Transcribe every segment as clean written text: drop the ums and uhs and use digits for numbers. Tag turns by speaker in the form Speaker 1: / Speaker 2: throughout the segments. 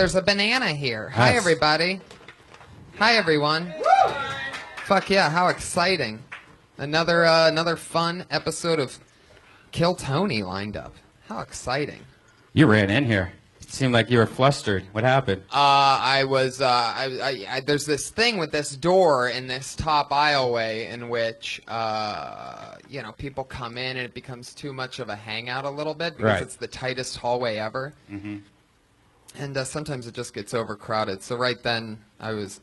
Speaker 1: there's a banana here. Hi, everybody. Hi, everyone. Woo! Fuck yeah, how exciting. Another fun episode of Kill Tony lined up. How exciting.
Speaker 2: You ran in here. It seemed like you were flustered. What happened?
Speaker 1: There's this thing with this door in this top aisleway in which, people come in and it becomes too much of a hangout a little bit because it's the tightest hallway ever. Mm-hmm. And sometimes it just gets overcrowded. So right then I was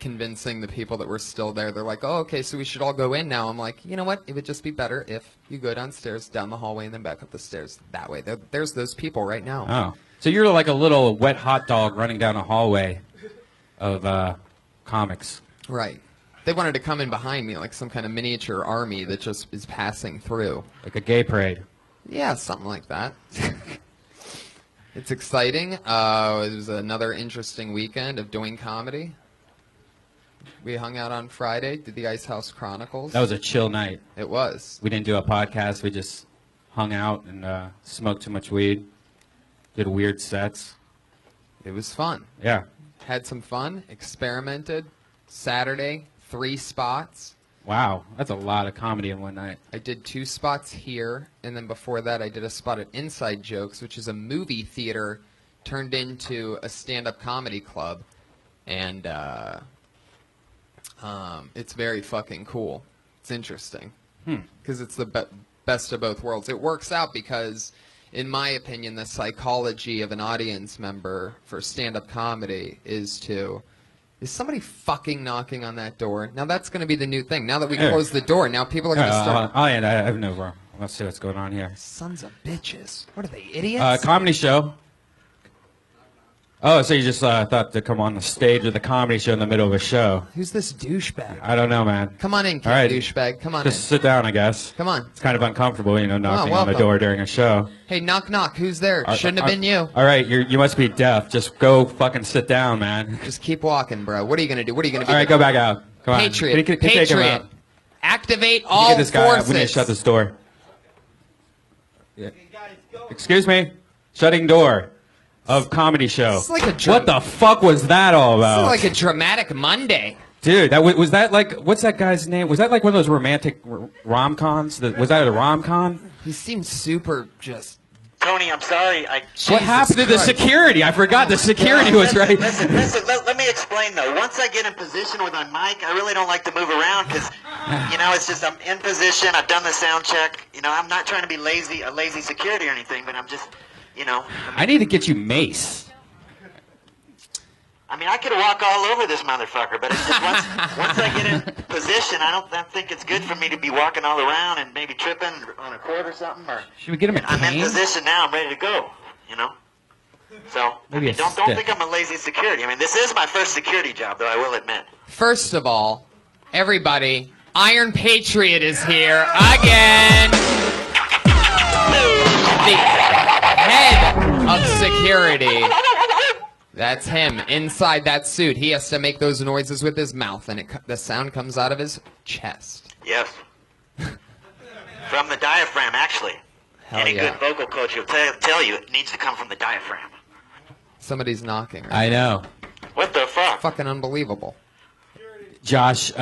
Speaker 1: convincing the people that were still there. They're like, oh, okay, so we should all go in now. I'm like, you know what? It would just be better if you go downstairs, down the hallway, and then back up the stairs that way. There's those people right now.
Speaker 2: Oh. So you're like a little wet hot dog running down a hallway of comics.
Speaker 1: Right. They wanted to come in behind me like some kind of miniature army that just is passing through.
Speaker 2: Like a gay parade.
Speaker 1: Yeah, something like that. It's exciting. It was another interesting weekend of doing comedy. We hung out on Friday, did the Ice House Chronicles.
Speaker 2: That was a chill night.
Speaker 1: It was.
Speaker 2: We didn't do a podcast. We just hung out and smoked too much weed. Did weird sets.
Speaker 1: It was fun.
Speaker 2: Yeah.
Speaker 1: Had some fun. Experimented. Saturday, 3 spots.
Speaker 2: Wow. That's a lot of comedy in one night.
Speaker 1: I did 2 spots here, and then before that I did a spot at Inside Jokes, which is a movie theater turned into a stand-up comedy club. And it's very fucking cool. It's interesting. Because it's the best of both worlds. It works out because, in my opinion, the psychology of an audience member for stand-up comedy is somebody fucking knocking on that door? Now that's going to be the new thing. Now that we close the door, now people are going to start...
Speaker 2: I have no room. Let's see what's going on here.
Speaker 1: Sons of bitches. What are they, idiots?
Speaker 2: Comedy show. Oh, so you just thought to come on the stage of the comedy show in the middle of a show.
Speaker 1: Who's this douchebag?
Speaker 2: I don't know, man.
Speaker 1: Come on in, kid,
Speaker 2: right.
Speaker 1: douchebag. Come on
Speaker 2: just
Speaker 1: in.
Speaker 2: Sit down, I guess.
Speaker 1: Come on.
Speaker 2: It's kind of uncomfortable, knocking on the door during a show.
Speaker 1: Hey, knock, knock. Who's there? Shouldn't have been you.
Speaker 2: All right, you must be deaf. Just go fucking sit down, man.
Speaker 1: Just keep walking, bro. What are you going to do? What are you going to be?
Speaker 2: All right, go back out. Come on.
Speaker 1: Patriot.
Speaker 2: Can
Speaker 1: Patriot.
Speaker 2: take him out?
Speaker 1: Activate all
Speaker 2: get this guy
Speaker 1: forces.
Speaker 2: Out. We need to shut this door. Yeah. Excuse me? Shutting door. Of comedy show.
Speaker 1: It's like
Speaker 2: what the fuck was that all about?
Speaker 1: It's like a dramatic Monday.
Speaker 2: Dude, was that like, what's that guy's name? Was that like one of those romantic rom-coms? Was that a rom-com?
Speaker 1: He seemed super just...
Speaker 3: Tony, I'm sorry.
Speaker 2: What happened to the security? I forgot the security was right.
Speaker 3: Listen, let me explain though. Once I get in position with my mic, I really don't like to move around because, it's just I'm in position. I've done the sound check. I'm not trying to be a lazy security or anything, but I'm just...
Speaker 2: I need to get you mace.
Speaker 3: I could walk all over this motherfucker, but it's just once I get in position, I don't think it's good for me to be walking all around and maybe tripping on a cord or something.
Speaker 2: Should we get him a cane?
Speaker 3: I'm in position now. I'm ready to go. So don't think I'm a lazy security. This is my first security job, though I will admit.
Speaker 1: First of all, everybody, Iron Patriot is here again. The head of security. That's him inside that suit. He has to make those noises with his mouth, and the sound comes out of his chest.
Speaker 3: Yes. From the diaphragm, actually. Any good vocal coach will tell you it needs to come from the diaphragm.
Speaker 1: Somebody's knocking. Right?
Speaker 2: I know.
Speaker 3: What the fuck?
Speaker 1: Fucking unbelievable.
Speaker 2: Josh,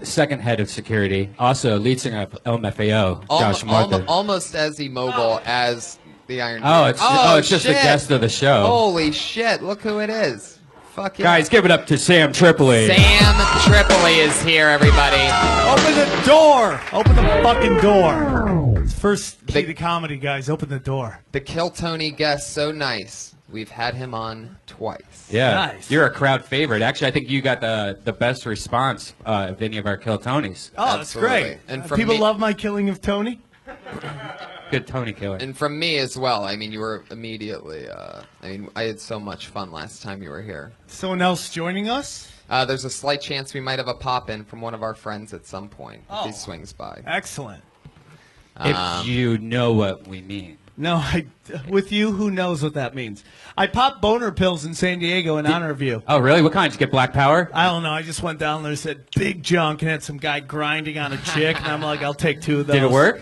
Speaker 2: second head of security, also lead singer of LMFAO, Josh Martin.
Speaker 1: Almost as immobile as the Iron
Speaker 2: Man. It's just a guest of the show.
Speaker 1: Holy shit, look who it is. Fuck yeah.
Speaker 2: Guys, give it up to Sam Tripoli.
Speaker 1: Sam Tripoli is here, everybody.
Speaker 4: Open the door. Open the fucking door. It's first key to comedy, guys. Open the door.
Speaker 1: The Kill Tony guest, so nice. We've had him on twice.
Speaker 2: Yeah,
Speaker 4: nice.
Speaker 2: You're a crowd favorite. Actually, I think you got the best response of any of our Kill Tonys.
Speaker 4: Oh, that's great.
Speaker 1: And
Speaker 4: people love my killing of Tony.
Speaker 2: Good Tony killer.
Speaker 1: And from me as well. You were immediately. I had so much fun last time you were here.
Speaker 4: Someone else joining us?
Speaker 1: There's a slight chance we might have a pop-in from one of our friends at some point if he swings by.
Speaker 4: Excellent.
Speaker 2: If you know what we mean.
Speaker 4: No, with you, who knows what that means? I popped boner pills in San Diego in honor of you.
Speaker 2: Oh, really? What kind? Did you get black power?
Speaker 4: I don't know. I just went down there and said, big junk, and had some guy grinding on a chick, and I'm like, I'll take 2 of those.
Speaker 2: Did it work?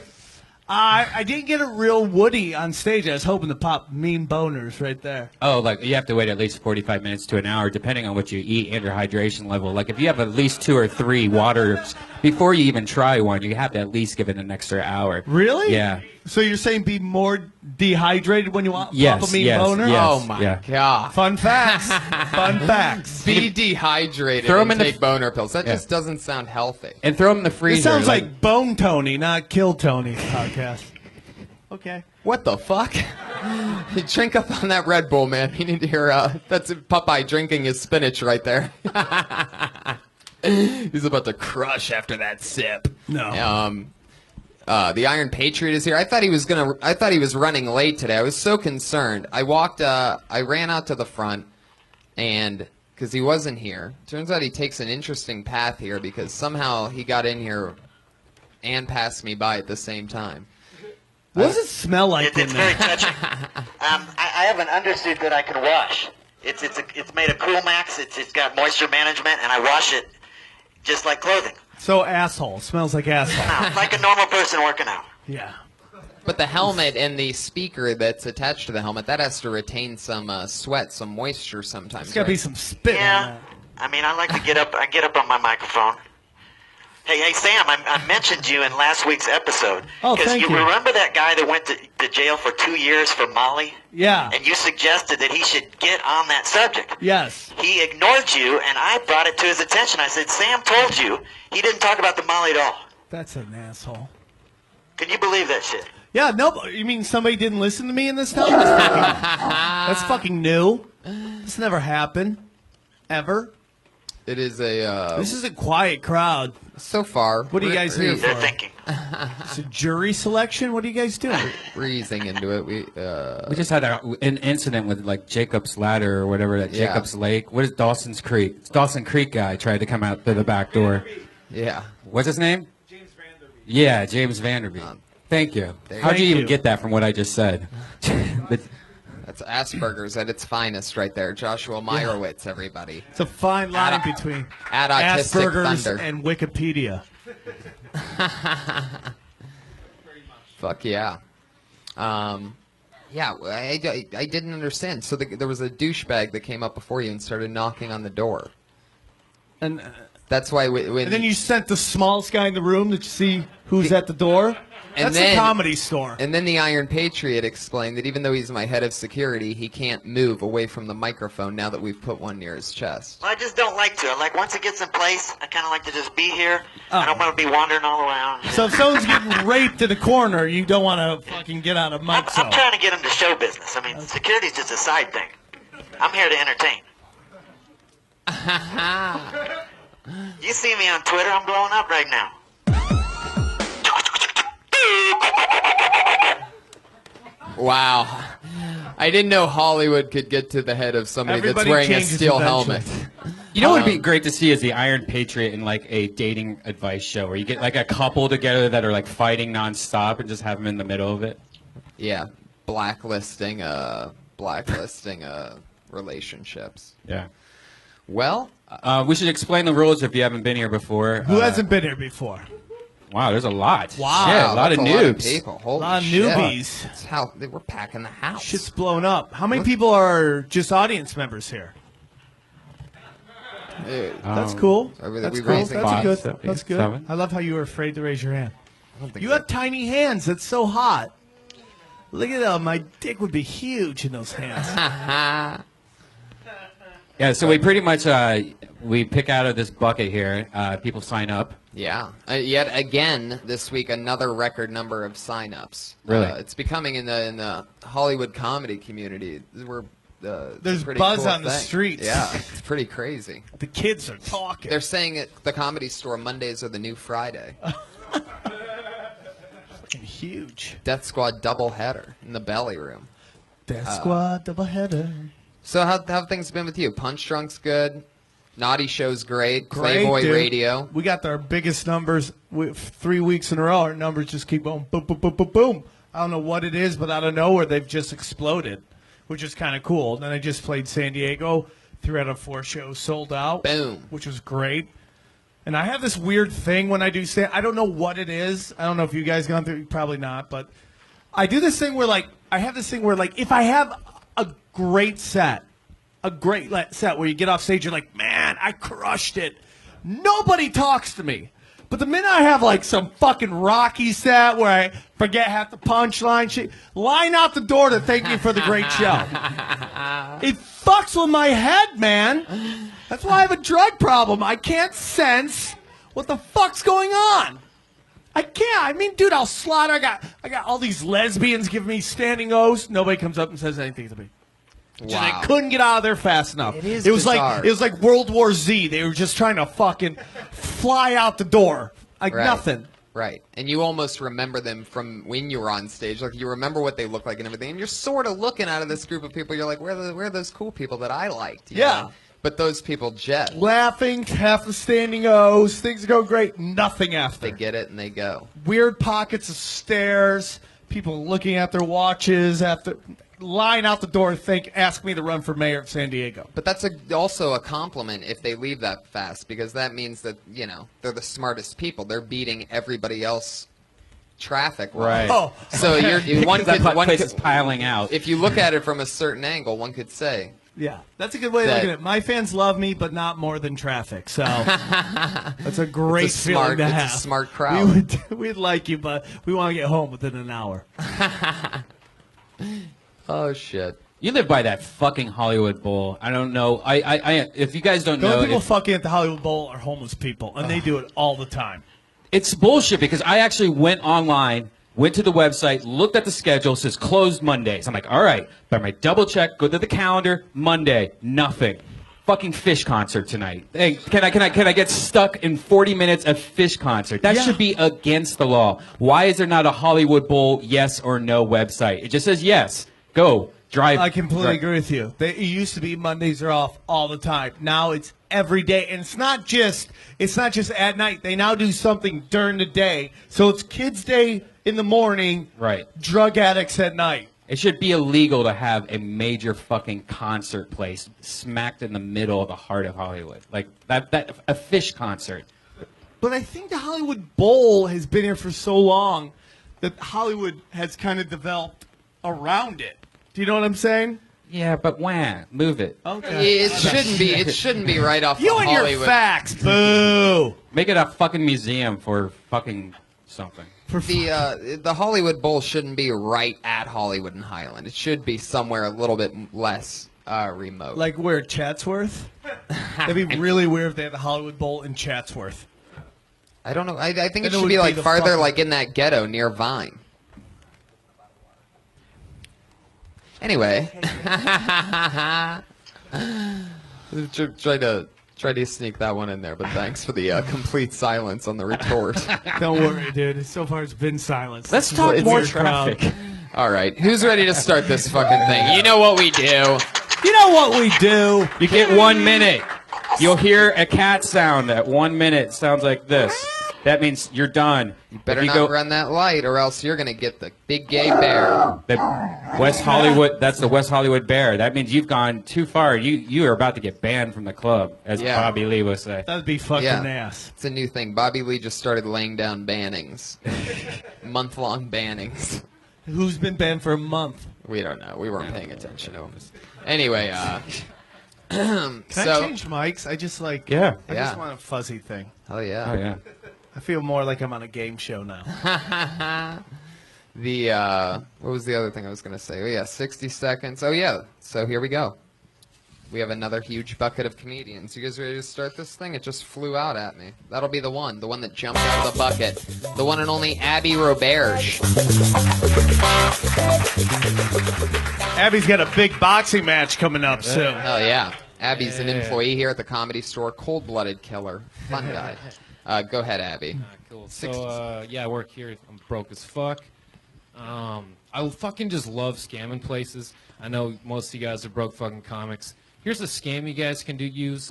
Speaker 4: I didn't get a real Woody on stage. I was hoping to pop mean boners right there.
Speaker 2: Oh, like you have to wait at least 45 minutes to an hour, depending on what you eat and your hydration level. Like if you have at least 2 or 3 waters before you even try one, you have to at least give it an extra hour.
Speaker 4: Really?
Speaker 2: Yeah.
Speaker 4: So you're saying be more dehydrated when you want
Speaker 2: Yes,
Speaker 4: pop a mean
Speaker 2: yes,
Speaker 4: boner?
Speaker 2: yes.
Speaker 1: Oh my god.
Speaker 4: Fun facts. Fun facts.
Speaker 1: Be dehydrated
Speaker 2: Throw 'em
Speaker 1: and
Speaker 2: in the
Speaker 1: take boner pills. That
Speaker 2: Yeah.
Speaker 1: just doesn't sound healthy.
Speaker 2: And throw them in the freezer.
Speaker 4: It sounds like Bone Tony, not Kill Tony podcast. Okay.
Speaker 1: What the fuck? You drink up on that Red Bull, man. You need to hear, that's Popeye drinking his spinach right there. He's about to crush after that sip.
Speaker 4: No.
Speaker 1: The Iron Patriot is here. I thought he was running late today. I was so concerned. I ran out to the front, and because he wasn't here. Turns out he takes an interesting path here because somehow he got in here and passed me by at the same time.
Speaker 4: What does it smell like in
Speaker 3: It's
Speaker 4: there?
Speaker 3: very touching. I have an undersuit that I can wash. It's made of Cool Max. It's got moisture management, and I wash it just like clothing.
Speaker 4: So asshole. Smells like asshole.
Speaker 3: No, like a normal person working out.
Speaker 4: Yeah.
Speaker 1: But the helmet and the speaker that's attached to the helmet, that has to retain some sweat, some moisture sometimes.
Speaker 4: There's got to be some spit on
Speaker 3: Yeah.
Speaker 4: that.
Speaker 3: I mean, I like to get up. I get up on my microphone. Hey, Sam, I mentioned you in last week's episode.
Speaker 4: Oh, thank you.
Speaker 3: Remember that guy that went to jail for 2 years for Molly?
Speaker 4: Yeah.
Speaker 3: And you suggested that he should get on that subject.
Speaker 4: Yes.
Speaker 3: He ignored you, and I brought it to his attention. I said, Sam told you he didn't talk about the Molly at all.
Speaker 4: That's an asshole.
Speaker 3: Can you believe that shit?
Speaker 4: Yeah, no, you mean somebody didn't listen to me in this town? That's fucking new. This never happened. Ever.
Speaker 1: It is a
Speaker 4: This is a quiet crowd.
Speaker 1: so far.
Speaker 4: What do you guys here
Speaker 3: They're
Speaker 4: for?
Speaker 3: thinking.
Speaker 4: It's a jury selection? What are you guys doing?
Speaker 1: We're easing into it.
Speaker 2: We just had an incident with like Jacob's Ladder or whatever, that
Speaker 1: Yeah.
Speaker 2: Jacob's Lake. What is Dawson's Creek? It's Dawson Creek guy tried to come out through the back door.
Speaker 1: Yeah.
Speaker 2: What's his name? James Vanderbeek. Yeah, James Vanderbeek. Thank you. How'd you
Speaker 4: Thank
Speaker 2: even
Speaker 4: you.
Speaker 2: get that from what I just said? But
Speaker 1: That's Asperger's at its finest right there. Joshua Meyerowitz, everybody.
Speaker 4: It's a fine line
Speaker 1: At-
Speaker 4: between
Speaker 1: at Autistic
Speaker 4: Asperger's
Speaker 1: Thunder.
Speaker 4: and Wikipedia.
Speaker 1: Fuck yeah. Yeah, I didn't understand. So there was a douchebag that came up before you and started knocking on the door.
Speaker 4: And
Speaker 1: That's why when
Speaker 4: then you sent the smallest guy in the room to see who's at the door.
Speaker 1: And
Speaker 4: That's
Speaker 1: then-
Speaker 4: a comedy store.
Speaker 1: And then the Iron Patriot explained that even though he's my head of security, he can't move away from the microphone now that we've put one near his chest.
Speaker 3: Well, I just don't like to. Like, once it gets in place, I kind of like to just be here.
Speaker 4: Oh.
Speaker 3: I don't want to be wandering all around.
Speaker 4: So if someone's getting raped in a corner, you don't want to fucking get out of
Speaker 3: I'm
Speaker 4: mic zone.
Speaker 3: trying to get into show business. I mean, security's just a side thing. I'm here to entertain. You see me on Twitter, I'm blowing up right now.
Speaker 1: Wow. I didn't know Hollywood could get to the head of somebody
Speaker 4: Everybody
Speaker 1: that's wearing a
Speaker 4: changes
Speaker 1: steel
Speaker 4: eventually.
Speaker 1: helmet.
Speaker 2: you know what would be great to see is the Iron Patriot in like a dating advice show where you get like a couple together that are like fighting nonstop and just have them in the middle of it.
Speaker 1: Yeah, blacklisting relationships.
Speaker 2: Yeah.
Speaker 1: Well,
Speaker 2: We should explain the rules if you haven't been here before.
Speaker 4: Who hasn't been here before?
Speaker 2: Wow, there's a lot.
Speaker 4: Wow,
Speaker 2: Shit, a lot of
Speaker 1: that's
Speaker 2: noobs.
Speaker 1: people. Holy
Speaker 4: A lot of
Speaker 1: shit.
Speaker 4: newbies.
Speaker 1: That's how we're packing the house.
Speaker 4: Shit's blown up. How many people are just audience members here?
Speaker 1: Dude,
Speaker 4: That's cool.
Speaker 1: Are we-
Speaker 4: That's
Speaker 1: we
Speaker 4: cool.
Speaker 1: raising
Speaker 4: That's
Speaker 2: five,
Speaker 4: good.
Speaker 2: seven,
Speaker 4: That's good.
Speaker 2: seven?
Speaker 4: I love how you were afraid to raise your hand.
Speaker 1: I don't think
Speaker 4: You
Speaker 1: so.
Speaker 4: have tiny hands. That's so hot. Look at that. My dick would be huge in those hands.
Speaker 2: Yeah, so we pretty much we pick out of this bucket here. People sign up.
Speaker 1: Yeah. Yet again this week, another record number of signups.
Speaker 2: Really?
Speaker 1: It's becoming in the Hollywood comedy community. It's a
Speaker 4: There's
Speaker 1: pretty
Speaker 4: buzz
Speaker 1: cool
Speaker 4: on the
Speaker 1: thing.
Speaker 4: streets.
Speaker 1: Yeah, it's pretty crazy.
Speaker 4: The kids are talking.
Speaker 1: They're saying at the Comedy Store Mondays are the new Friday.
Speaker 4: Fucking huge.
Speaker 1: Death Squad doubleheader in the belly room.
Speaker 4: Death Squad doubleheader.
Speaker 1: So how have things been with you? Punch Drunk's good. Naughty Show's great.
Speaker 4: Great,
Speaker 1: Playboy
Speaker 4: dude.
Speaker 1: Radio.
Speaker 4: We got our biggest numbers 3 weeks in a row. Our numbers just keep going boom, boom, boom, boom, boom. I don't know what it is, but out of nowhere they've just exploded, which is kind of cool. Then I just played San Diego, 3 out of 4 shows sold out.
Speaker 1: Boom.
Speaker 4: Which was great. And I have this weird thing when I do stand. I don't know what it is. I don't know if you guys gone through. Probably not. But I do this thing where if I have a great set, set where you get off stage, you're like, man, I crushed it. Nobody talks to me. But the minute I have like some fucking Rocky set where I forget half the punchline, line out the door to thank you for the great show. It fucks with my head, man. That's why I have a drug problem. I can't sense what the fuck's going on. I can't. I mean, dude, I'll slaughter. I got all these lesbians giving me standing O's. Nobody comes up and says anything to me.
Speaker 1: Wow.
Speaker 4: They couldn't get out of there fast enough.
Speaker 1: It was
Speaker 4: like World War Z. They were just trying to fucking fly out the door like nothing.
Speaker 1: Right. And you almost remember them from when you were on stage. Like, you remember what they look like and everything. And you're sort of looking out of this group of people. You're like, where are those cool people that I liked? You know? But those people jet.
Speaker 4: Laughing, half the standing O's, things go great, nothing after.
Speaker 1: They get it and they go.
Speaker 4: Weird pockets of stares, people looking at their watches, line out the door, ask me to run for mayor of San Diego.
Speaker 1: But that's also a compliment if they leave that fast, because that means that, you know, they're the smartest people. They're beating everybody else traffic.
Speaker 2: Right.
Speaker 4: Oh.
Speaker 1: So one
Speaker 2: is piling out.
Speaker 1: If you look at it from a certain angle, one could say.
Speaker 4: Yeah, that's a good way to look at it. My fans love me, but not more than traffic. So that's a great feeling to have.
Speaker 1: It's a smart crowd.
Speaker 4: We'd like you, but we want to get home within an hour.
Speaker 1: Oh, shit.
Speaker 2: You live by that fucking Hollywood Bowl. I don't know. If you guys don't
Speaker 4: The
Speaker 2: know,
Speaker 4: only people fucking at the Hollywood Bowl are homeless people, and they do it all the time.
Speaker 2: it's bullshit because I actually went online, went to the website, looked at the schedule, says closed Mondays. I'm like, all right, but I double check, go to the calendar, Monday, nothing. Fucking Fish concert tonight. Hey, can I get stuck in 40 minutes of Fish concert? That should be against the law. Why is there not a Hollywood Bowl yes or no website? It just says yes. Go. Drive.
Speaker 4: I completely agree with you. It used to be Mondays are off all the time. Now it's every day, and it's not just at night. They now do something during the day. So it's Kids Day in the morning,
Speaker 2: right?
Speaker 4: Drug addicts at night.
Speaker 2: It should be illegal to have a major fucking concert place smacked in the middle of the heart of Hollywood, like that a Fish concert.
Speaker 4: But I think the Hollywood Bowl has been here for so long that Hollywood has kind of developed around it. Do you know what I'm saying?
Speaker 2: Yeah, but move it.
Speaker 1: Okay. It shouldn't be right off.
Speaker 4: You and
Speaker 1: Hollywood.
Speaker 4: Your facts. Boo.
Speaker 2: Make it a fucking museum for fucking something.
Speaker 1: The Hollywood Bowl shouldn't be right at Hollywood and Highland. It should be somewhere a little bit less remote.
Speaker 4: Like where, Chatsworth? It'd be really weird if they had the Hollywood Bowl in Chatsworth.
Speaker 1: I don't know. I think it should be like farther, like in that ghetto near Vine. Anyway, try to sneak that one in there, but thanks for the complete silence on the retort.
Speaker 4: Don't worry, dude. So far it's been silence.
Speaker 2: Let's talk more traffic.
Speaker 1: All right, who's ready to start this fucking thing? You know what we do.
Speaker 4: You know what we do.
Speaker 2: You get 1 minute. You'll hear a cat sound at 1 minute. Sounds like this. That means you're done.
Speaker 1: You better not run that light, or else you're gonna get the big gay bear.
Speaker 2: The West Hollywood. That's the West Hollywood Bear. That means you've gone too far. You are about to get banned from the club, as Bobby Lee would say.
Speaker 4: That'd be fucking ass.
Speaker 1: It's a new thing. Bobby Lee just started laying down bannings, month-long bannings.
Speaker 4: Who's been banned for a month?
Speaker 1: We don't know. We weren't paying attention to him. Anyway,
Speaker 4: Can I change mics? I just like.
Speaker 2: Yeah.
Speaker 4: I just want a fuzzy thing.
Speaker 1: Oh yeah.
Speaker 2: Oh yeah.
Speaker 4: I feel more like I'm on a game show now.
Speaker 1: What was the other thing I was going to say? Oh, yeah, 60 seconds. Oh, yeah. So here we go. We have another huge bucket of comedians. You guys ready to start this thing? It just flew out at me. That'll be the one that jumped out of the bucket. The one and only Abby Roberge.
Speaker 4: Abby's got a big boxing match coming up soon.
Speaker 1: Oh, yeah. Abby's an employee here at the Comedy Store. Cold-blooded killer. Fun guy. Go ahead, Abby.
Speaker 5: Cool. So, I work here. I'm broke as fuck. I fucking just love scamming places. I know most of you guys are broke fucking comics. Here's a scam you guys can use.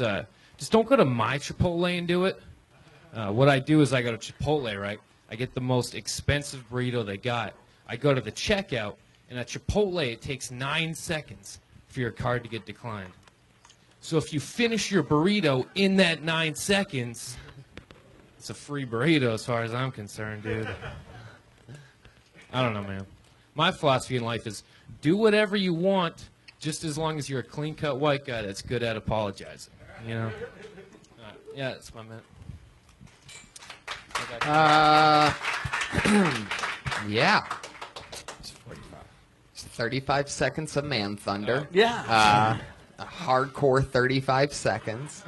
Speaker 5: Just don't go to my Chipotle and do it. What I do is I go to Chipotle, right? I get the most expensive burrito they got. I go to the checkout, and at Chipotle, it takes 9 seconds for your card to get declined. So if you finish your burrito in that 9 seconds, It's a free burrito as far as I'm concerned, dude. I don't know, man. My philosophy in life is do whatever you want, just as long as you're a clean-cut white guy that's good at apologizing. You know? Yeah, that's my man.
Speaker 1: Yeah. 35 seconds of Man Thunder.
Speaker 4: Yeah.
Speaker 1: A hardcore 35 seconds.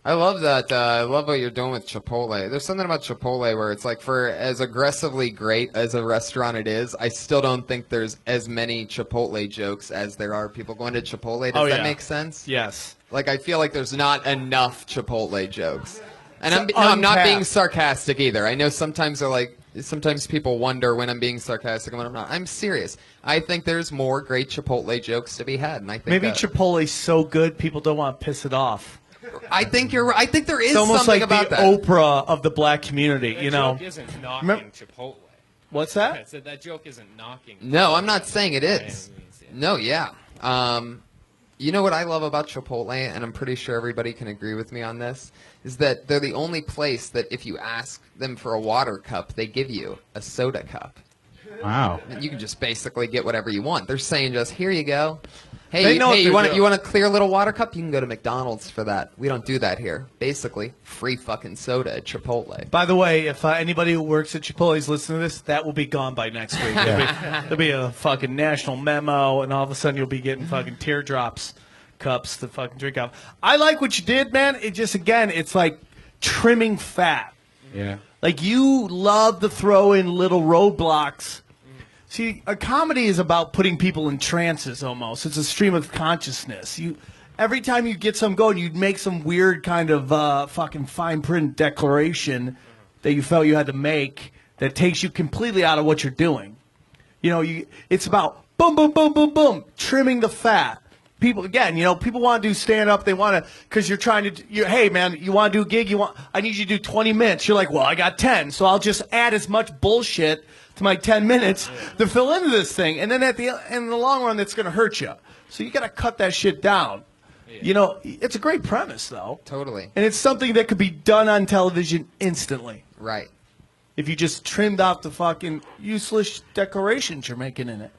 Speaker 1: I love that. I love what you're doing with Chipotle. There's something about Chipotle where it's like, for as aggressively great as a restaurant it is, I still don't think there's as many Chipotle jokes as there are people going to Chipotle. Does that make sense?
Speaker 4: Yes.
Speaker 1: Like, I feel like there's not enough Chipotle jokes. And I'm not being sarcastic either. I know sometimes people wonder when I'm being sarcastic and when I'm not. I'm serious. I think there's more great Chipotle jokes to be had, and I think
Speaker 4: maybe Chipotle's so good people don't want to piss it off.
Speaker 1: I think you're right. I think there is
Speaker 4: It's almost
Speaker 1: something
Speaker 4: like
Speaker 1: about
Speaker 4: the
Speaker 1: that.
Speaker 4: Oprah of the black community,
Speaker 5: That
Speaker 4: you know.
Speaker 5: joke isn't knocking Chipotle.
Speaker 4: What's
Speaker 5: I
Speaker 4: that?
Speaker 5: said that joke isn't knocking.
Speaker 1: No, I'm not saying it is.
Speaker 5: By any means, yeah.
Speaker 1: No, yeah. You know what I love about Chipotle, and I'm pretty sure everybody can agree with me on this, is that they're the only place that if you ask them for a water cup, they give you a soda cup.
Speaker 2: Wow.
Speaker 1: And you can just basically get whatever you want. They're saying just, here you go.
Speaker 4: They
Speaker 1: Hey,
Speaker 4: know what
Speaker 1: you
Speaker 4: they're
Speaker 1: want
Speaker 4: doing.
Speaker 1: you want a clear little water cup? You can go to McDonald's for that. We don't do that here. Basically, free fucking soda at Chipotle.
Speaker 4: By the way, if anybody who works at Chipotle is listening to this, that will be gone by next week. There'll be a fucking national memo, and all of a sudden you'll be getting fucking teardrops cups to fucking drink out. I like what you did, man. It just, again, it's like trimming fat.
Speaker 2: Yeah.
Speaker 4: Like, you love to throw in little roadblocks. See, a comedy is about putting people in trances almost. It's a stream of consciousness. Every time you get some going, you'd make some weird kind of fucking fine print declaration that you felt you had to make that takes you completely out of what you're doing. You know, it's about boom, boom, boom, boom, boom, trimming the fat. People, again, you know, people want to do stand-up. They want to, because you're trying to, hey, man, you want to do a gig? I need you to do 20 minutes. You're like, well, I got 10, so I'll just add as much bullshit to my 10 minutes to fill into this thing. And then in the long run, it's going to hurt you. So you got to cut that shit down. Yeah. You know, it's a great premise, though.
Speaker 1: Totally.
Speaker 4: And it's something that could be done on television instantly.
Speaker 1: Right.
Speaker 4: If you just trimmed off the fucking useless decorations you're making in it.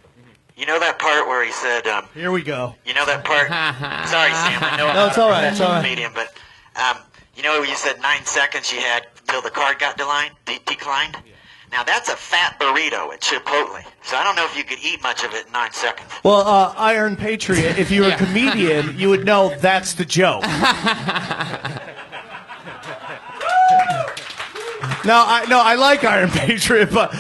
Speaker 3: You know that part where he said,
Speaker 4: Here we go.
Speaker 3: you know that part? Sorry, Sam. I know
Speaker 4: No, it's all right. It's all right.
Speaker 3: Medium, but you know where you said 9 seconds you had till the card got declined? Now that's a fat burrito at Chipotle. So I don't know if you could eat much of it in 9 seconds.
Speaker 4: Well, Iron Patriot, if you were a comedian, you would know that's the joke. I like Iron Patriot, but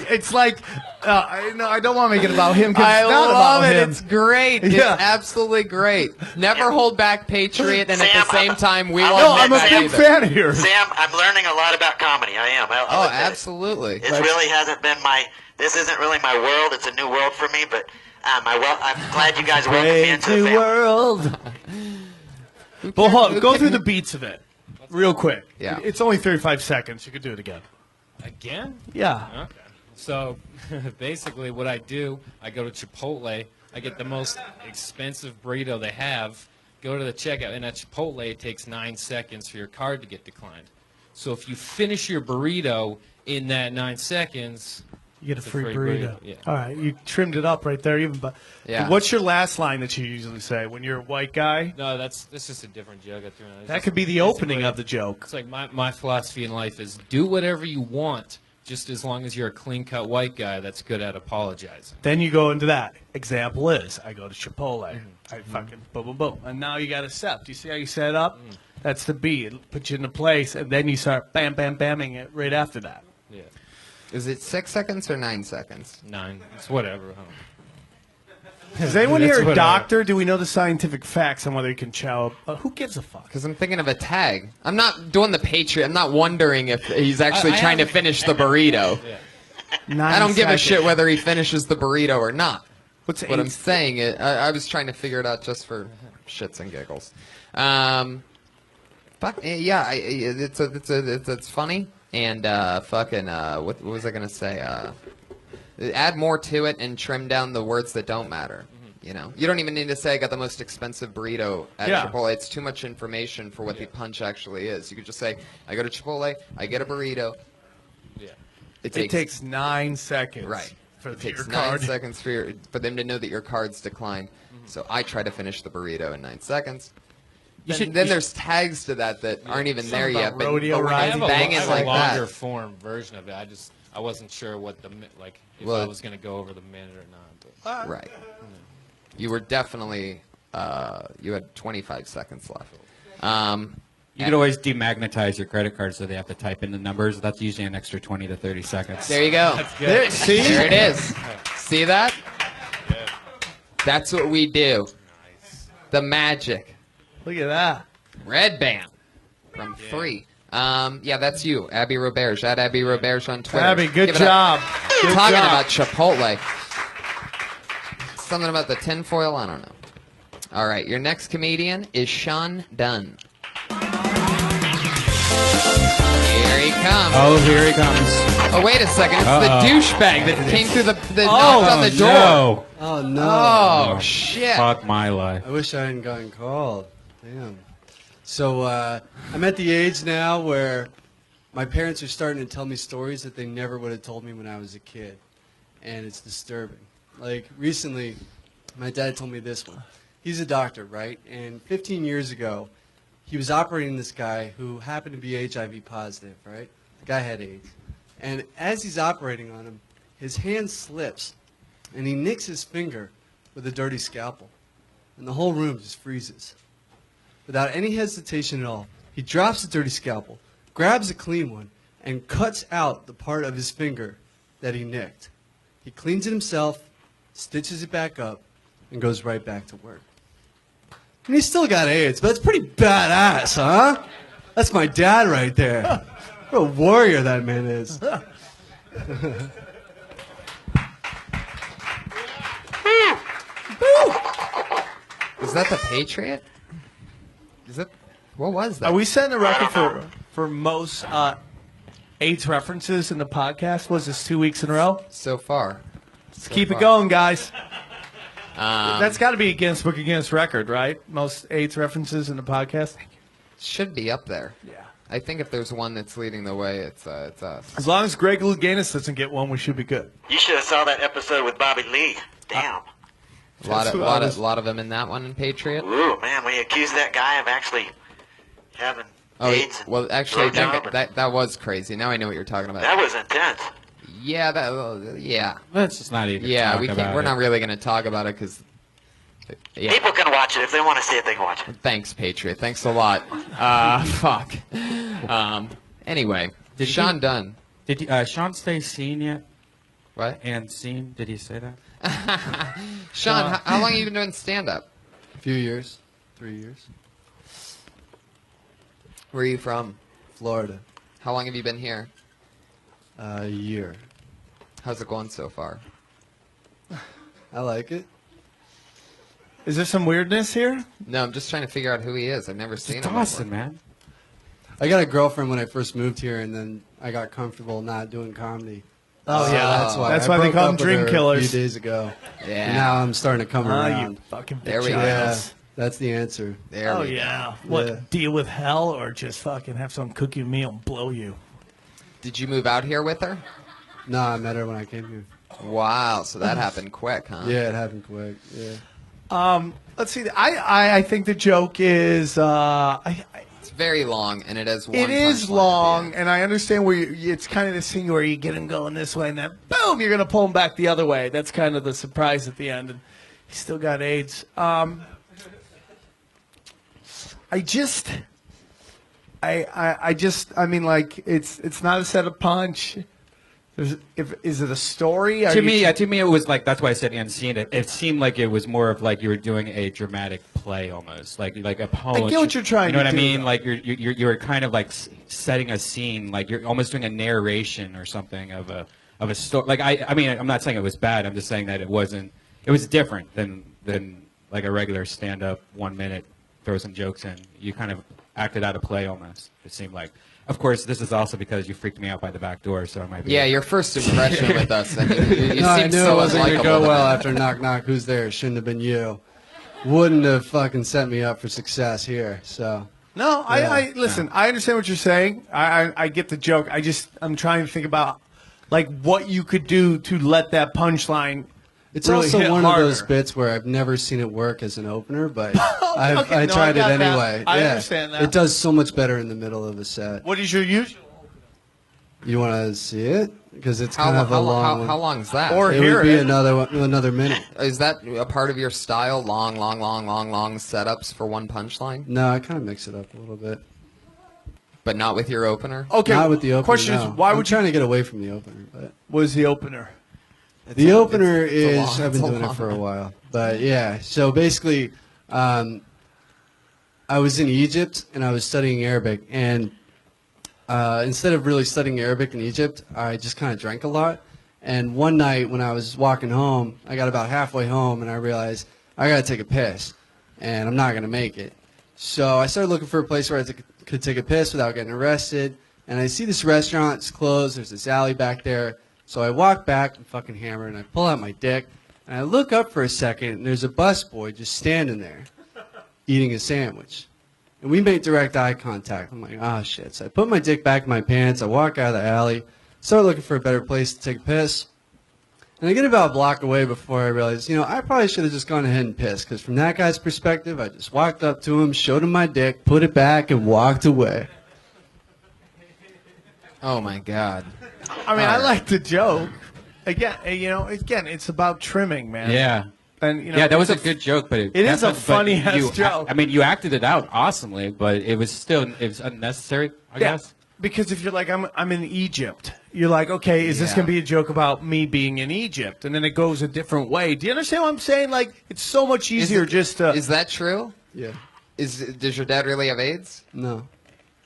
Speaker 4: it's like, I don't want to make it about him because it's not
Speaker 1: love
Speaker 4: about
Speaker 1: it.
Speaker 4: him.
Speaker 1: It's great. It's
Speaker 4: Yeah.
Speaker 1: absolutely great. Never hold back, Patriot, and at
Speaker 3: Sam,
Speaker 1: the same time, we
Speaker 3: I'm-
Speaker 1: won't
Speaker 4: No, I'm a
Speaker 1: admit
Speaker 4: big
Speaker 1: either.
Speaker 4: fan of yours.
Speaker 3: Sam, I'm learning a lot about comedy. I am. I'll
Speaker 1: Oh,
Speaker 3: admit it.
Speaker 1: absolutely.
Speaker 3: It really hasn't been this isn't really my world. It's a new world for me, but I'm glad you guys welcomed me into the
Speaker 4: New
Speaker 3: family.
Speaker 4: world. Well, hold on, go through the beats of it real quick.
Speaker 1: Yeah.
Speaker 4: It's only 35 seconds. You could do it again.
Speaker 5: Again?
Speaker 4: Yeah.
Speaker 5: Okay. So basically what I do, I go to Chipotle, I get the most expensive burrito they have, go to the checkout, and at Chipotle it takes 9 seconds for your card to get declined. So if you finish your burrito in that 9 seconds,
Speaker 4: You get a
Speaker 5: it's
Speaker 4: free burrito.
Speaker 5: Yeah.
Speaker 4: All right, you trimmed it up right there. Even, but
Speaker 1: Yeah.
Speaker 4: what's your last line that you usually say when you're a white guy?
Speaker 5: No, that's just a different joke I threw in. It's
Speaker 4: That
Speaker 5: just
Speaker 4: could be the
Speaker 5: basically-
Speaker 4: opening of the joke.
Speaker 5: It's like my philosophy in life is do whatever you want, just as long as you're a clean-cut white guy that's good at apologizing.
Speaker 4: Then you go into that. Example is, I go to Chipotle. I fucking boom, boom, boom. And now you got to set. Do you see how you set it up? That's the beat. It puts you into place, and then you start bam, bam, bamming it right after that.
Speaker 5: Yeah.
Speaker 1: Is it 6 seconds or 9 seconds?
Speaker 5: 9. It's whatever.
Speaker 4: Does anyone
Speaker 5: That's
Speaker 4: here a
Speaker 5: what I-
Speaker 4: doctor? Do we know the scientific facts on whether you can chow? Who gives a fuck?
Speaker 1: Because I'm thinking of a tag. I'm not doing the Patriot. I'm not wondering if he's actually
Speaker 5: I
Speaker 1: trying to
Speaker 5: haven't-
Speaker 1: finish the burrito.
Speaker 5: Yeah.
Speaker 1: I don't give a shit whether he finishes the burrito or not.
Speaker 4: What's
Speaker 1: What I'm
Speaker 4: 8?
Speaker 1: saying is, I was trying to figure it out just for shits and giggles. Yeah, it's funny and what was I gonna say? Add more to it and trim down the words that don't matter. You know, you don't even need to say I got the most expensive burrito at
Speaker 4: Yeah.
Speaker 1: Chipotle. It's too much information for what the punch actually is. You could just say, I go to Chipotle, I get a burrito.
Speaker 5: Yeah.
Speaker 1: It
Speaker 4: It takes 9 seconds.
Speaker 1: right.
Speaker 4: For
Speaker 1: It takes
Speaker 4: your
Speaker 1: 9
Speaker 4: card.
Speaker 1: seconds for them to know that your card's declined. So I try to finish the burrito in 9 seconds. Then there's tags to that aren't even there
Speaker 4: Something
Speaker 1: yet.
Speaker 4: about
Speaker 1: But,
Speaker 4: rodeo
Speaker 1: but when
Speaker 4: riding.
Speaker 1: it's banging
Speaker 5: I have
Speaker 1: like
Speaker 5: a longer
Speaker 1: that,
Speaker 5: form version of it. I wasn't sure what if
Speaker 1: Well,
Speaker 5: I was gonna go over the minute or not. But.
Speaker 1: right? You were definitely you had 25 seconds left.
Speaker 2: You could always demagnetize your credit card so they have to type in the numbers. That's usually an extra 20 to 30 seconds.
Speaker 1: There you go.
Speaker 4: There, see?
Speaker 1: There it is. See that? That's what we do. The magic.
Speaker 4: Look at that.
Speaker 1: Red band from 3. Yeah, that's you, Abby Roberge. At Abby Roberge on Twitter.
Speaker 4: Abby, good
Speaker 1: Give it up.
Speaker 4: job. Good
Speaker 1: Talking
Speaker 4: job.
Speaker 1: about Chipotle. Something about the tinfoil? I don't know. All right, your next comedian is Sean Dunn. Here he comes.
Speaker 2: Oh, here he comes.
Speaker 1: Oh, wait a second. It's
Speaker 2: Uh-oh.
Speaker 1: the douchebag that came through the knocked on the door.
Speaker 2: No.
Speaker 6: Oh no!
Speaker 1: Oh, shit.
Speaker 2: Fuck my life.
Speaker 6: I wish I hadn't gotten called. Damn. So I'm at the age now where my parents are starting to tell me stories that they never would have told me when I was a kid, and it's disturbing. Like recently, my dad told me this one. He's a doctor, right? And 15 years ago, he was operating this guy who happened to be HIV positive, right? The guy had AIDS. And as he's operating on him, his hand slips, and he nicks his finger with a dirty scalpel. And the whole room just freezes. Without any hesitation at all, he drops the dirty scalpel, grabs a clean one, and cuts out the part of his finger that he nicked. He cleans it himself, stitches it back up, and goes right back to work. And he's still got AIDS, but it's pretty badass, huh? That's my dad right there. What a warrior that man is.
Speaker 1: Is that the Patriot? Is it? What was that?
Speaker 4: Are we setting a record for most AIDS references in the podcast? Was this 2 weeks in a row?
Speaker 1: so far?
Speaker 4: Let's keep it going, guys.
Speaker 1: Um,
Speaker 4: That's got to be a Guinness Book of Guinness record, right? Most AIDS references in the podcast.
Speaker 1: should be up there.
Speaker 4: Yeah.
Speaker 1: I think if there's one that's leading the way, it's us.
Speaker 4: As long as Greg Louganis doesn't get one, we should be good.
Speaker 3: You should have saw that episode with Bobby Lee. Damn.
Speaker 1: A lot
Speaker 4: That's
Speaker 1: of
Speaker 4: what I was-
Speaker 1: lot of them in that one in Patriot.
Speaker 3: Ooh, man, we accused that guy of actually having
Speaker 1: Oh,
Speaker 3: AIDS. and
Speaker 1: well, actually,
Speaker 3: blowjob, and
Speaker 1: that was crazy. Now I know what you're talking about.
Speaker 3: that was intense.
Speaker 1: Yeah, yeah,
Speaker 2: Let's just not even
Speaker 1: yeah.
Speaker 2: talk
Speaker 1: We can't.
Speaker 2: about
Speaker 1: We're
Speaker 2: it.
Speaker 1: not really going to talk about it because. Yeah.
Speaker 3: People can watch it if they want to see it. They can watch it.
Speaker 1: Thanks, Patriot. Thanks a lot. Fuck. Anyway,
Speaker 2: Did
Speaker 1: Sean
Speaker 2: he-
Speaker 1: Dunn.
Speaker 2: Did Sean stay seen yet?
Speaker 1: What?
Speaker 2: And seen? Did he say that?
Speaker 1: Sean, how long have you been doing stand-up?
Speaker 6: A few years. 3 years.
Speaker 1: Where are you from?
Speaker 6: Florida.
Speaker 1: How long have you been here?
Speaker 6: A year.
Speaker 1: How's it going so far?
Speaker 6: I like it.
Speaker 4: Is there some weirdness here?
Speaker 1: No, I'm just trying to figure out who he is. I've never seen him
Speaker 2: Dawson,
Speaker 1: before.
Speaker 2: man.
Speaker 6: I got a girlfriend when I first moved here, and then I got comfortable not doing comedy.
Speaker 4: Oh,
Speaker 6: So
Speaker 4: yeah.
Speaker 6: that's why.
Speaker 4: That's
Speaker 6: I
Speaker 4: why they
Speaker 6: broke
Speaker 4: call
Speaker 6: up
Speaker 4: them
Speaker 6: with
Speaker 4: dream
Speaker 6: her
Speaker 4: killers.
Speaker 6: A few days ago.
Speaker 1: Yeah.
Speaker 6: And now I'm starting to come
Speaker 4: Oh,
Speaker 6: around.
Speaker 4: you fucking bitch.
Speaker 1: There we go.
Speaker 6: Yeah, that's the answer.
Speaker 1: There
Speaker 4: Oh,
Speaker 1: we go.
Speaker 4: yeah. What,
Speaker 6: Yeah.
Speaker 4: deal with hell or just fucking have someone cook you a meal and blow you?
Speaker 1: Did you move out here with her?
Speaker 6: No, I met her when I came here.
Speaker 1: Wow, so that happened quick, huh?
Speaker 6: Yeah, it happened quick. Yeah.
Speaker 4: Let's see. I think the joke is
Speaker 1: It's very long, and it has one
Speaker 4: it is
Speaker 1: punchline at the
Speaker 4: long,
Speaker 1: end.
Speaker 4: and I understand where it's kind of this thing where you get him going this way, and then boom, you're gonna pull him back the other way. That's kind of the surprise at the end, and he still got AIDS. I mean, like it's not a set of punch. Is it a story?
Speaker 2: To me, it was like that's why I said unseen. It seemed like it was more of like you were doing a dramatic play almost, like a poem.
Speaker 4: I get what you're trying
Speaker 2: You know
Speaker 4: to
Speaker 2: what
Speaker 4: do,
Speaker 2: I mean?
Speaker 4: though.
Speaker 2: Like you're kind of like setting a scene, like you're almost doing a narration or something of a story. Like I mean, I'm not saying it was bad. I'm just saying that it wasn't. It was different than like a regular stand-up 1 minute throw some jokes in. You kind of acted out a play almost. It seemed like. Of course, this is also because you freaked me out by the back door, so I might be.
Speaker 1: Yeah, your first impression with us. I mean, you
Speaker 6: No, I
Speaker 1: seem
Speaker 6: knew
Speaker 1: so
Speaker 6: it wasn't going to go
Speaker 1: unlikable.
Speaker 6: well after knock knock. Who's there? Shouldn't have been you. Wouldn't have fucking set me up for success here. So
Speaker 4: No, I listen. I understand what you're saying. I get the joke. I'm trying to think about like what you could do to let that punchline.
Speaker 6: it's
Speaker 4: really
Speaker 6: also
Speaker 4: hit
Speaker 6: one
Speaker 4: harder.
Speaker 6: of those bits where I've never seen it work as an opener, but I
Speaker 4: Okay, no,
Speaker 6: tried it
Speaker 4: got that.
Speaker 6: anyway.
Speaker 4: I
Speaker 6: Yeah.
Speaker 4: understand that.
Speaker 6: It does so much better in the middle of a set.
Speaker 4: What is your usual?
Speaker 6: You want to see it? Because it's
Speaker 1: How,
Speaker 6: kind of a
Speaker 1: how,
Speaker 6: long
Speaker 1: how,
Speaker 6: one.
Speaker 1: how long is that?
Speaker 4: Or
Speaker 6: It
Speaker 4: hear
Speaker 6: would be
Speaker 4: it.
Speaker 6: another minute.
Speaker 1: Is that a part of your style? Long setups for one punchline,
Speaker 6: No, I kind of mix it up a little bit.
Speaker 1: but not with your opener.
Speaker 4: Okay.
Speaker 6: Not with the opener.
Speaker 4: Question
Speaker 6: no.
Speaker 4: is, why
Speaker 6: I'm
Speaker 4: would you?
Speaker 6: trying to get away from the opener, but
Speaker 4: What is the opener?
Speaker 6: the opener
Speaker 1: it's a
Speaker 6: is
Speaker 1: long-
Speaker 6: I've
Speaker 1: it's
Speaker 6: been
Speaker 1: a
Speaker 6: doing it
Speaker 1: long
Speaker 6: for a
Speaker 1: one.
Speaker 6: while, but yeah. So basically, I was in Egypt and I was studying Arabic, and instead of really studying Arabic in Egypt, I just kind of drank a lot. And one night when I was walking home, I got about halfway home and I realized I got to take a piss, and I'm not going to make it. So I started looking for a place where I could take a piss without getting arrested. And I see this restaurant, it's closed, there's this alley back there. So I walk back and fucking hammer, and I pull out my dick, and I look up for a second, and there's a busboy just standing there, eating a sandwich. And we make direct eye contact. I'm like, oh shit. So I put my dick back in my pants, I walk out of the alley, start looking for a better place to take a piss. And I get about a block away before I realize, I probably should have just gone ahead and pissed, because from that guy's perspective, I just walked up to him, showed him my dick, put it back, and walked away.
Speaker 1: Oh my God.
Speaker 4: I mean, I like the joke. Again, it's about trimming, man.
Speaker 2: Yeah.
Speaker 4: And
Speaker 2: Yeah, that was a good joke, but
Speaker 4: It is a
Speaker 2: but
Speaker 4: funny-ass
Speaker 2: you-
Speaker 4: joke.
Speaker 2: I mean, you acted it out awesomely, but it was unnecessary, I guess.
Speaker 4: Because if you're like, I'm in Egypt, you're like, okay, is this
Speaker 1: Yeah.
Speaker 4: going to be a joke about me being in Egypt? And then it goes a different way. Do you understand what I'm saying? Like, it's so much easier just to.
Speaker 1: Is that true?
Speaker 6: Yeah.
Speaker 1: Does your dad really have AIDS?
Speaker 6: No.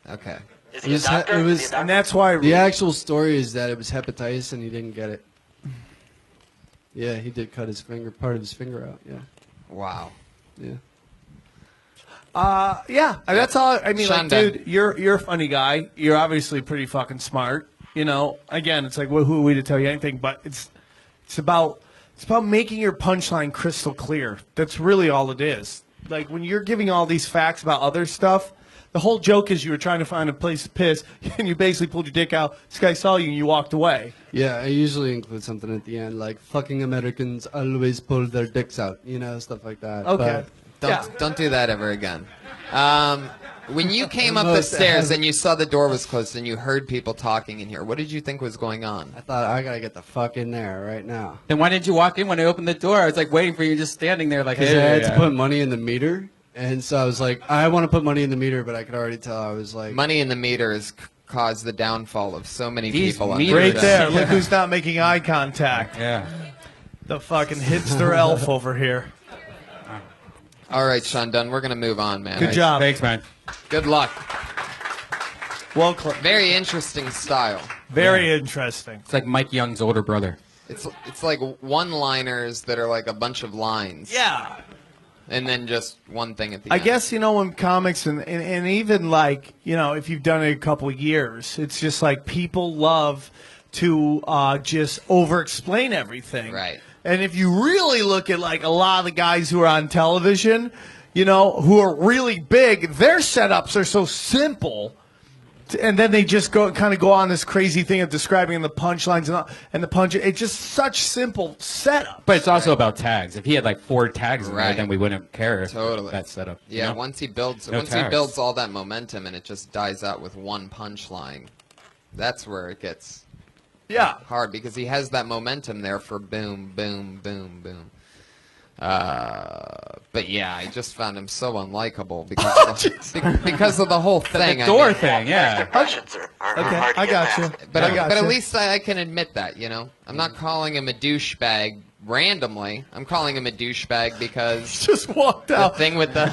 Speaker 1: Okay.
Speaker 3: Is he a
Speaker 6: It
Speaker 3: doctor?
Speaker 6: was-
Speaker 3: Is he a doctor?
Speaker 4: And that's why.
Speaker 6: The actual story is that it was hepatitis and he didn't get it. Yeah, he did cut part of his finger out. Yeah,
Speaker 1: Wow.
Speaker 6: yeah.
Speaker 4: Yeah, that's all. I mean, like,
Speaker 1: Shonda.
Speaker 4: dude, you're a funny guy. You're obviously pretty fucking smart. Again, it's like, well, who are we to tell you anything? But it's about making your punchline crystal clear. That's really all it is. Like when you're giving all these facts about other stuff, the whole joke is you were trying to find a place to piss, and you basically pulled your dick out. This guy saw you, and you walked away.
Speaker 6: Yeah, I usually include something at the end, like fucking Americans always pull their dicks out, stuff like that.
Speaker 4: Okay.
Speaker 1: Don't do that ever again. When you came up
Speaker 6: No,
Speaker 1: the
Speaker 6: it
Speaker 1: stairs
Speaker 6: hasn't.
Speaker 1: and you saw the door was closed and you heard people talking in here, what did you think was going on?
Speaker 6: I thought I gotta get the fuck in there right now.
Speaker 2: Then why didn't you walk in when I opened the door? I was like waiting for you, just standing there, like,
Speaker 6: Because
Speaker 2: hey,
Speaker 6: I had to put money in the meter, and so I was like, I want to put money in the meter, but I could already tell I was like,
Speaker 1: Money in the meter has caused the downfall of so many
Speaker 2: These
Speaker 1: people. on
Speaker 2: meters-
Speaker 4: Right
Speaker 1: the
Speaker 4: there. Look who's not making eye contact.
Speaker 2: Yeah.
Speaker 4: The fucking hipster elf over here.
Speaker 1: All right, Sean Dunn, we're going to move on, man.
Speaker 4: Good job.
Speaker 2: Thanks, man.
Speaker 1: Good luck.
Speaker 4: Well,
Speaker 1: Very interesting style.
Speaker 4: very interesting.
Speaker 2: It's like Mike Young's older brother.
Speaker 1: It's like one-liners that are like a bunch of lines.
Speaker 4: Yeah.
Speaker 1: And then just one thing at the
Speaker 4: I
Speaker 1: end.
Speaker 4: guess, when comics and even like, if you've done it a couple of years, it's just like people love to just over-explain everything.
Speaker 1: Right.
Speaker 4: And if you really look at like a lot of the guys who are on television, who are really big, their setups are so simple. And then they just go on this crazy thing of describing the punchlines and the punch. It's just such simple setup.
Speaker 2: But it's also about tags. If he had like 4 tags in there,
Speaker 1: Right.
Speaker 2: then we wouldn't care.
Speaker 1: Totally.
Speaker 2: That setup.
Speaker 1: Yeah,
Speaker 2: you know?
Speaker 1: once he builds
Speaker 2: No tags.
Speaker 1: all that momentum and it just dies out with one punchline, that's where it gets
Speaker 4: Yeah.
Speaker 1: hard because he has that momentum there for boom, boom, boom, boom. But yeah, I just found him so unlikable because of the whole thing.
Speaker 2: The door
Speaker 1: I mean,
Speaker 2: thing, yeah.
Speaker 3: Impressions are
Speaker 4: Okay,
Speaker 3: hard to
Speaker 4: I
Speaker 3: get
Speaker 4: got
Speaker 3: past.
Speaker 4: you.
Speaker 1: But
Speaker 4: I got
Speaker 1: at
Speaker 4: you.
Speaker 1: least I can admit that, I'm not calling him a douchebag randomly. I'm calling him a douchebag because
Speaker 4: Just walked
Speaker 1: the
Speaker 4: out.
Speaker 1: thing with the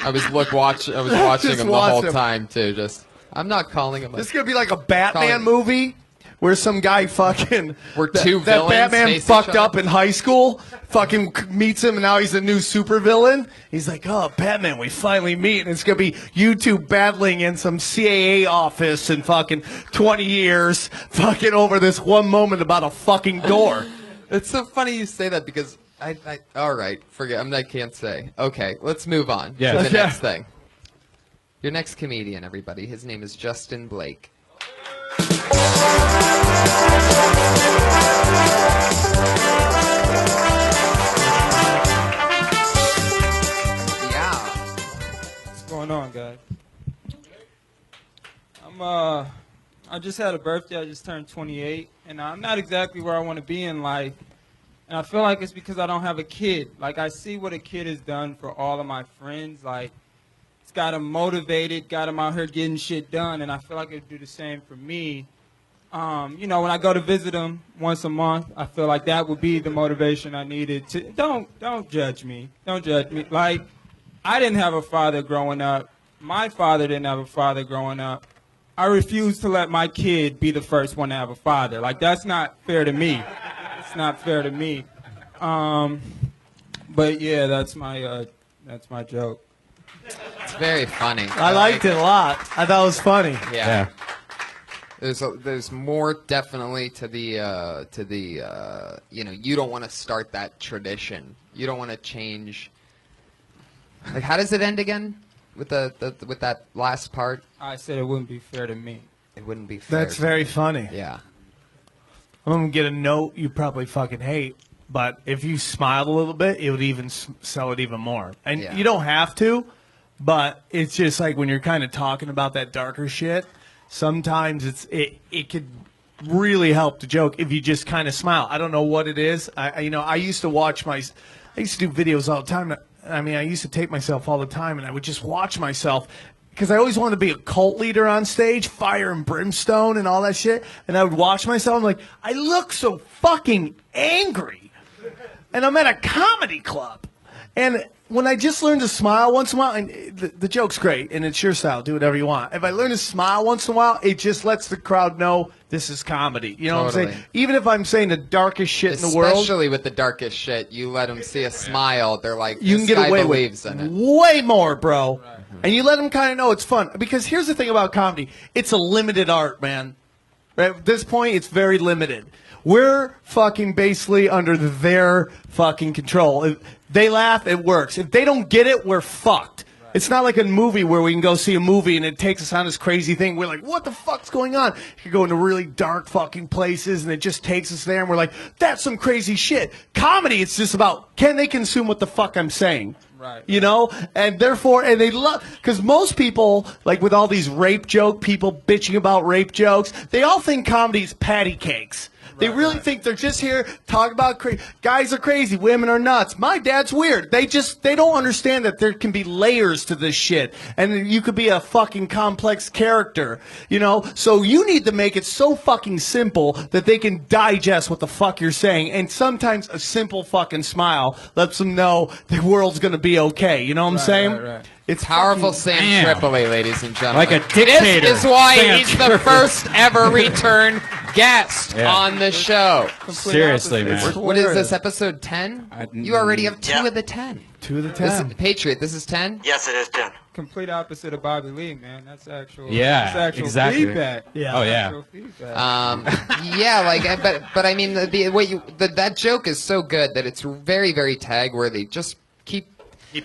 Speaker 1: I was watching
Speaker 4: Just
Speaker 1: him the
Speaker 4: watch
Speaker 1: whole
Speaker 4: him.
Speaker 1: time too. I'm not calling him.
Speaker 4: This is gonna be like a Batman
Speaker 1: Calling-
Speaker 4: movie where some guy fucking
Speaker 1: Where two
Speaker 4: that
Speaker 1: villains
Speaker 4: Batman
Speaker 1: face each
Speaker 4: fucked
Speaker 1: other?
Speaker 4: up in high school fucking meets him and now he's a new supervillain. He's like, oh, Batman, we finally meet, and it's gonna be you two battling in some CAA office in fucking 20 years, fucking over this one moment about a fucking door.
Speaker 1: It's so funny you say that because I all right, forget. I can't say. Okay, let's move on
Speaker 2: Yeah.
Speaker 1: to the
Speaker 4: Okay.
Speaker 1: next thing. Your next comedian, everybody. His name is Justin Blake. Yeah.
Speaker 7: What's going on, guys? I just had a birthday. I just turned 28, and I'm not exactly where I want to be in life. And I feel like it's because I don't have a kid. Like, I see what a kid has done for all of my friends. Like, it's got them motivated, got them out here getting shit done, and I feel like it'd do the same for me. You know, when I go to visit them once a month, I feel like that would be the motivation I needed to. Don't judge me. Don't judge me. Like, I didn't have a father growing up. My father didn't have a father growing up. I refuse to let my kid be the first one to have a father. Like, that's not fair to me. It's not fair to me. But yeah, that's my joke.
Speaker 1: It's very funny.
Speaker 4: I liked it a lot. I thought it was funny.
Speaker 1: Yeah. There's more definitely to the you know, you don't want to start that tradition. You don't want to change. Like, how does it end again with with that last part?
Speaker 7: I said it wouldn't be fair to me.
Speaker 1: It wouldn't be fair.
Speaker 4: That's very funny.
Speaker 1: Yeah.
Speaker 4: I'm gonna get a note you probably fucking hate, but if you smiled a little bit, it would even sell it even more. And
Speaker 1: Yeah.
Speaker 4: you don't have to, but it's just like when you're kind of talking about that darker shit. Sometimes it could really help the joke if you just kind of smile. I don't know what it is. I used to watch I used to do videos all the time. I mean, I used to tape myself all the time, and I would just watch myself. Because I always wanted to be a cult leader on stage, fire and brimstone and all that shit. And I would watch myself and like, I look so fucking angry. And I'm at a comedy club. And when I just learn to smile once in a while, and the joke's great, and it's your style, do whatever you want. If I learn to smile once in a while, it just lets the crowd know this is comedy. You know what I'm
Speaker 1: Totally.
Speaker 4: saying? Even if I'm saying the darkest shit in the world,
Speaker 1: Especially with the darkest shit, you let them see a smile. They're like,
Speaker 4: you
Speaker 1: this
Speaker 4: can get
Speaker 1: guy
Speaker 4: away
Speaker 1: believes
Speaker 4: with
Speaker 1: in it.
Speaker 4: way more, bro. And you let them kind of know it's fun. Because here's the thing about comedy. It's a limited art, man. Right? At this point, it's very limited. We're fucking basically under their fucking control. If they laugh, it works. If they don't get it, we're fucked. It's not like a movie where we can go see a movie and it takes us on this crazy thing. We're like, what the fuck's going on? You can go into really dark fucking places and it just takes us there and we're like, that's some crazy shit. Comedy, it's just about, can they consume what the fuck I'm saying?
Speaker 7: Right.
Speaker 4: You know? And therefore, and they love, because most people, like with all these rape joke people bitching about rape jokes, they all think comedy's patty cakes. They really think they're just here talking about guys are crazy, women are nuts. My dad's weird. They don't understand that there can be layers to this shit, and you could be a fucking complex character, you know. So you need to make it so fucking simple that they can digest what the fuck you're saying, and sometimes a simple fucking smile lets them know the world's gonna be okay. You know what I'm saying?
Speaker 7: right.
Speaker 4: It's
Speaker 1: Powerful
Speaker 4: fucking-
Speaker 1: Sam
Speaker 2: Damn.
Speaker 1: Tripoli, ladies and gentlemen.
Speaker 2: Like a dictator.
Speaker 1: This is why
Speaker 2: Sam
Speaker 1: he's the first ever return guest
Speaker 2: Yeah.
Speaker 1: on the show.
Speaker 2: Seriously,
Speaker 7: opposite.
Speaker 2: man.
Speaker 1: What is this, episode 10? You already have 2
Speaker 3: Yeah.
Speaker 1: of the 10.
Speaker 4: 2 of the
Speaker 1: This is
Speaker 4: 10.
Speaker 1: Patriot, this is 10?
Speaker 3: Yes, it is 10.
Speaker 7: Complete opposite of Bobby Lee, man. That's actual.
Speaker 2: Yeah,
Speaker 7: that's actual
Speaker 2: exactly.
Speaker 7: feedback.
Speaker 4: Yeah.
Speaker 2: Oh, yeah.
Speaker 7: Actual feedback.
Speaker 1: Yeah, like, but I mean, that joke is so good that it's very, very tag worthy. Just keep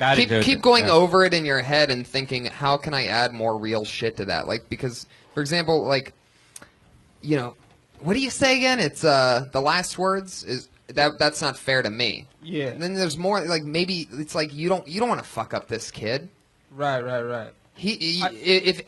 Speaker 2: adding to it.
Speaker 1: keep going
Speaker 2: Yeah.
Speaker 1: over it in your head and thinking, how can I add more real shit to that? Like, because, for example, like, you know, what do you say again? It's the last words is that's not fair to me.
Speaker 7: Yeah.
Speaker 1: And then there's more, like, maybe it's like you don't want to fuck up this kid.
Speaker 7: Right.
Speaker 1: If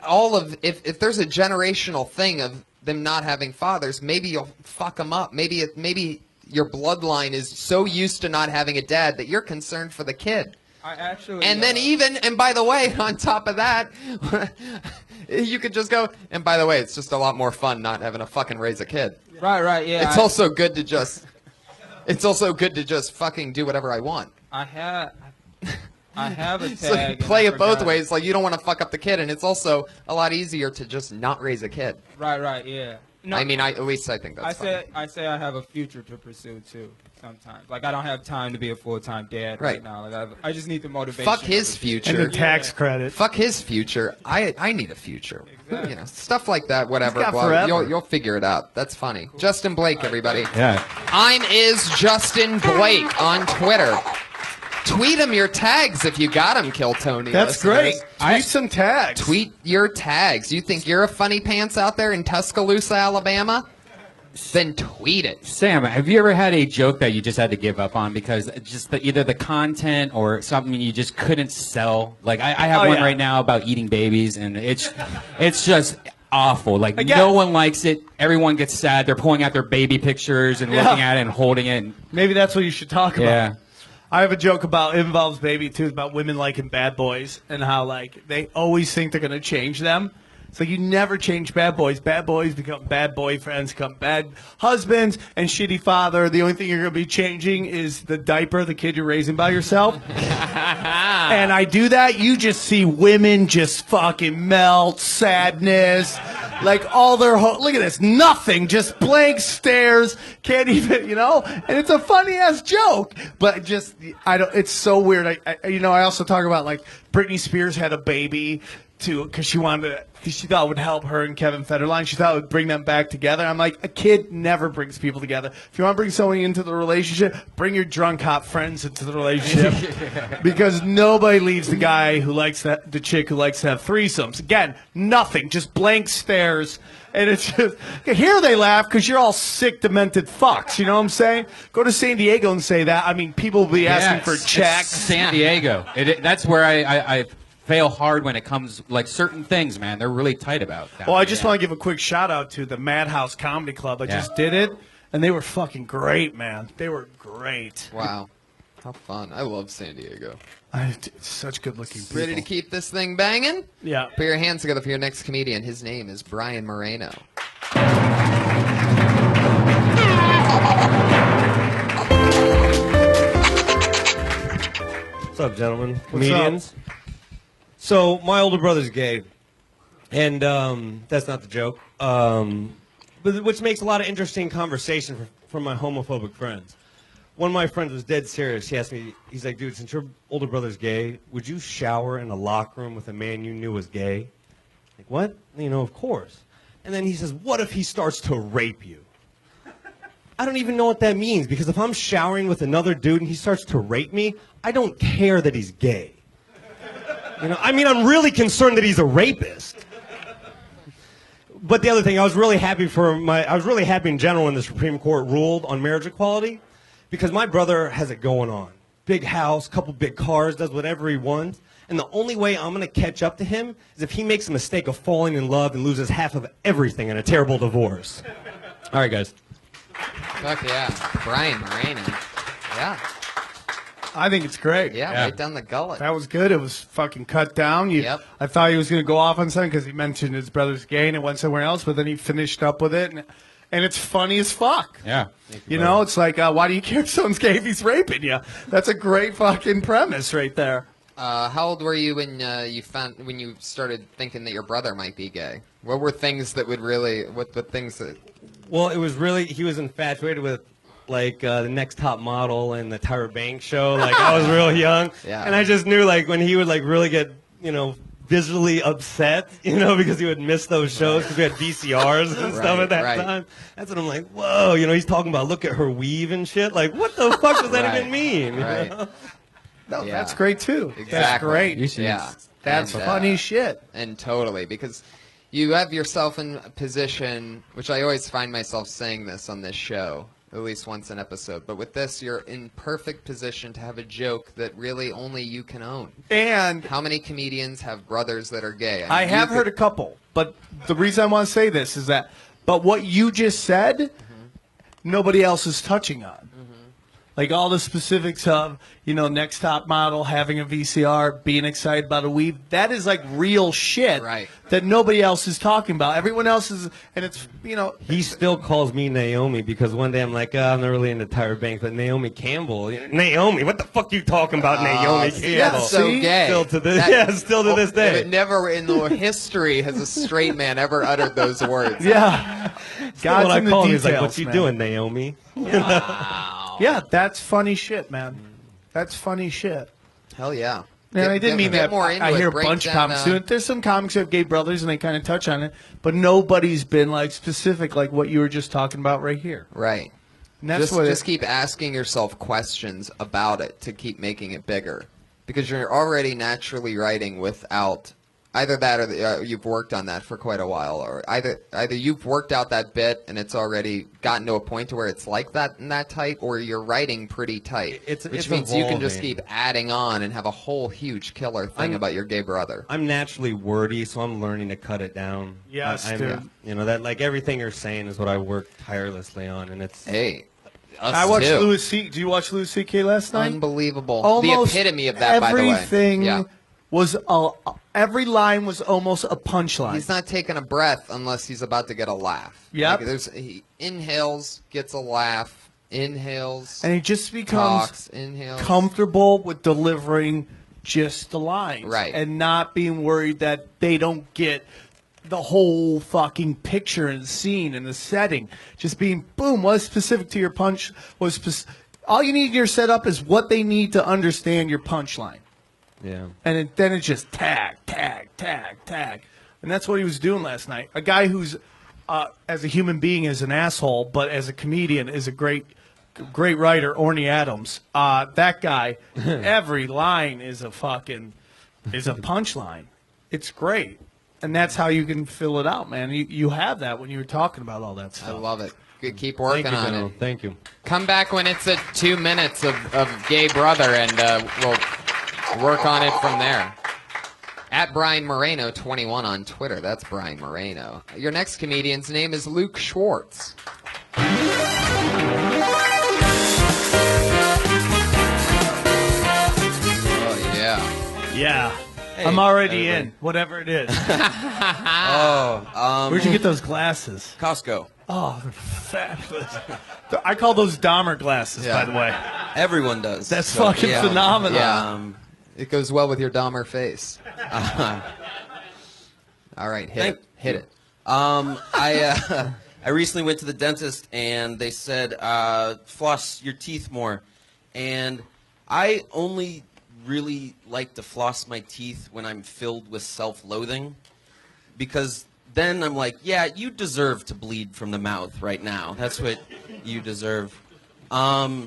Speaker 1: there's a generational thing of them not having fathers, maybe you'll fuck them up. Maybe your bloodline is so used to not having a dad that you're concerned for the kid.
Speaker 7: I actually.
Speaker 1: And then and by the way, on top of that, you could just go, and by the way, it's just a lot more fun not having to fucking raise a kid.
Speaker 7: Right. Yeah.
Speaker 1: It's also good to just fucking do whatever I want.
Speaker 7: I have a tag.
Speaker 1: So you
Speaker 7: and
Speaker 1: play
Speaker 7: I
Speaker 1: it both
Speaker 7: forgot.
Speaker 1: ways. Like, you don't want to fuck up the kid, and it's also a lot easier to just not raise a kid.
Speaker 7: Right. Yeah. No.
Speaker 1: I mean, at least I think that's funny.
Speaker 7: I say I have a future to pursue too. Sometimes, like I don't have time to be a full-time dad right now. Like I just need the motivation.
Speaker 1: Fuck his future
Speaker 4: and the tax credit.
Speaker 1: Fuck his future. I need a future.
Speaker 7: Exactly.
Speaker 1: You know, stuff like that. Whatever.
Speaker 4: He's got
Speaker 1: Well,
Speaker 4: forever.
Speaker 1: you'll figure it out. That's funny. Cool. Justin Blake, everybody.
Speaker 2: Yeah.
Speaker 1: I'm is Justin Blake on Twitter. Tweet him your tags if you got him, Kill Tony.
Speaker 4: That's
Speaker 1: listeners.
Speaker 4: great. Tweet some tags.
Speaker 1: Tweet your tags. You think you're a funny pants out there in Tuscaloosa, Alabama? Then tweet it.
Speaker 2: Sam, have you ever had a joke that you just had to give up on because just either the content or something you just couldn't sell? Like I have one right now about eating babies, and it's just awful. Like no one likes it. Everyone gets sad. They're pulling out their baby pictures and looking at it and holding it.
Speaker 4: Maybe that's what you should talk about.
Speaker 2: Yeah.
Speaker 4: I have a joke about it involves baby too. It's about women liking bad boys and how like they always think they're gonna change them. So you never change bad boys. Bad boys become bad boyfriends, become bad husbands, and shitty father. The only thing you're going to be changing is the diaper, the kid you're raising by yourself. And I do that, you just see women just fucking melt, sadness, like all their look at this, nothing, just blank stares, can't even, and it's a funny ass joke, but just it's so weird. I also talk about like Britney Spears had a baby because she thought it would help her and Kevin Federline. She thought it would bring them back together. I'm like, a kid never brings people together. If you want to bring someone into the relationship, bring your drunk hot friends into the relationship, because nobody leaves the guy who likes the chick who likes to have threesomes. Again, nothing, just blank stares. And it's just, here they laugh because you're all sick, demented fucks. You know what I'm saying? Go to San Diego and say that. I mean, people will be asking for checks.
Speaker 2: San Diego. That's where I fail hard when it comes like certain things, man. They're really tight about that.
Speaker 4: Well, I just want to give a quick shout out to the Madhouse Comedy Club. I just did it, and they were fucking great, man. They were great.
Speaker 1: Wow. How fun. I love San Diego.
Speaker 4: Such good looking people.
Speaker 1: Ready to keep this thing banging?
Speaker 4: Yeah.
Speaker 1: Put your hands together for your next comedian. His name is Brian Moreno.
Speaker 8: What's up, gentlemen? Comedians. So my older brother's gay, and that's not the joke. But which makes a lot of interesting conversation from my homophobic friends. One of my friends was dead serious. He asked me, he's like, dude, since your older brother's gay, would you shower in a locker room with a man you knew was gay? Like, what? Of course. And then he says, what if he starts to rape you? I don't even know what that means, because if I'm showering with another dude and he starts to rape me, I don't care that he's gay. I'm really concerned that he's a rapist. But the other thing, I was really happy in general when the Supreme Court ruled on marriage equality, because my brother has it going on. Big house, couple big cars, does whatever he wants. And the only way I'm going to catch up to him is if he makes the mistake of falling in love and loses half of everything in a terrible divorce. All right, guys.
Speaker 1: Fuck yeah. Brian Moreno. Yeah.
Speaker 4: I think it's great.
Speaker 1: Yeah, right down the gullet.
Speaker 4: That was good. It was fucking cut down. I thought he was going to go off on something because he mentioned his brother's gay and it went somewhere else, but then he finished up with it. And it's funny as fuck.
Speaker 2: Yeah.
Speaker 4: It's like, why do you care if someone's gay if he's raping you? That's a great fucking premise right there.
Speaker 1: How old were you when you started thinking that your brother might be gay? What were things that would really, what things that...
Speaker 8: Well, it was really, he was infatuated with, like, the Next Top Model and the Tyra Banks show. Like, I was real young.
Speaker 1: Yeah.
Speaker 8: And I just knew, like, when he would, like, really get, visually upset, because he would miss those shows because we had VCRs and stuff at that time. That's when I'm like, whoa, he's talking about look at her weave and shit. Like, what the fuck does that even mean?
Speaker 4: No, that's great too.
Speaker 1: Exactly.
Speaker 4: That's great.
Speaker 1: Yeah.
Speaker 4: That's funny shit.
Speaker 1: And totally, because you have yourself in a position, which I always find myself saying this on this show, at least once an episode, but with this, you're in perfect position to have a joke that really only you can own.
Speaker 4: And
Speaker 1: how many comedians have brothers that are gay?
Speaker 4: I have heard a couple, but the reason I want to say this is that, but what you just said, nobody else is touching on. Like all the specifics of, Next Top Model, having a VCR, being excited about a weave, that is like real shit that nobody else is talking about. Everyone else is, and it's,
Speaker 8: He still calls me Naomi because one day I'm like, I'm not really into Tyra Banks, but Naomi Campbell. Naomi, what the fuck you talking about, Naomi Campbell?
Speaker 1: Yeah, so gay.
Speaker 8: Still to this day.
Speaker 1: Never in the history has a straight man ever uttered those words.
Speaker 4: Yeah. God's
Speaker 8: what I
Speaker 4: in the
Speaker 8: call him.
Speaker 4: details,
Speaker 8: He's like, "What you
Speaker 4: man.
Speaker 8: doing, Naomi?"
Speaker 4: Yeah, that's funny shit, man. That's funny shit.
Speaker 1: Hell yeah.
Speaker 4: And I didn't mean
Speaker 1: get
Speaker 4: that.
Speaker 1: more into
Speaker 4: I hear
Speaker 1: it.
Speaker 4: a
Speaker 1: Break
Speaker 4: bunch of
Speaker 1: down,
Speaker 4: comics doing it. There's some comics who have gay brothers, and they kind of touch on it, but nobody's been like specific, like what you were just talking about right here.
Speaker 1: Right.
Speaker 4: And that's
Speaker 1: Just keep asking yourself questions about it to keep making it bigger, because you're already naturally writing without either that or you've worked on that for quite a while, or either you've worked out that bit and it's already gotten to a point to where it's like that and that tight, or you're writing pretty tight, which means you can just
Speaker 8: evolving.
Speaker 1: keep adding on and have a whole huge killer thing about your gay brother.
Speaker 8: I'm naturally wordy, so I'm learning to cut it down.
Speaker 4: Yes,
Speaker 8: I'm,
Speaker 4: dude.
Speaker 8: You know that like everything you're saying is what I work tirelessly on, and it's
Speaker 1: Hey.
Speaker 4: I watched
Speaker 1: too.
Speaker 4: Louis C. Did you watch Louis C.K. last night?
Speaker 1: Unbelievable.
Speaker 4: Almost
Speaker 1: the epitome of that, by the way.
Speaker 4: Everything
Speaker 1: Yeah.
Speaker 4: was every line was almost a punchline.
Speaker 1: He's not taking a breath unless he's about to get a laugh.
Speaker 4: Yep.
Speaker 1: Like he inhales, gets a laugh, inhales,
Speaker 4: and he just becomes
Speaker 1: talks, inhales.
Speaker 4: comfortable with delivering just the lines,
Speaker 1: Right.
Speaker 4: and not being worried that they don't get the whole fucking picture and scene and the setting. Just being boom, was specific to your punch. All you need in your setup is what they need to understand your punchline.
Speaker 8: yeah.
Speaker 4: And then it's just tag, tag, tag, tag. And that's what he was doing last night. A guy who's, as a human being, is an asshole, but as a comedian is a great writer, Orny Adams. That guy, every line is a punchline. It's great. And that's how you can fill it out, man. You have that when you were talking about all that
Speaker 1: I
Speaker 4: stuff.
Speaker 1: love it. Good, keep working
Speaker 8: Thank you,
Speaker 1: on
Speaker 8: General.
Speaker 1: it.
Speaker 8: Thank you.
Speaker 1: Come back when it's at 2 minutes of gay brother, and we'll work on it from there. At Brian Moreno 21 on Twitter. That's Brian Moreno. Your next comedian's name is Luke Schwartz. Oh yeah.
Speaker 4: Yeah. I'm already in, whatever it is. Where'd you get those glasses?
Speaker 9: Costco.
Speaker 4: Oh, they're fabulous. I call those Dahmer glasses,
Speaker 1: Yeah.
Speaker 4: by the way.
Speaker 9: Everyone does.
Speaker 4: That's
Speaker 9: So,
Speaker 4: fucking
Speaker 9: yeah.
Speaker 4: phenomenal.
Speaker 1: Yeah. It goes well with your Dahmer face. All right, hit it.
Speaker 9: I recently went to the dentist and they said floss your teeth more, and I only really like to floss my teeth when I'm filled with self-loathing, because then I'm like, yeah, you deserve to bleed from the mouth right now. That's what you deserve. I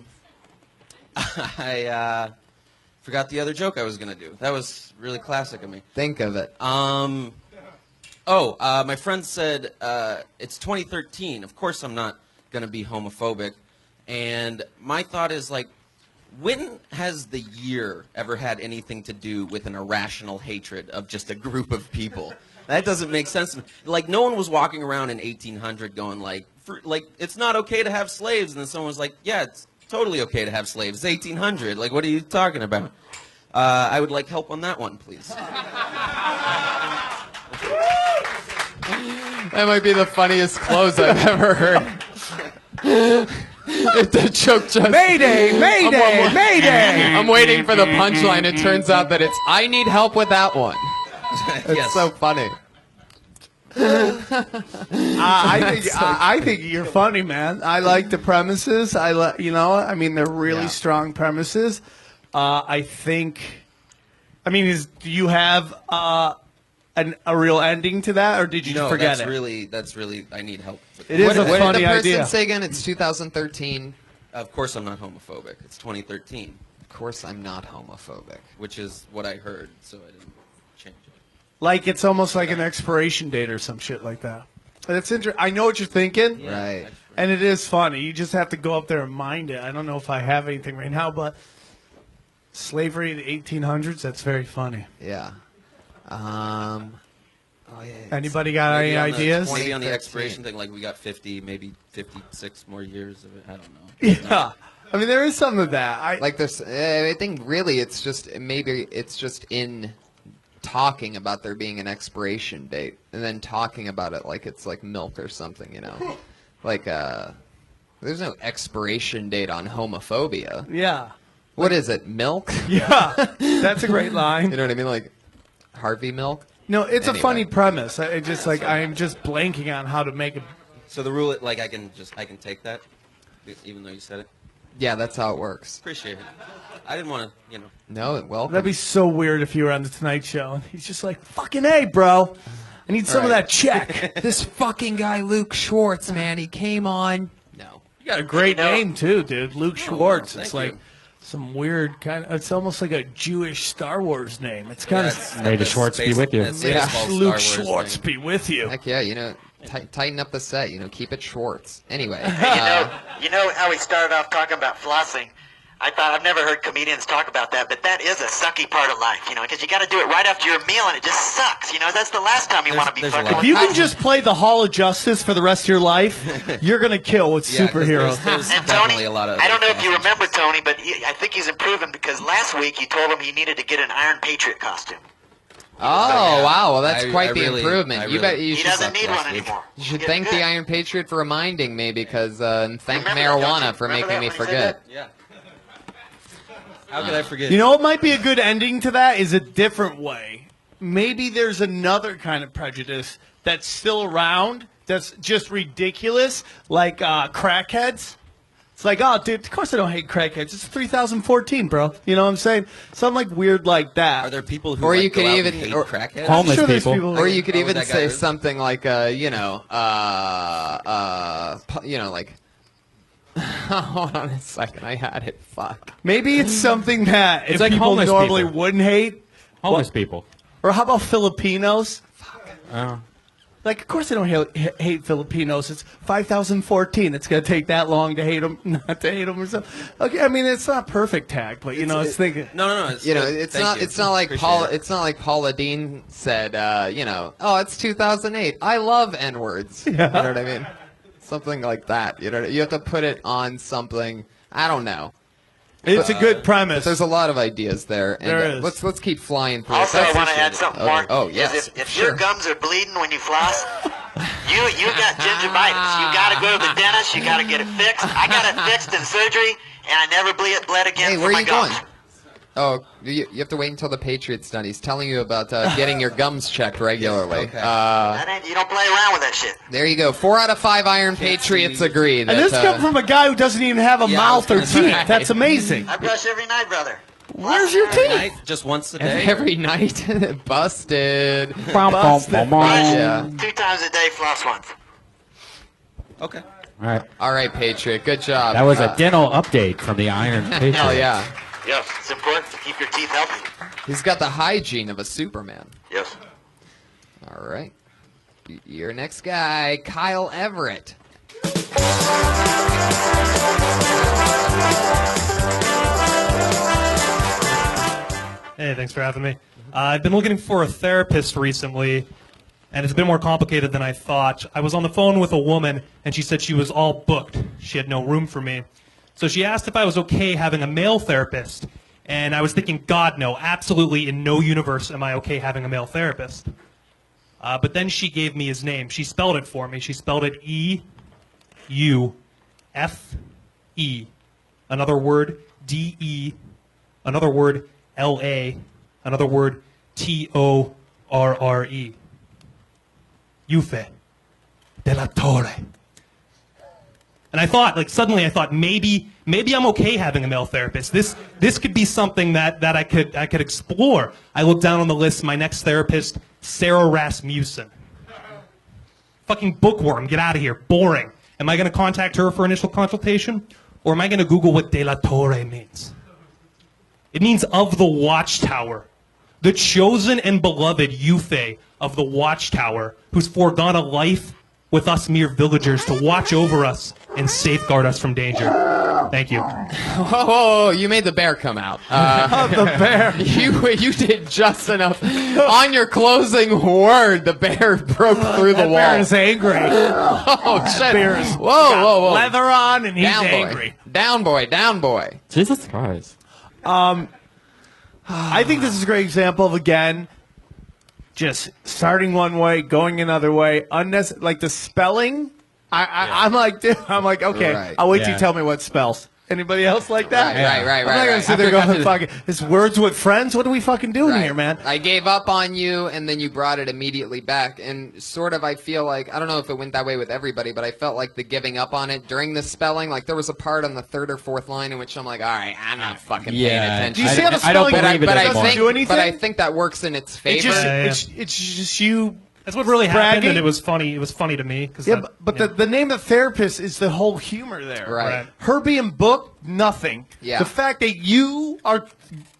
Speaker 9: forgot the other joke I was gonna do. That was really classic of me.
Speaker 1: Think of it.
Speaker 9: My friend said, it's 2013. Of course I'm not going to be homophobic. And my thought is, like, when has the year ever had anything to do with an irrational hatred of just a group of people? That doesn't make sense to me. Like, no one was walking around in 1800 going, like, it's not okay to have slaves. And then someone was like, yeah, it's totally okay to have slaves. It's 1800. Like, what are you talking about? I would like help on that one, please.
Speaker 1: That might be the funniest close I've ever heard. The joke just...
Speaker 4: Mayday! Mayday! Mayday!
Speaker 1: I'm waiting for the punchline. It turns out that it's, I need help with that one. It's
Speaker 9: Yes.
Speaker 1: so funny.
Speaker 4: I think you're funny, man. I like the premises. I mean, they're really
Speaker 1: Yeah.
Speaker 4: strong premises. I think, do you have a real ending to that, or did you
Speaker 9: No,
Speaker 4: forget
Speaker 9: that's
Speaker 4: it?
Speaker 9: really, I need help. With
Speaker 4: It is a
Speaker 1: What
Speaker 4: funny
Speaker 1: did the person
Speaker 4: idea.
Speaker 1: say again? It's 2013.
Speaker 9: Of course I'm not homophobic. It's 2013,
Speaker 1: Of course I'm not homophobic.
Speaker 9: which is what I heard, so I didn't change it.
Speaker 4: Like it's almost like an expiration date or some shit like that. That's interesting. I know what you're thinking,
Speaker 1: Right.
Speaker 4: and it is funny. You just have to go up there and mind it. I don't know if I have anything right now, but slavery in the 1800s, that's very funny.
Speaker 1: Yeah.
Speaker 4: Anybody got any ideas?
Speaker 9: Maybe on the
Speaker 1: 2013.
Speaker 9: expiration thing, like we got 50, maybe 56 more years of it. I don't know.
Speaker 4: Yeah. I mean, there is some of that.
Speaker 1: Like there's, I think really it's just in talking about there being an expiration date, and then talking about it like it's like milk or something, you know, like there's no expiration date on homophobia.
Speaker 4: Yeah.
Speaker 1: What is it, milk?
Speaker 4: Yeah. That's a great line.
Speaker 1: You know what I mean, like Harvey Milk.
Speaker 4: No, it's
Speaker 1: Anyway.
Speaker 4: a funny premise. I just like I'm just blanking on how to make it
Speaker 9: So the rule, like, I can take that, even though you said it.
Speaker 1: Yeah, that's how it works.
Speaker 9: Appreciate it. I didn't want to,
Speaker 1: No, well,
Speaker 4: That'd be so weird if you were on the Tonight Show and he's just like, "Fucking A, bro. I need some of that check."
Speaker 1: this fucking guy Luke Schwartz, man, he came on. No.
Speaker 4: You got a great name too, dude. Luke Schwartz. It's
Speaker 9: thank
Speaker 4: like some weird kind of. It's almost like a Jewish Star Wars name. It's kind of.
Speaker 2: May the Schwartz be with you.
Speaker 4: Luke Schwartz be with you.
Speaker 1: Heck yeah, tighten up the set. Keep it Schwartz. Anyway,
Speaker 3: You know how we started off talking about flossing? I thought I've never heard comedians talk about that, but that is a sucky part of life, because you got to do it right after your meal, and it just sucks. That's the last time you want to be fucking.
Speaker 4: If you can just play the Hall of Justice for the rest of your life, you're gonna kill with superheroes.
Speaker 9: There's
Speaker 3: And
Speaker 9: definitely
Speaker 3: Tony,
Speaker 9: a lot of.
Speaker 3: I don't know if you remember Tony, but I think he's improving because last week you told him he needed to get an Iron Patriot costume.
Speaker 1: wow, well that's quite the
Speaker 9: really-
Speaker 1: improvement. You bet you
Speaker 3: He
Speaker 1: should.
Speaker 3: doesn't need one anymore.
Speaker 1: You should
Speaker 3: He's
Speaker 1: thank
Speaker 3: getting
Speaker 1: the
Speaker 3: good.
Speaker 1: Iron Patriot for reminding me because and thank
Speaker 3: Remember that, don't
Speaker 1: marijuana
Speaker 3: you?
Speaker 1: for
Speaker 3: Remember
Speaker 1: making me
Speaker 3: that when he said
Speaker 1: forget.
Speaker 9: Yeah. How could I forget?
Speaker 4: You know what might be a good ending to that is a different way. Maybe there's another kind of prejudice that's still around that's just ridiculous, like crackheads. It's like, oh, dude, of course I don't hate crackheads. It's 3014, bro. You know what I'm saying? Something like weird like that.
Speaker 9: Are there people who
Speaker 1: Or
Speaker 9: like,
Speaker 1: you could
Speaker 9: go out
Speaker 1: even-
Speaker 9: and hate
Speaker 1: or-
Speaker 9: crackheads?
Speaker 2: Homeless
Speaker 4: sure there's
Speaker 2: people.
Speaker 1: Or you could
Speaker 9: Oh,
Speaker 1: even
Speaker 9: that guy
Speaker 1: say
Speaker 9: is-
Speaker 1: something like, like. Hold on a second, I had it. Fuck.
Speaker 4: Maybe it's something that if
Speaker 2: like
Speaker 4: people
Speaker 2: homeless
Speaker 4: normally
Speaker 2: people.
Speaker 4: wouldn't hate.
Speaker 2: Homeless people.
Speaker 4: Or how about Filipinos?
Speaker 2: Oh.
Speaker 4: Like, of course I don't hate Filipinos. It's 5014. It's going to take that long to hate them, not to hate them or something. Okay, I mean, it's not perfect tag, but, it's thinking.
Speaker 9: No. It's,
Speaker 1: It's
Speaker 9: thank
Speaker 1: not.
Speaker 9: you.
Speaker 1: It's not like
Speaker 9: Appreciate
Speaker 1: Paula.
Speaker 9: it.
Speaker 1: It's not like Paula Dean said. Oh, it's 2008. I love N words. You know what I mean? Something like that. You have to put it on something. I don't know.
Speaker 4: It's a good premise.
Speaker 1: There's a lot of ideas there. And,
Speaker 4: There is.
Speaker 1: Let's keep flying through.
Speaker 3: Also,
Speaker 1: it.
Speaker 3: I want to add something more.
Speaker 1: Oh
Speaker 3: is
Speaker 1: yes.
Speaker 3: If
Speaker 1: sure.
Speaker 3: your gums are bleeding when you floss, you got gingivitis. You got to go to the dentist. You got to get it fixed. I got it fixed in surgery, and I never bled again
Speaker 1: Hey,
Speaker 3: for
Speaker 1: where
Speaker 3: my
Speaker 1: are you
Speaker 3: gums.
Speaker 1: going? Oh, you have to wait until the Patriot's done. He's telling you about getting your gums checked regularly.
Speaker 9: Okay.
Speaker 3: You don't play around with that shit.
Speaker 1: There you go. 4 out of 5 Iron Patriots agree. That,
Speaker 4: And this comes from a guy who doesn't even have a
Speaker 9: Yeah, I was
Speaker 4: mouth or
Speaker 9: gonna say.
Speaker 4: teeth. That's amazing.
Speaker 3: I brush every night, brother.
Speaker 4: Where's your
Speaker 9: Every
Speaker 4: teeth?
Speaker 9: night, just once a day.
Speaker 1: every night. Busted.
Speaker 4: Busted.
Speaker 1: Yeah.
Speaker 3: 2 times a day, floss once.
Speaker 9: Okay.
Speaker 2: All right.
Speaker 1: All right, Patriot. Good job.
Speaker 2: That was a dental update from the Iron Patriot.
Speaker 1: Hell yeah.
Speaker 3: Yes, it's important to keep your teeth healthy.
Speaker 1: He's got the hygiene of a Superman.
Speaker 3: Yes.
Speaker 1: All right. Your next guy, Kyle Everett.
Speaker 10: Hey, thanks for having me. I've been looking for a therapist recently, and it's a bit more complicated than I thought. I was on the phone with a woman, and she said she was all booked. She had no room for me. So she asked if I was okay having a male therapist, and I was thinking, God, no, absolutely in no universe am I okay having a male therapist. But then she gave me his name. She spelled it for me. She spelled it E-U-F-E. Another word, D-E. Another word, L-A. Another word, T-O-R-R-E. Yufe de la Torre. And I thought, suddenly I thought, maybe I'm okay having a male therapist. This could be something that I could explore. I looked down on the list, my next therapist, Sarah Rasmussen. Fucking bookworm, get out of here, boring. Am I going to contact her for initial consultation? Or am I going to Google what de la Torre means? It means of the watchtower. The chosen and beloved Yufe of the watchtower, who's foregone a life with us mere villagers to watch over us and safeguard us from danger. Thank you.
Speaker 1: Whoa, you made the bear come out.
Speaker 4: The bear.
Speaker 1: You did just enough. On your closing word, the bear broke through the
Speaker 4: That
Speaker 1: wall.
Speaker 4: bear is angry.
Speaker 1: Oh, shit.
Speaker 4: Bear is
Speaker 1: Whoa.
Speaker 4: leather on, and he's
Speaker 1: Down,
Speaker 4: angry.
Speaker 1: boy. Down, boy.
Speaker 2: Jesus Christ.
Speaker 4: I think this is a great example of, again, just starting one way, going another way, like the spelling. I'm like, dude, okay,
Speaker 1: Right.
Speaker 4: I'll wait till
Speaker 2: Yeah.
Speaker 4: you tell me what spells. Anybody else like that?
Speaker 1: Right.
Speaker 4: I'm not gonna sit there going, fucking, it's words with friends? What are we fucking doing here, man?
Speaker 1: I gave up on you, and then you brought it immediately back. And sort of, I feel like, I don't know if it went that way with everybody, but I felt like the giving up on it during the spelling, like there was a part on the third or fourth line in which I'm like, all right, I'm not fucking paying attention.
Speaker 4: Do you see how the spelling
Speaker 1: doesn't
Speaker 4: do anything?
Speaker 1: But I think that works in its favor.
Speaker 4: It's just you.
Speaker 10: That's what really
Speaker 4: bragging.
Speaker 10: happened, and it was funny. It was funny to me.
Speaker 4: But the name of the therapist is the whole humor there.
Speaker 1: Right.
Speaker 4: Her being booked, nothing.
Speaker 1: Yeah.
Speaker 4: The fact that you are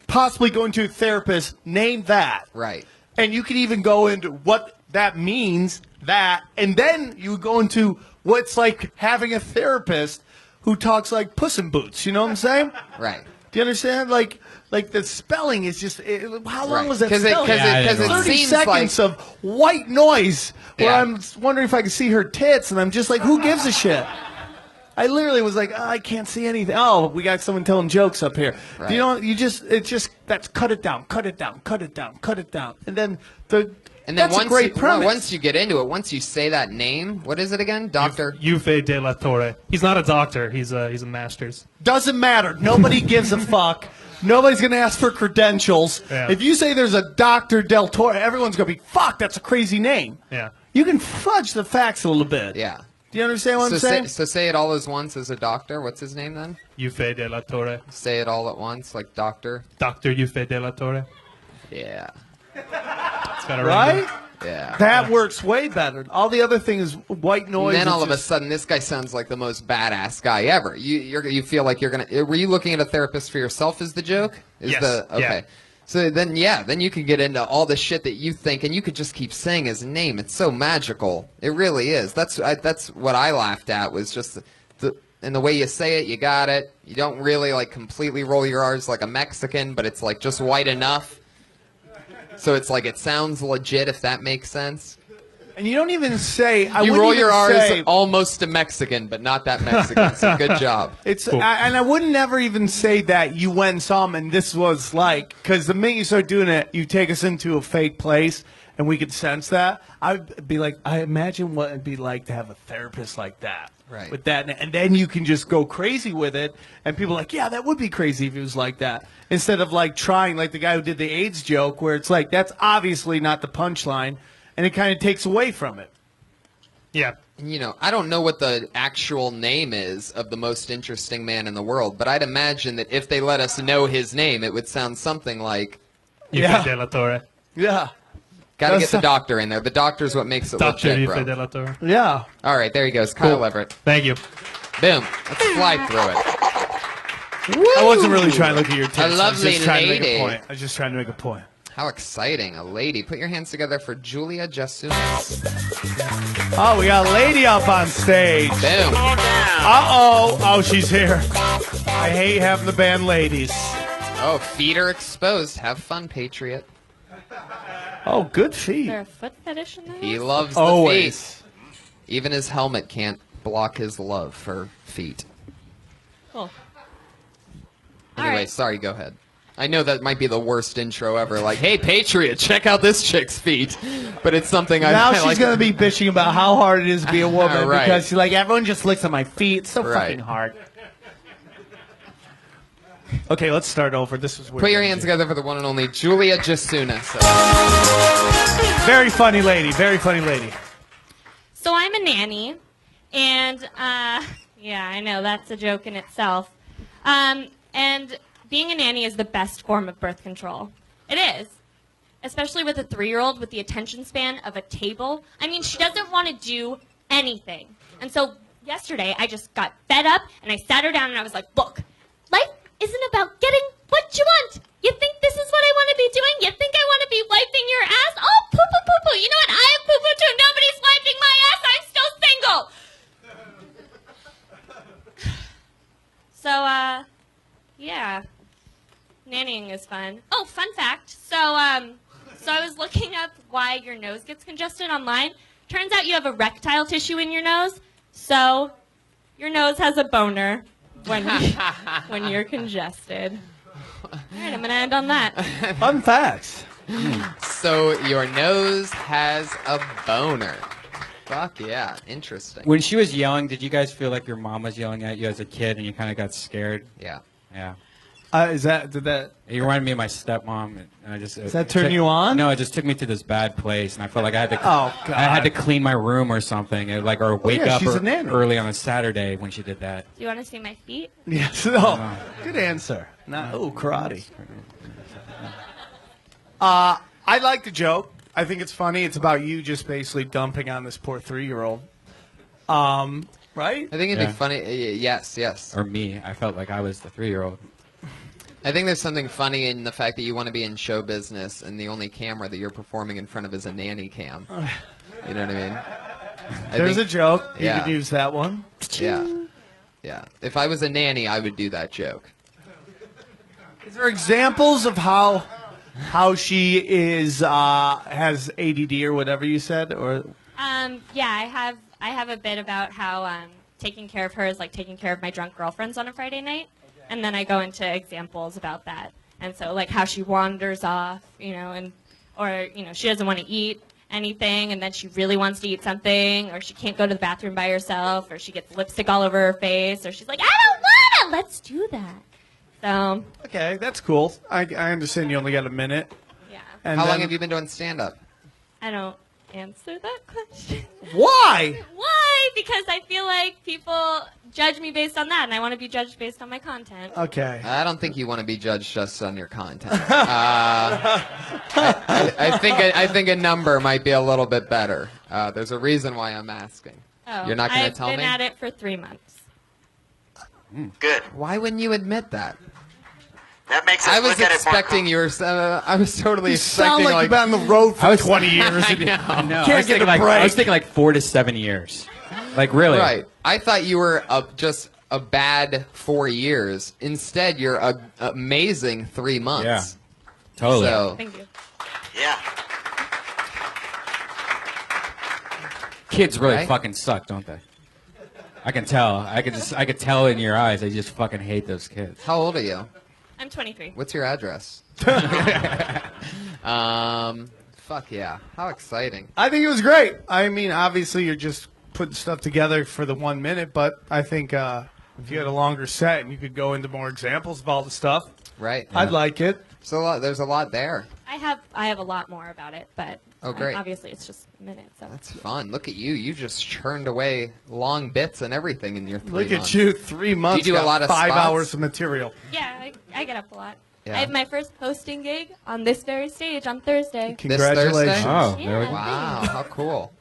Speaker 4: possibly going to a therapist, name that.
Speaker 1: Right.
Speaker 4: And you can even go into what that means, and then you go into what's like having a therapist who talks like Puss in Boots. You know what I'm saying?
Speaker 1: Right.
Speaker 4: Do you understand? Like the spelling is just. How long was that
Speaker 1: Because
Speaker 4: spelling?
Speaker 1: it
Speaker 4: 30
Speaker 1: seems
Speaker 4: seconds
Speaker 1: like
Speaker 4: of white noise where
Speaker 1: Yeah.
Speaker 4: I'm wondering if I can see her tits, and I'm just like, who gives a shit? I literally was like, I can't see anything. Oh, we got someone telling jokes up here.
Speaker 1: Right.
Speaker 4: You know, that's cut it down, cut it down, cut it down, cut it down, and then that's a great premise.
Speaker 1: Once you get into it, once you say that name, what is it again? Doctor?
Speaker 10: Yufe de la Torre. He's not a doctor. He's a master's.
Speaker 4: Doesn't matter. Nobody gives a fuck. Nobody's going to ask for credentials.
Speaker 10: Yeah.
Speaker 4: If you say there's a Dr. Del Toro, everyone's going to be, fuck, that's a crazy name.
Speaker 10: Yeah.
Speaker 4: You can fudge the facts a little bit.
Speaker 1: Yeah.
Speaker 4: Do you understand what I'm saying?
Speaker 1: So say it all as once as a doctor. What's his name then?
Speaker 10: Yufe de la Torre.
Speaker 1: Say it all at once, like doctor.
Speaker 10: Dr. Yufe de la Torre.
Speaker 1: Yeah.
Speaker 10: It's got a
Speaker 4: Right?
Speaker 1: Yeah.
Speaker 4: That works way better. All the other thing is white noise.
Speaker 1: And then all
Speaker 4: It's
Speaker 1: of a
Speaker 4: just-
Speaker 1: sudden, this guy sounds like the most badass guy ever. You feel like you're gonna. Were you looking at a therapist for yourself? Is the joke?
Speaker 10: Yes.
Speaker 1: Okay.
Speaker 10: Yeah.
Speaker 1: So then you can get into all the shit that you think, and you could just keep saying his name. It's so magical. It really is. That's what I laughed at, was just and the way you say it. You got it. You don't really like completely roll your R's like a Mexican, but it's like just white enough. So it's like it sounds legit, if that makes sense.
Speaker 4: And you don't even say.
Speaker 1: You roll your R's almost a Mexican, but not that Mexican. So good job.
Speaker 4: It's and I would never even say that you went and saw him and this was like, because the minute you start doing it, you take us into a fake place and we could sense that. I'd be like, I imagine what it'd be like to have a therapist like that.
Speaker 1: Right.
Speaker 4: With that, and then you can just go crazy with it, and people are like, yeah, that would be crazy if it was like that. Instead of like trying, like the guy who did the AIDS joke, where it's like, that's obviously not the punchline, and it kind of takes away from it.
Speaker 10: Yeah.
Speaker 1: You know, I don't know what the actual name is of the most interesting man in the world, but I'd imagine that if they let us know his name, it would sound something like
Speaker 10: Yufe de la Torre.
Speaker 4: Yeah.
Speaker 1: Gotta get the doctor in there. The doctor's what makes it
Speaker 10: Dr.
Speaker 1: legit,
Speaker 10: Yufe
Speaker 1: bro.
Speaker 10: de la Torre.
Speaker 4: Yeah.
Speaker 1: All right, there he goes. Kyle Everett.
Speaker 10: Thank you.
Speaker 1: Boom. Let's fly through it.
Speaker 4: I wasn't really trying to look at your tits.
Speaker 1: A
Speaker 4: I was
Speaker 1: lovely
Speaker 4: just trying to make
Speaker 1: lady.
Speaker 4: a point. I was just trying to make a point.
Speaker 1: How exciting. A lady. Put your hands together for Julia Jasunas.
Speaker 4: Oh, we got a lady up on stage.
Speaker 1: Boom.
Speaker 4: Uh-oh. Oh, she's here. I hate having the band ladies.
Speaker 1: Oh, feet are exposed. Have fun, Patriot.
Speaker 4: Oh, good feet.
Speaker 11: Is there a foot fetish in there?
Speaker 1: He loves the
Speaker 4: Always.
Speaker 1: feet. Even his helmet can't block his love for feet.
Speaker 11: Cool.
Speaker 1: Anyway,
Speaker 11: right.
Speaker 1: sorry, go ahead. I know that might be the worst intro ever. Like, hey, Patriot, check out this chick's feet. But it's something I
Speaker 4: Now
Speaker 1: I
Speaker 4: she's
Speaker 1: like.
Speaker 4: going to be bitching about how hard it is to be a woman
Speaker 1: Right.
Speaker 4: because she's like, everyone just looks at my feet. It's so
Speaker 1: Right.
Speaker 4: fucking hard. Okay, let's start over. This was weird.
Speaker 1: Put your hands together for the one and only Julia Jasunas.
Speaker 4: Very funny lady. Very funny lady.
Speaker 11: So I'm a nanny, and yeah, I know that's a joke in itself. And being a nanny is the best form of birth control. It is, especially with a 3-year-old with the attention span of a table. I mean, she doesn't want to do anything. And so yesterday, I just got fed up, and I sat her down, and I was like, look, life isn't about getting what you want. You think this is what I want to be doing? You think I want to be wiping your ass? Oh, poo-poo-poo-poo. You know what? I have poo-poo too. Nobody's wiping my ass. I'm still single. So, yeah. Nannying is fun. Oh, fun fact. So I was looking up why your nose gets congested online. Turns out you have erectile tissue in your nose. So your nose has a boner when you're congested. All right, I'm going to end on that.
Speaker 4: Fun facts.
Speaker 1: So your nose has a boner. Fuck yeah, interesting.
Speaker 2: When she was yelling, did you guys feel like your mom was yelling at you as a kid and you kind of got scared?
Speaker 1: Yeah.
Speaker 2: Yeah.
Speaker 4: Did that?
Speaker 2: It reminded me of my stepmom, and I just.
Speaker 4: Does that turn you on?
Speaker 2: No, it just took me to this bad place, and I felt like I had to.
Speaker 4: Oh, God.
Speaker 2: I had to clean my room or something, or wake
Speaker 4: yeah,
Speaker 2: up
Speaker 4: she's a nanny.
Speaker 2: early on a Saturday when she did that.
Speaker 11: Do you want to see my feet?
Speaker 4: Yes. No. Good answer. Karate. I like the joke. I think it's funny. It's about you just basically dumping on this poor 3-year-old. Right?
Speaker 1: I think it'd be funny. Yes.
Speaker 2: Or me. I felt like I was the 3-year-old.
Speaker 1: I think there's something funny in the fact that you want to be in show business and the only camera that you're performing in front of is a nanny cam. You know what I mean?
Speaker 4: There's a joke. You
Speaker 1: Yeah.
Speaker 4: could use that one.
Speaker 1: Yeah. Yeah. If I was a nanny, I would do that joke.
Speaker 4: Is there examples of how she is has ADD or whatever you said, or
Speaker 11: Yeah, I have a bit about how taking care of her is like taking care of my drunk girlfriends on a Friday night, and then I go into examples about that, and so like how she wanders off, or she doesn't want to eat anything, and then she really wants to eat something, or she can't go to the bathroom by herself, or she gets lipstick all over her face, or she's like, I don't wanna. Let's do that. So
Speaker 4: okay, that's cool. I understand you only got a minute.
Speaker 11: yeah,
Speaker 4: And
Speaker 1: How long
Speaker 4: then-
Speaker 1: have you been doing stand-up?
Speaker 11: I don't answer that question.
Speaker 4: Why?
Speaker 11: Why? Because I feel like people judge me based on that, and I want to be judged based on my content.
Speaker 4: Okay.
Speaker 1: I don't think you want to be judged just on your content. I think a number might be a little bit better. There's a reason why I'm asking.
Speaker 11: Oh,
Speaker 1: You're not going to
Speaker 11: I've
Speaker 1: tell me?
Speaker 11: been at it for 3 months.
Speaker 3: Good.
Speaker 1: Why wouldn't you admit that?
Speaker 3: That makes us
Speaker 1: I was
Speaker 3: look at it more
Speaker 1: expecting you were. I was totally
Speaker 4: You sound
Speaker 1: expecting
Speaker 4: like you've been on the road for 20 years.
Speaker 1: I
Speaker 4: and you
Speaker 1: know.
Speaker 2: No,
Speaker 4: Can't get a
Speaker 2: I
Speaker 4: break.
Speaker 2: was thinking like 4 to 7 years. Like really.
Speaker 1: Right. I thought you were just a bad 4 years. Instead, you're a amazing 3 months.
Speaker 2: Yeah. Totally.
Speaker 1: So,
Speaker 11: Thank you.
Speaker 3: Yeah.
Speaker 2: Kids really
Speaker 1: Right?
Speaker 2: fucking suck, don't they? I can tell. I could tell in your eyes. They just fucking hate those kids.
Speaker 1: how old are you?
Speaker 11: I'm 23.
Speaker 1: What's your address? Fuck yeah. How exciting.
Speaker 4: I think it was great. I mean, obviously, you're just putting stuff together for the 1 minute, but I think if you had a longer set and you could go into more examples of all the stuff,
Speaker 1: Right.
Speaker 4: I'd like it.
Speaker 1: So there's a lot there.
Speaker 11: I have a lot more about it, but
Speaker 1: Oh, great.
Speaker 11: obviously it's just minutes. So.
Speaker 1: That's fun. Look at you. You just churned away long bits and everything in your 3
Speaker 4: Look
Speaker 1: months.
Speaker 4: at you, 3 months.
Speaker 1: do you do a
Speaker 4: got
Speaker 1: lot of
Speaker 4: 5
Speaker 1: spots?
Speaker 4: hours of material.
Speaker 11: Yeah, I get up a lot.
Speaker 1: Yeah.
Speaker 11: I have my first posting gig on this very stage on Thursday.
Speaker 4: Congratulations.
Speaker 2: Oh,
Speaker 11: Yeah,
Speaker 2: there we go.
Speaker 1: Wow. How cool.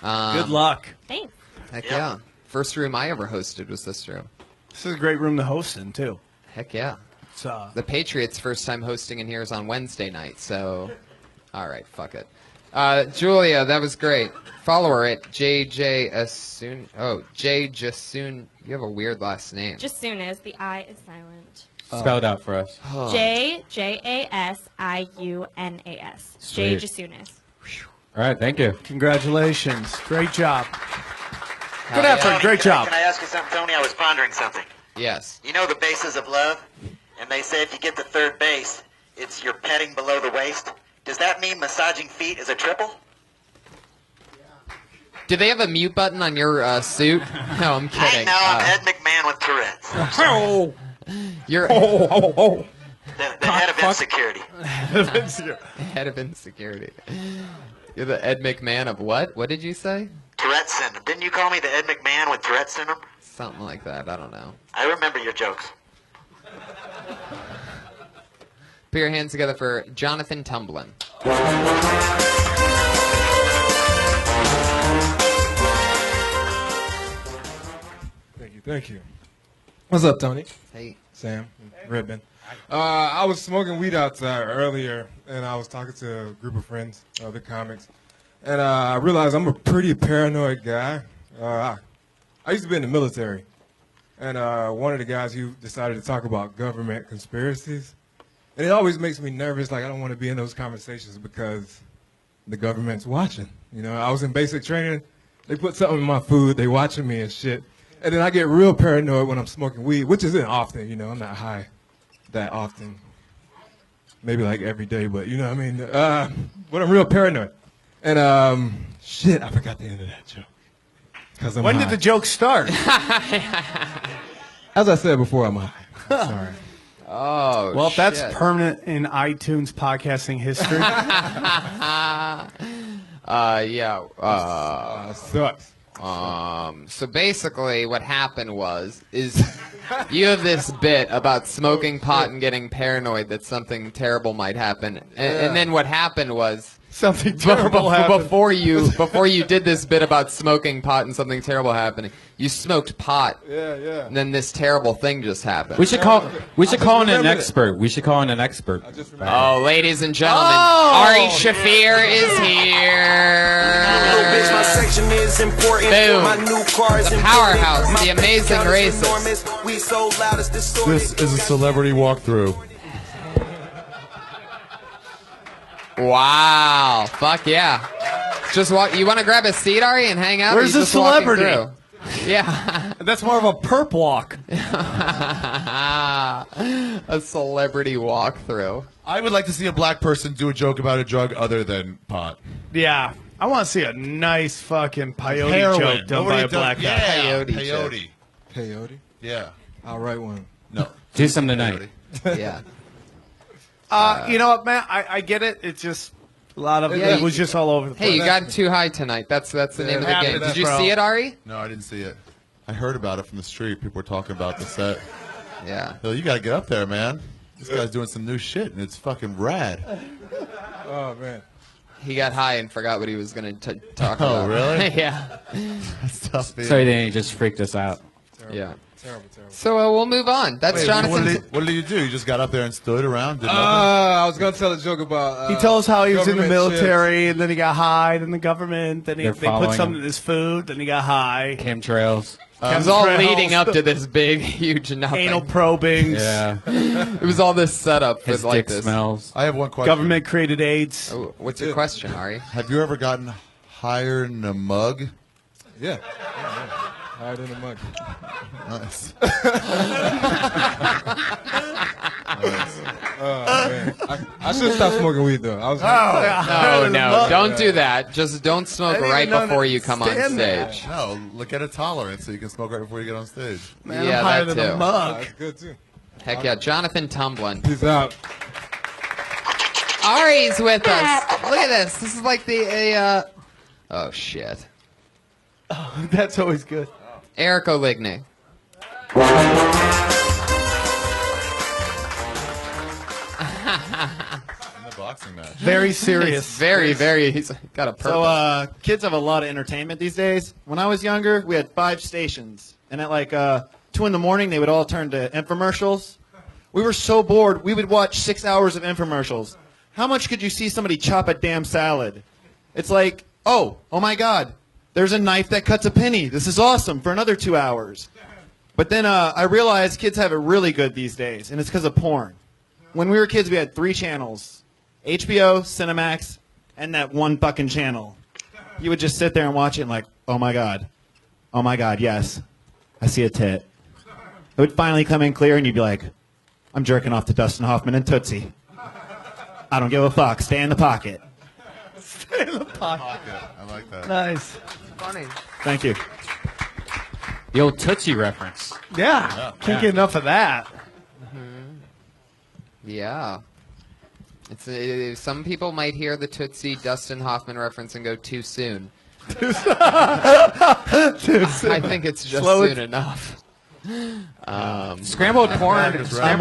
Speaker 4: Good luck.
Speaker 11: Thanks.
Speaker 1: Heck yeah. First room I ever hosted was this room.
Speaker 4: This is a great room to host in, too.
Speaker 1: Heck yeah.
Speaker 4: It's,
Speaker 1: The Patriots' first time hosting in here is on Wednesday night, so all right, fuck it. Julia, that was great. Follow her at JJ Asun. Oh, J Jasun. You have a weird last name.
Speaker 11: Just soon as the I is silent.
Speaker 2: Spell it out for us.
Speaker 11: JJASIUNAS. Jay
Speaker 2: Sweet.
Speaker 11: Jasunas.
Speaker 2: All right, thank you.
Speaker 4: Congratulations. Great job.
Speaker 1: Hell
Speaker 4: Good
Speaker 1: yeah.
Speaker 4: effort. Great job.
Speaker 3: Can I ask you something, Tony? I was pondering something.
Speaker 1: Yes.
Speaker 3: You know the bases of love? And they say if you get to third base, it's you're petting below the waist. Does that mean massaging feet is a triple?
Speaker 1: Do they have a mute button on your suit? No, I'm
Speaker 3: I
Speaker 1: kidding.
Speaker 3: know, I'm Ed McMahon with Tourette's.
Speaker 1: You're
Speaker 3: The head of insecurity.
Speaker 1: head of insecurity. You're the Ed McMahon of what? What did you say?
Speaker 3: Tourette's syndrome. Didn't you call me the Ed McMahon with Tourette's syndrome?
Speaker 1: Something like that. I don't know.
Speaker 3: I remember your jokes.
Speaker 1: Put your hands together for Jonathan Tumblin.
Speaker 12: Thank you. What's up, Tony?
Speaker 1: Hey.
Speaker 12: Sam, Redman. I was smoking weed outside earlier, and I was talking to a group of friends, other comics, and I realized I'm a pretty paranoid guy. I used to be in the military, and one of the guys, he decided to talk about government conspiracies, and it always makes me nervous. Like I don't want to be in those conversations because the government's watching. You know, I was in basic training. They put something in my food. They watching me and shit. And then I get real paranoid when I'm smoking weed, which isn't often, you know, I'm not high that often. Maybe like every day, but you know what I mean? But I'm real paranoid. And shit, I forgot the end of that joke.
Speaker 4: When did the joke start?
Speaker 12: As I said before, I'm high. Sorry.
Speaker 1: Oh,
Speaker 4: well, if
Speaker 1: shit.
Speaker 4: that's permanent in iTunes podcasting history.
Speaker 12: Sucks.
Speaker 1: So basically what happened is you have this bit about smoking pot and getting paranoid that something terrible might happen. And then what happened was
Speaker 4: something terrible happened.
Speaker 1: Before you did this bit about smoking pot and something terrible happening, you smoked pot.
Speaker 12: Yeah.
Speaker 1: And then this terrible thing just happened.
Speaker 2: We should call in an expert. We should call in an expert.
Speaker 1: Oh, ladies and gentlemen, Ari Shafir is here. Boom. The powerhouse, the amazing racist.
Speaker 13: This is a celebrity walkthrough.
Speaker 1: Wow. Fuck yeah. Just walk. You want to grab a seat, Ari, and hang out?
Speaker 4: Where's the celebrity?
Speaker 1: Yeah.
Speaker 4: That's more of a perp walk.
Speaker 1: A celebrity walkthrough.
Speaker 13: I would like to see a black person do a joke about a drug other than pot.
Speaker 4: Yeah. I want to see a nice fucking peyote
Speaker 13: Heroin.
Speaker 4: joke done by a black guy.
Speaker 13: Yeah,
Speaker 1: Peyote.
Speaker 12: Peyote?
Speaker 13: Yeah.
Speaker 12: I'll write one.
Speaker 13: No.
Speaker 2: Do some tonight.
Speaker 1: Yeah.
Speaker 4: You know what, Matt? I get it. It's just a lot of
Speaker 1: Yeah,
Speaker 4: it was just all over the place.
Speaker 1: Hey, you got too high tonight. That's the name of the game. Did you see it, Ari?
Speaker 13: No, I didn't see it. I heard about it from the street. People were talking about the set.
Speaker 1: Yeah.
Speaker 13: Yo, you got to get up there, man. This guy's doing some new shit, and it's fucking rad.
Speaker 12: Oh, man.
Speaker 1: He got high and forgot what he was going to talk
Speaker 13: Oh,
Speaker 1: about.
Speaker 13: really?
Speaker 1: Yeah.
Speaker 13: That's tough.
Speaker 2: So then he just freaked us out.
Speaker 1: Yeah.
Speaker 12: Terrible.
Speaker 1: So we'll move on. That's
Speaker 13: Wait,
Speaker 1: Jonathan.
Speaker 13: what did you do? You just got up there and stood around? Did nothing?
Speaker 12: I was going to tell a joke about...
Speaker 4: He told us how he was in the
Speaker 12: government
Speaker 4: military, and then he got high, then the government, then they put
Speaker 2: following
Speaker 4: something
Speaker 2: him.
Speaker 4: in his food, then he got high.
Speaker 2: Chemtrails.
Speaker 1: It was all
Speaker 4: Chemtrails.
Speaker 1: leading up to this big, huge nothing.
Speaker 4: Anal probings.
Speaker 2: Yeah.
Speaker 1: It was all this setup
Speaker 2: His
Speaker 1: with like
Speaker 2: dick
Speaker 1: this.
Speaker 2: smells.
Speaker 13: I have one question.
Speaker 4: Government created AIDS.
Speaker 1: Oh, what's your question, Ari?
Speaker 13: Have you ever gotten higher in a mug?
Speaker 12: Yeah. Higher than a mug.
Speaker 13: Nice.
Speaker 12: Oh, man. I should stop smoking weed, though. I was
Speaker 1: No, don't do that. Just don't smoke
Speaker 4: didn't
Speaker 1: right
Speaker 4: even know
Speaker 1: before
Speaker 4: that
Speaker 1: you come on
Speaker 4: stand there.
Speaker 1: stage.
Speaker 13: No, look at a tolerance so you can smoke right before you get on stage.
Speaker 4: Man,
Speaker 1: Yeah,
Speaker 4: I'm higher
Speaker 1: that
Speaker 4: than
Speaker 1: too.
Speaker 4: a mug.
Speaker 12: That's good, too.
Speaker 1: Heck yeah, Jonathan Tumblin.
Speaker 12: Peace out.
Speaker 1: Ari's with us. Look at this. This is like oh shit.
Speaker 4: That's always good.
Speaker 1: Eric Oligny.
Speaker 13: In the boxing match.
Speaker 4: Very serious.
Speaker 1: He's got a purpose.
Speaker 14: So, kids have a lot of entertainment these days. When I was younger, we had 5 stations. And at like 2 in the morning, they would all turn to infomercials. We were so bored, we would watch 6 hours of infomercials. How much could you see somebody chop a damn salad? It's like, oh my God, there's a knife that cuts a penny. This is awesome for another 2 hours. But then I realized kids have it really good these days, and it's because of porn. When we were kids, we had 3 channels. HBO, Cinemax, and that one fucking channel. You would just sit there and watch it and like, oh my God, yes, I see a tit. It would finally come in clear and you'd be like, I'm jerking off to Dustin Hoffman and Tootsie. I don't give a fuck, stay in the pocket.
Speaker 4: Stay in the pocket.
Speaker 13: I like that.
Speaker 4: Nice.
Speaker 1: funny.
Speaker 14: Thank you.
Speaker 2: The old Tootsie reference.
Speaker 4: Yeah. Can't get enough of that.
Speaker 1: Yeah. It's some people might hear the Tootsie Dustin Hoffman reference and go too soon. I think it's just soon enough.
Speaker 2: Scrambled porn.
Speaker 14: I'm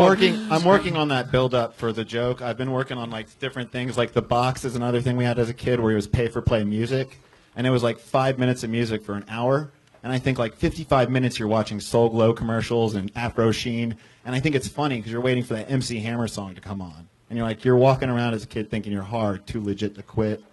Speaker 14: working on that build up for the joke. I've been working on like different things, like The Box is another thing we had as a kid where it was pay for play music, and it was like 5 minutes of music for an hour. And I think like 55 minutes you're watching Soul Glow commercials and Afro Sheen, and I think it's funny because you're waiting for that MC Hammer song to come on, and you're walking around as a kid thinking you're hard, too legit to quit.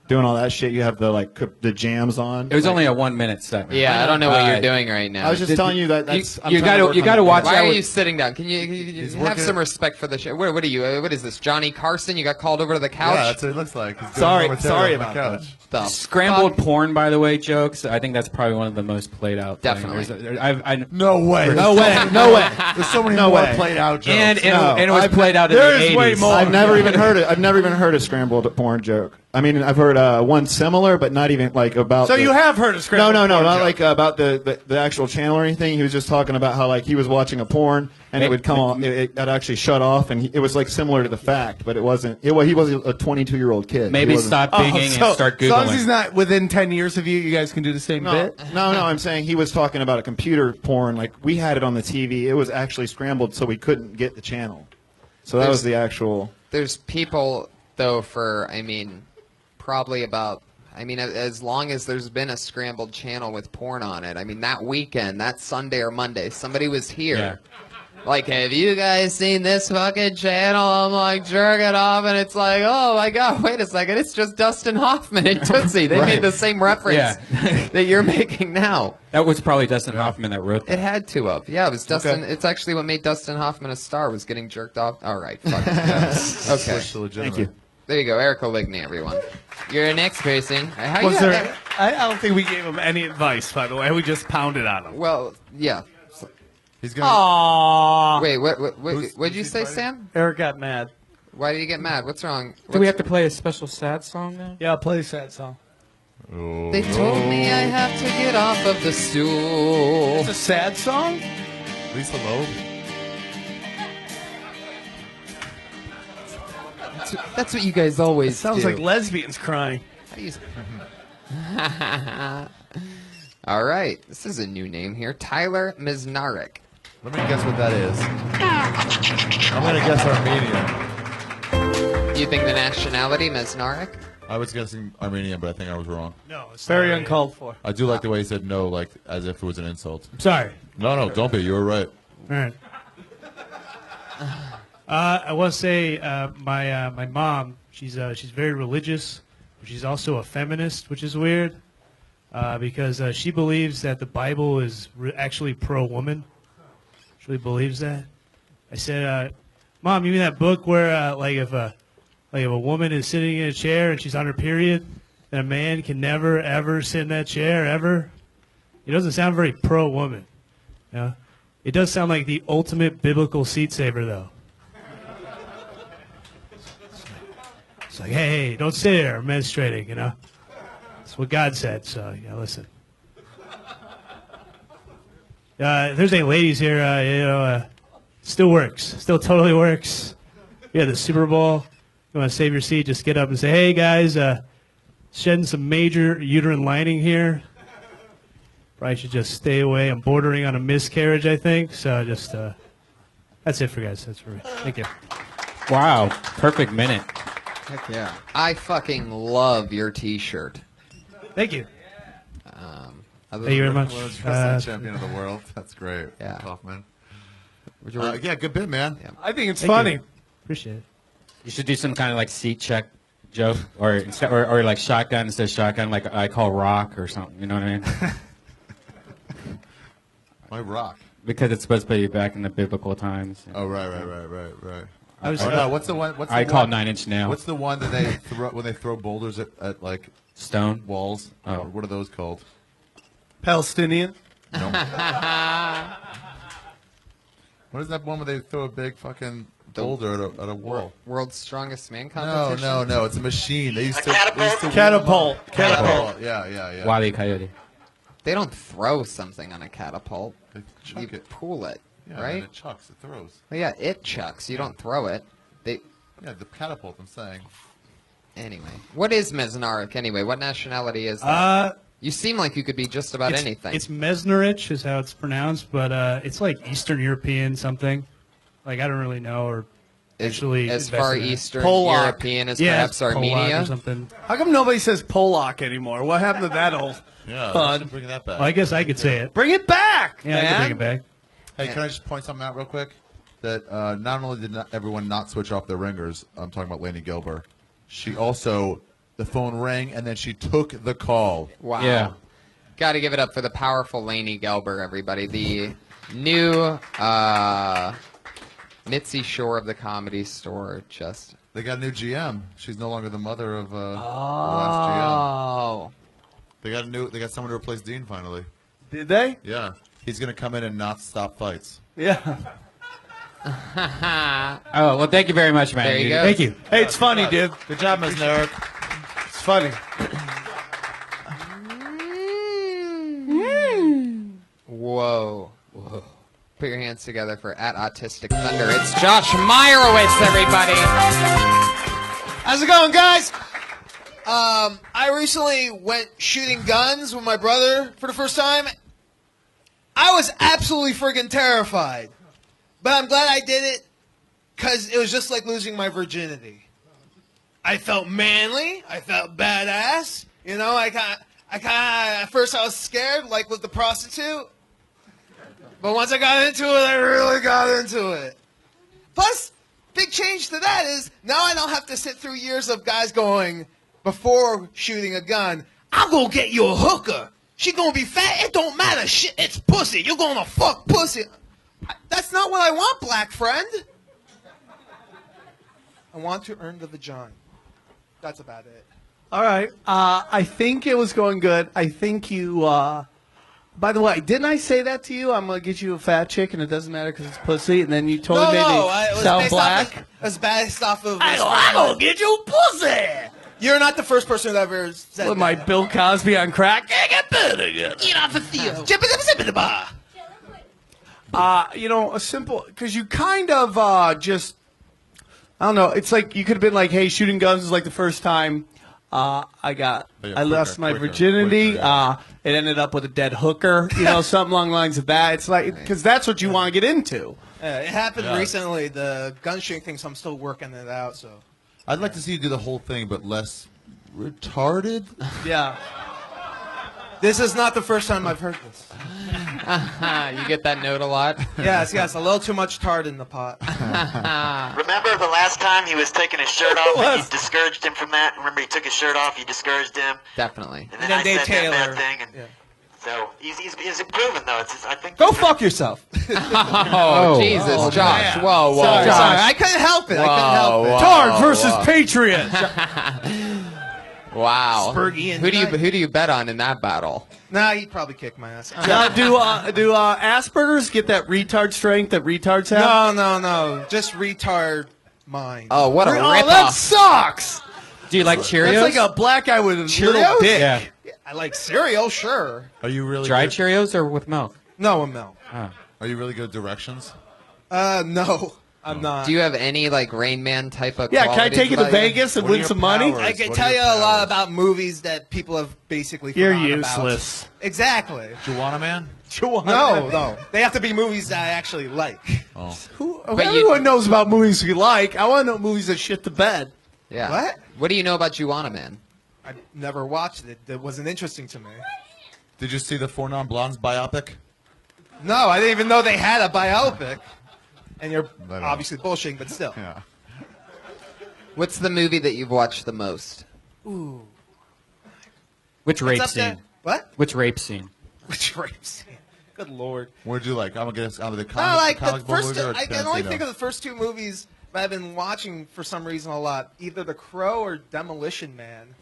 Speaker 14: Doing all that shit, you have the jams on.
Speaker 2: It was only a 1 minute segment.
Speaker 1: Yeah, I don't know what you're doing right now.
Speaker 14: I was just telling you that that's.
Speaker 2: You got to watch.
Speaker 1: Why
Speaker 2: that
Speaker 1: are
Speaker 2: with-
Speaker 1: you sitting down? Can you have some respect for the show? What are you? What is this? Johnny Carson? You got called over to the couch?
Speaker 13: Yeah, that's what it looks like. He's doing
Speaker 14: Sorry
Speaker 13: momentarily on the
Speaker 14: about
Speaker 13: couch.
Speaker 1: The
Speaker 2: Scrambled
Speaker 1: fuck?
Speaker 2: porn, by the way, jokes. I think that's probably one of the most played out.
Speaker 1: Definitely.
Speaker 2: Things.
Speaker 13: No way.
Speaker 14: No way. No way.
Speaker 13: There's so many
Speaker 14: No
Speaker 13: more
Speaker 14: way.
Speaker 13: played out jokes.
Speaker 2: And it was played out in the 80s.
Speaker 14: I've never even heard it. I've never even heard a scrambled porn joke. I mean, I've heard one similar, but not even like about.
Speaker 4: So you have heard a scrambled
Speaker 14: No,
Speaker 4: porn
Speaker 14: not
Speaker 4: joke.
Speaker 14: like about the actual channel or anything. He was just talking about how like he was watching a porn and it would come on. It actually shut off, and it was like similar to the fact, but it wasn't. He wasn't a 22-year-old kid.
Speaker 2: Maybe
Speaker 14: He wasn't-
Speaker 2: stop binging and start
Speaker 4: As long as
Speaker 2: Googling.
Speaker 4: he's not within 10 years of you, you guys can do the same bit.
Speaker 14: No, I'm saying he was talking about a computer porn. Like we had it on the TV. It was actually scrambled, so we couldn't get the channel. So that was the actual.
Speaker 1: There's people though probably about. As long as there's been a scrambled channel with porn on it. I mean, that weekend, that Sunday or Monday, somebody was here.
Speaker 2: Yeah.
Speaker 1: Like, have you guys seen this fucking channel? I'm like jerking off, and it's like, oh my god, wait a second, it's just Dustin Hoffman and Tootsie. They made the same reference that you're making now.
Speaker 2: That was probably Dustin Hoffman that wrote that.
Speaker 1: It had to have. Yeah, it was Dustin. It's actually what made Dustin Hoffman a star, was getting jerked off. All right, fuck it. Okay.
Speaker 14: Thank you.
Speaker 1: There you go, Eric Oligny, everyone. You're the next person. How
Speaker 4: Was
Speaker 1: you
Speaker 4: there, I don't think we gave him any advice, by the way. We just pounded on him.
Speaker 1: Well, yeah.
Speaker 13: He's gonna.
Speaker 4: Aww.
Speaker 1: Wait, what'd you say, Sam?
Speaker 4: Eric got mad.
Speaker 1: Why did you get mad? What's wrong?
Speaker 2: Do we have to play a special sad song now?
Speaker 4: Yeah, play a sad song.
Speaker 13: Oh,
Speaker 1: They told me I have to get off of the stool.
Speaker 4: It's a sad song?
Speaker 13: Lisa Loeb.
Speaker 1: That's what you guys always
Speaker 4: Sounds
Speaker 1: do.
Speaker 4: like lesbians crying.
Speaker 1: All right, this is a new name here. Tyler Miznarik.
Speaker 13: Let me guess what that is. I'm gonna guess Armenian.
Speaker 1: Do you think the nationality Miznarik?
Speaker 13: I was guessing Armenian, but I think I was wrong.
Speaker 4: No, it's very uncalled for.
Speaker 13: I do like the way he said no, like as if it was an insult.
Speaker 4: Sorry.
Speaker 13: No, don't be. You were right.
Speaker 15: All right. I want to say my mom. She's very religious, but she's also a feminist, which is weird because she believes that the Bible is actually pro-woman. She really believes that. I said, "Mom, you mean that book where like if a woman is sitting in a chair and she's on her period, then a man can never ever sit in that chair ever?" It doesn't sound very pro-woman. You know? It does sound like the ultimate biblical seat saver, though. It's like, hey, don't sit there menstruating, you know. That's what God said, so, yeah, listen. If there's any ladies here, still works. Still totally works. Yeah, the Super Bowl. You want to save your seat, just get up and say, hey, guys, shedding some major uterine lining here. Probably should just stay away. I'm bordering on a miscarriage, I think. So just, that's it for guys. That's for me. Thank you.
Speaker 2: Wow, perfect minute.
Speaker 1: Heck yeah. I fucking love your T-shirt.
Speaker 15: Thank you.
Speaker 13: Thank
Speaker 15: you very much.
Speaker 13: Champion of the world. That's great.
Speaker 1: Yeah.
Speaker 13: Kaufman.
Speaker 1: Yeah,
Speaker 13: good bit, man.
Speaker 1: Yeah.
Speaker 4: I think it's
Speaker 15: Thank
Speaker 4: funny.
Speaker 15: you. Appreciate it.
Speaker 2: You should do some kind of like seat check joke, or like shotgun instead of shotgun, like I call rock or something. You know what I mean?
Speaker 13: Why rock?
Speaker 2: Because it's supposed to put you back in the biblical times.
Speaker 13: Oh, right.
Speaker 15: I was,
Speaker 13: What's the one? What's the
Speaker 2: I call
Speaker 13: one,
Speaker 2: 9 Inch Nail.
Speaker 13: What's the one that they throw when they throw boulders at like
Speaker 2: Stone
Speaker 13: walls?
Speaker 2: Oh.
Speaker 13: What are those called?
Speaker 4: Palestinian.
Speaker 13: No. What is that one where they throw a big fucking boulder at a wall?
Speaker 1: World's Strongest Man competition?
Speaker 13: No. It's a machine. They used to
Speaker 4: Catapult.
Speaker 13: Catapult. Yeah.
Speaker 2: Wile E. Coyote.
Speaker 1: They don't throw something on a catapult.
Speaker 13: They chuck
Speaker 1: You
Speaker 13: it.
Speaker 1: pull it,
Speaker 13: Yeah,
Speaker 1: right?
Speaker 13: and it chucks. It throws.
Speaker 1: Well, yeah, it chucks. You don't throw it.
Speaker 13: Yeah, the catapult. I'm saying.
Speaker 1: Anyway, what is Miznarik anyway? What nationality is that? You seem like you could be just about anything.
Speaker 15: It's Mesnerich is how it's pronounced, but it's like Eastern European something. Like I don't really know, or actually
Speaker 1: as far
Speaker 15: invested in it.
Speaker 1: Eastern
Speaker 4: Polak.
Speaker 1: European as
Speaker 15: Yeah,
Speaker 1: perhaps
Speaker 15: it's Polak
Speaker 1: Armenia.
Speaker 15: or something.
Speaker 4: How come nobody says Polak anymore? What happened to that old
Speaker 13: Yeah,
Speaker 4: fun?
Speaker 13: bring that back.
Speaker 15: Well, I guess I could say it.
Speaker 4: Bring it back,
Speaker 15: Yeah, I
Speaker 4: man.
Speaker 15: can bring it back.
Speaker 13: Hey, can I just point something out real quick? That not only did everyone not switch off their ringers, I'm talking about Lainey Gilbert, she also, the phone rang and then she took the call.
Speaker 1: Wow.
Speaker 2: Yeah.
Speaker 1: Got to give it up for the powerful Lainey Gelber, everybody. The new Mitzi Shore of the Comedy Store. Just
Speaker 13: They got a new GM. She's no longer the mother of the last GM.
Speaker 1: oh,
Speaker 13: They got someone to replace Dean finally.
Speaker 4: Did they?
Speaker 13: Yeah. He's going to come in and not stop fights.
Speaker 4: Yeah.
Speaker 2: Oh, well, thank you very much, man.
Speaker 1: There you go.
Speaker 10: Thank you.
Speaker 4: Hey, it's funny, dude. Good job, Ms. Narek. It's funny.
Speaker 1: Whoa. Whoa. Put your hands together for at Autistic Thunder. It's Josh Meyerowitz, everybody.
Speaker 16: How's it going, guys? I recently went shooting guns with my brother for the first time. I was absolutely friggin' terrified. But I'm glad I did it because it was just like losing my virginity. I felt manly. I felt badass. You know, I kind of, at first I was scared, like with the prostitute. But once I got into it, I really got into it. Plus, big change to that is now I don't have to sit through years of guys going, before shooting a gun, I'm gonna get you a hooker. She gonna be fat, it don't matter. Shit, it's pussy. You're gonna fuck pussy. That's not what I want, black friend. I want to earn the vagina. That's about it.
Speaker 4: All right. I think it was going good. I think you. By the way, didn't I say that to you? I'm gonna get you a fat chick, and it doesn't matter because it's pussy. And then you totally made me sound black.
Speaker 16: It was based off of.
Speaker 4: I'm gonna get you pussy.
Speaker 16: You're not the first person that ever said
Speaker 4: With
Speaker 16: that.
Speaker 4: my Bill Cosby on crack.
Speaker 16: Get off the field.
Speaker 4: You know, a simple, because you kind of just, I don't know, it's like you could have been like, hey, shooting guns is like the first time I lost my virginity. It ended up with a dead hooker, you know, something along the lines of that. It's like, because that's what you want to get into.
Speaker 16: It happened recently, the gun shooting thing, so I'm still working it out, so.
Speaker 13: I'd like to see you do the whole thing, but less retarded.
Speaker 4: Yeah.
Speaker 16: This is not the first time I've heard this.
Speaker 1: You get that note a lot?
Speaker 16: Yes, a little too much tart in the pot.
Speaker 3: Remember the last time he was taking his shirt off and you discouraged him from that? Remember he took his shirt off, you discouraged him?
Speaker 1: Definitely.
Speaker 3: And then I said that bad thing. And so he's improving, though. I think.
Speaker 16: Go fuck yourself.
Speaker 1: Oh, Jesus, Josh.
Speaker 16: Man.
Speaker 1: Whoa, whoa.
Speaker 16: Sorry,
Speaker 1: Josh.
Speaker 16: I couldn't help it.
Speaker 4: Tard versus Patriot.
Speaker 1: Wow.
Speaker 16: Spurgy and
Speaker 1: Who do you bet on in that battle?
Speaker 16: Nah, he'd probably kick my ass.
Speaker 4: Do Asperger's get that retard strength that retards have?
Speaker 16: No. Just retard mind.
Speaker 1: Oh, what a ripoff.
Speaker 4: That sucks.
Speaker 2: Do you like Cheerios?
Speaker 4: That's like a black guy with a little
Speaker 16: Cheerios?
Speaker 4: dick.
Speaker 2: Yeah.
Speaker 16: I like cereal, sure.
Speaker 13: Are you really
Speaker 2: Dried
Speaker 13: good?
Speaker 2: Cheerios or with milk?
Speaker 16: No, with milk.
Speaker 2: Oh.
Speaker 13: Are you really good at directions?
Speaker 16: No, I'm not.
Speaker 1: Do you have any, like, Rain Man type of
Speaker 4: Yeah, can I
Speaker 1: qualities
Speaker 4: take you to
Speaker 1: about
Speaker 4: Vegas and
Speaker 13: What are
Speaker 4: win
Speaker 13: your
Speaker 4: some money?
Speaker 13: powers?
Speaker 16: I can
Speaker 13: What are
Speaker 16: tell you
Speaker 13: your
Speaker 16: a lot
Speaker 13: powers?
Speaker 16: about movies that people have basically
Speaker 4: You're
Speaker 16: forgotten
Speaker 4: useless.
Speaker 16: about. Exactly.
Speaker 13: Juana Man?
Speaker 16: No. They have to be movies that I actually like.
Speaker 4: Everyone knows about movies you like. I want to know movies that shit the bed.
Speaker 1: Yeah.
Speaker 16: What?
Speaker 1: What do you know about Juana Man?
Speaker 16: I never watched it. It wasn't interesting to me.
Speaker 13: Did you see the Four Non-Blondes biopic?
Speaker 16: No, I didn't even know they had a biopic. And you're
Speaker 13: I don't
Speaker 16: obviously bullshitting, but still.
Speaker 13: Yeah.
Speaker 1: What's the movie that you've watched the most?
Speaker 16: Ooh.
Speaker 2: Which
Speaker 16: What's
Speaker 2: rape
Speaker 16: up
Speaker 2: scene?
Speaker 16: there? What?
Speaker 2: Which rape scene?
Speaker 16: Which rape scene? Good lord.
Speaker 13: What'd you like? I'm gonna guess out of the
Speaker 16: No,
Speaker 13: comic,
Speaker 16: like the
Speaker 13: comic book
Speaker 16: first.
Speaker 13: movie or
Speaker 16: I can only
Speaker 13: Tarantino?
Speaker 16: think of the first two movies that I've been watching for some reason a lot. Either The Crow or Demolition Man.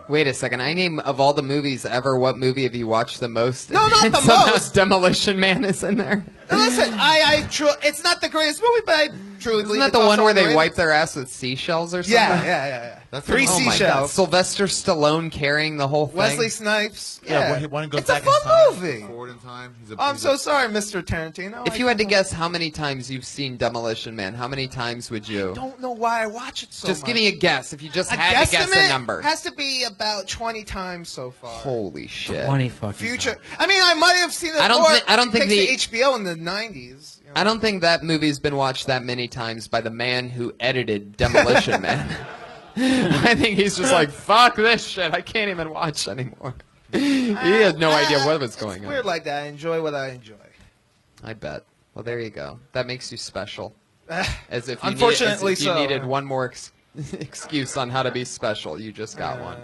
Speaker 1: Wait a second. I name of all the movies ever, what movie have you watched the most?
Speaker 16: No, not
Speaker 1: And
Speaker 16: the
Speaker 1: somehow
Speaker 16: most.
Speaker 1: Demolition Man is in there.
Speaker 16: Now listen, it's not the greatest movie, but I truly
Speaker 1: Isn't
Speaker 16: believe
Speaker 1: that
Speaker 16: it's
Speaker 1: the one
Speaker 16: also
Speaker 1: where they
Speaker 16: underrated.
Speaker 1: wipe their ass with seashells or something?
Speaker 16: Yeah.
Speaker 13: That's
Speaker 16: Three
Speaker 1: Oh my God.
Speaker 16: seashells.
Speaker 1: Sylvester Stallone carrying the whole thing.
Speaker 16: Wesley Snipes.
Speaker 13: Yeah, when he goes
Speaker 16: It's a
Speaker 13: back
Speaker 16: fun
Speaker 13: in time,
Speaker 16: movie.
Speaker 13: forward in time.
Speaker 16: I'm so sorry, Mr. Tarantino.
Speaker 1: If you had to guess how many times you've seen Demolition Man, how many times would you?
Speaker 16: I don't know why I watch it so much.
Speaker 1: Just give me a guess. If you just
Speaker 16: A
Speaker 1: had to guess a
Speaker 16: guesstimate
Speaker 1: number.
Speaker 16: has to be about 20 times so far.
Speaker 1: Holy shit.
Speaker 2: 20 fucking
Speaker 16: Future. I mean, I might have seen it
Speaker 1: I don't
Speaker 16: more.
Speaker 1: thi- I don't think
Speaker 16: thanks to HBO in the 90s.
Speaker 1: I don't think that movie's been watched that many times by the man who edited Demolition Man. I think he's just like, fuck this shit. I can't even watch anymore. He had no idea what was going
Speaker 16: It's
Speaker 1: on.
Speaker 16: weird like that. I enjoy what I enjoy.
Speaker 1: I bet. Well, there you go. That makes you special. As if you,
Speaker 16: Unfortunately
Speaker 1: as if you
Speaker 16: so.
Speaker 1: needed one more excuse on how to be special. You just got one.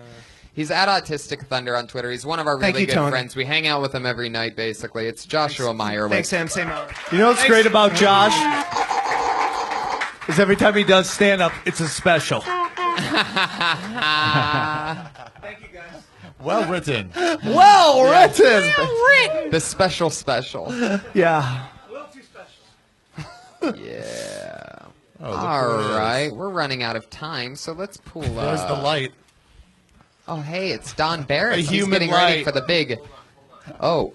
Speaker 1: He's at Autistic Thunder on Twitter. He's one of our
Speaker 16: Thank
Speaker 1: really
Speaker 16: you,
Speaker 1: good
Speaker 16: Tony.
Speaker 1: friends. We hang out with him every night, basically. It's Joshua Meyer.
Speaker 16: Thanks, Sam. Same out.
Speaker 4: You know what's great about Josh? Is every time he does stand up, it's a special.
Speaker 16: Thank you, guys.
Speaker 13: Well written.
Speaker 4: Well written.
Speaker 1: The special.
Speaker 4: Yeah.
Speaker 16: A little too special.
Speaker 1: Yeah.
Speaker 13: Oh, look
Speaker 1: All
Speaker 13: who it is.
Speaker 1: right, we're running out of time, so let's pull.
Speaker 13: There's the light.
Speaker 1: Oh, hey, it's Don Barrett. He's
Speaker 4: human
Speaker 1: getting ready
Speaker 4: light.
Speaker 1: for the big. Oh,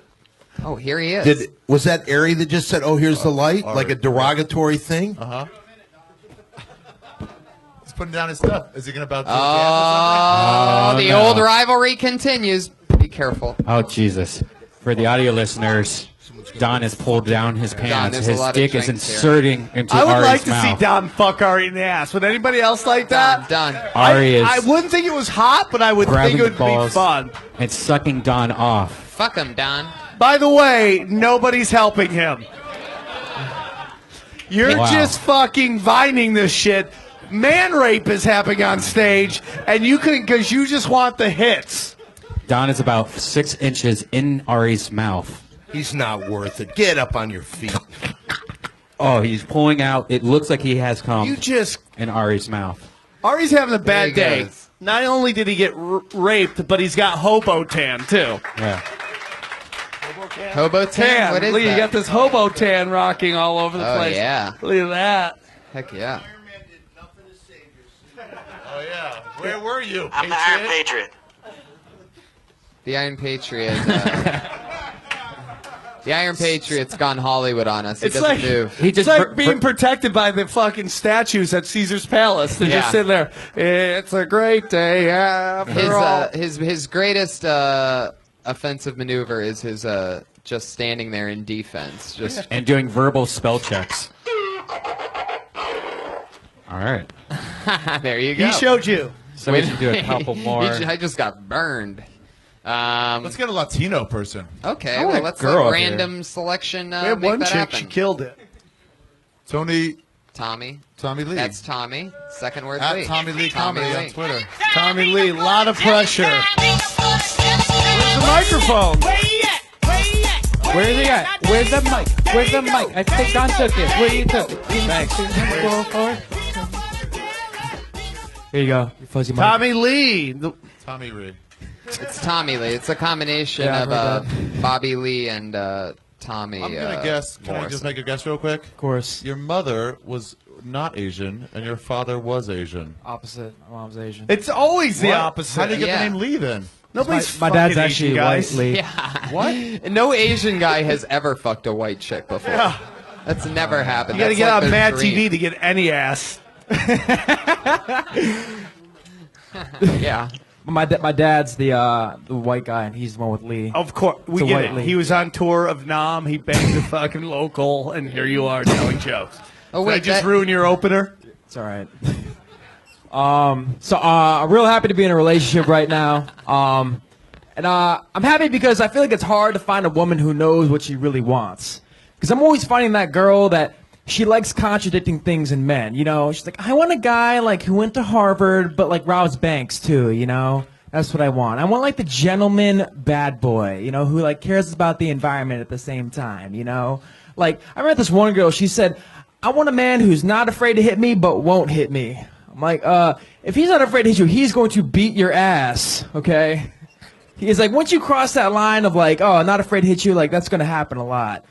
Speaker 1: here he is.
Speaker 17: Was that Ari that just said, "Oh, here's the light,"
Speaker 13: Ari.
Speaker 17: like a derogatory thing?
Speaker 13: He's putting down his stuff. Is he going to about?
Speaker 1: Oh, the old rivalry continues. Be careful.
Speaker 2: Oh, Jesus. For the audio listeners, Don has pulled down his pants.
Speaker 1: there's a
Speaker 2: His
Speaker 1: lot of
Speaker 2: dick is
Speaker 1: drinks here.
Speaker 2: inserting into
Speaker 4: I would
Speaker 2: Ari's
Speaker 4: like to
Speaker 2: mouth.
Speaker 4: see Don fuck Ari in the ass. Would anybody else like that?
Speaker 1: Don.
Speaker 2: Ari is
Speaker 4: I wouldn't think it was hot, but I would think
Speaker 2: grabbing
Speaker 4: it
Speaker 2: the
Speaker 4: would
Speaker 2: balls
Speaker 4: be fun.
Speaker 2: and sucking Don off.
Speaker 1: Fuck him, Don.
Speaker 4: By the way, nobody's helping him. You're
Speaker 2: Wow.
Speaker 4: just fucking vining this shit. Man rape is happening on stage, and you can because you just want the hits.
Speaker 2: Don is about 6 inches in Ari's mouth.
Speaker 17: He's not worth it. Get up on your feet.
Speaker 2: Oh, he's pulling out. It looks like he has cum
Speaker 4: You just
Speaker 2: in Ari's mouth.
Speaker 4: Ari's having a bad
Speaker 1: There he
Speaker 4: day.
Speaker 1: goes.
Speaker 4: Not only did he get raped, but he's got hobo tan too.
Speaker 2: Yeah.
Speaker 1: Hobo tan. What is
Speaker 4: Lee,
Speaker 1: that?
Speaker 4: you got this hobo tan rocking all over the
Speaker 1: Oh,
Speaker 4: place.
Speaker 1: yeah.
Speaker 4: Look at that.
Speaker 1: Heck yeah.
Speaker 13: Oh yeah. Where were you?
Speaker 3: I'm the Iron Patriot.
Speaker 1: The Iron Patriot. The Iron Patriot's gone Hollywood on us. He
Speaker 4: It's
Speaker 1: doesn't
Speaker 4: like
Speaker 1: move.
Speaker 4: it's like being protected by the fucking statues at Caesar's Palace. They're
Speaker 1: Yeah.
Speaker 4: just sitting there. It's a great day after all.
Speaker 1: His greatest offensive maneuver is his just standing there in defense, just
Speaker 2: And doing verbal spell checks. All right.
Speaker 1: there you go.
Speaker 4: He showed you.
Speaker 2: So we should do a couple more.
Speaker 1: I just got burned.
Speaker 13: Let's get a Latino person.
Speaker 1: Okay,
Speaker 2: I want
Speaker 1: well
Speaker 2: a
Speaker 1: let's
Speaker 2: girl
Speaker 1: like
Speaker 2: here.
Speaker 1: random selection.
Speaker 4: We had
Speaker 1: make
Speaker 4: one
Speaker 1: that
Speaker 4: chick.
Speaker 1: happen.
Speaker 4: She killed it.
Speaker 13: Tommy
Speaker 1: Tommy.
Speaker 13: Lee.
Speaker 1: That's Tommy. Second word
Speaker 13: At
Speaker 1: Lee.
Speaker 13: Tommy Lee Comedy on Twitter.
Speaker 4: Tommy Lee, a lot of pressure. Where's the microphone?
Speaker 7: Where's he at? Where's the mic? Where's the mic? I think Don took it. Where you took it? Thanks. Here you go. Your fuzzy mic.
Speaker 4: Tommy Lee.
Speaker 13: Tommy Lee.
Speaker 1: It's Tommy Lee. It's a combination
Speaker 7: Yeah,
Speaker 1: of
Speaker 7: I've heard
Speaker 1: Bobby Lee and Tommy.
Speaker 13: I'm gonna guess. Can I
Speaker 1: Morrison.
Speaker 13: just make a guess real quick?
Speaker 7: Of course.
Speaker 13: Your mother was not Asian, and your father was Asian.
Speaker 7: Opposite. My mom's Asian.
Speaker 4: It's always the
Speaker 13: What?
Speaker 4: opposite.
Speaker 13: How did you get
Speaker 1: Yeah.
Speaker 13: the name Lee then?
Speaker 4: Nobody's
Speaker 7: my dad's
Speaker 4: fucking
Speaker 7: actually
Speaker 4: Asian guys.
Speaker 7: white Lee.
Speaker 1: Yeah.
Speaker 13: What?
Speaker 1: No Asian guy has ever fucked a white chick before.
Speaker 4: Yeah.
Speaker 1: That's never happened.
Speaker 4: You got to
Speaker 1: That's
Speaker 4: get
Speaker 1: like
Speaker 4: on
Speaker 1: their
Speaker 4: Mad
Speaker 1: dream.
Speaker 4: TV to get any ass.
Speaker 1: Yeah.
Speaker 7: My dad's the white guy, and he's the one with Lee.
Speaker 4: Of course, we
Speaker 7: It's a
Speaker 4: get
Speaker 7: white
Speaker 4: it.
Speaker 7: Lee.
Speaker 4: He was on tour of Nam. He banged the fucking local, and here you are telling jokes.
Speaker 1: Oh
Speaker 4: Did I
Speaker 1: wait,
Speaker 4: just
Speaker 1: that-
Speaker 4: ruin your opener?
Speaker 7: It's all right. So I'm real happy to be in a relationship right now. And I'm happy because I feel like it's hard to find a woman who knows what she really wants. Because I'm always finding that girl that she likes contradicting things in men. You know, she's like, I want a guy like who went to Harvard but like robs banks too. You know, that's what I want. I want like the gentleman bad boy. You know, who like cares about the environment at the same time. You know, like I met this one girl. She said, I want a man who's not afraid to hit me but won't hit me. I'm like, if he's not afraid to hit you, he's going to beat your ass. Okay. He's like, once you cross that line of like, oh, not afraid to hit you, like that's going to happen a lot.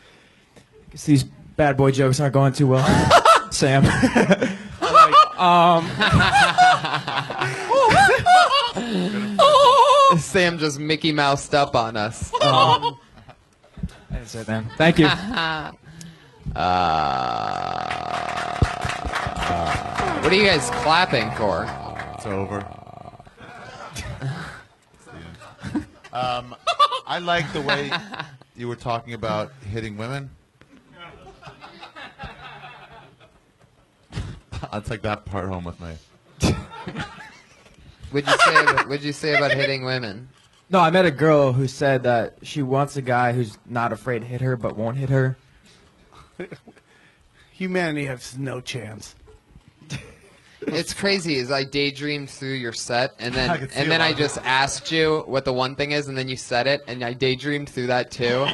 Speaker 7: Guess these bad boy jokes aren't going too well, Sam.
Speaker 1: Sam just Mickey Moused up on us.
Speaker 7: I didn't say that. Thank you.
Speaker 1: What are you guys clapping for?
Speaker 13: It's over. I like the way you were talking about hitting women. I'll take that part home with me.
Speaker 1: What'd you say about hitting women?
Speaker 7: No, I met a girl who said that she wants a guy who's not afraid to hit her but won't hit her.
Speaker 4: Humanity has no chance.
Speaker 1: It's crazy. Is I daydreamed through your set, and
Speaker 4: I
Speaker 1: then
Speaker 4: could see
Speaker 1: and then
Speaker 4: a lot
Speaker 1: I
Speaker 4: of
Speaker 1: just asked you what the one thing is, and then you said it, and I daydreamed through that too.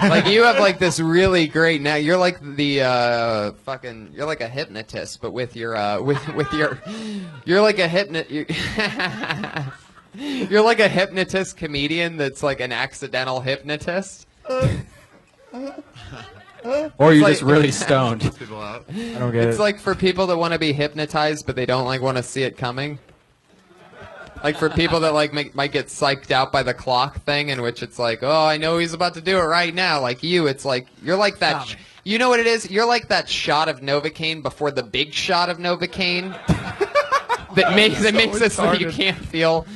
Speaker 1: Like you have like this really great. Now you're like the fucking. You're like a hypnotist, but with your with your. You're like a You're like a hypnotist comedian that's like an accidental hypnotist.
Speaker 2: Or you're
Speaker 1: It's
Speaker 2: just
Speaker 1: like-
Speaker 2: really stoned.
Speaker 1: I
Speaker 2: don't get
Speaker 1: It's
Speaker 2: it.
Speaker 1: like for people that want to be hypnotized, but they don't like want to see it coming. Like for people that like might get psyched out by the clock thing, in which it's like, oh, I know he's about to do it right now. Like you, it's like you're like that. You know what it is? You're like that shot of Novocaine before the big shot of Novocaine that makes it so you
Speaker 4: retarded.
Speaker 1: can't feel.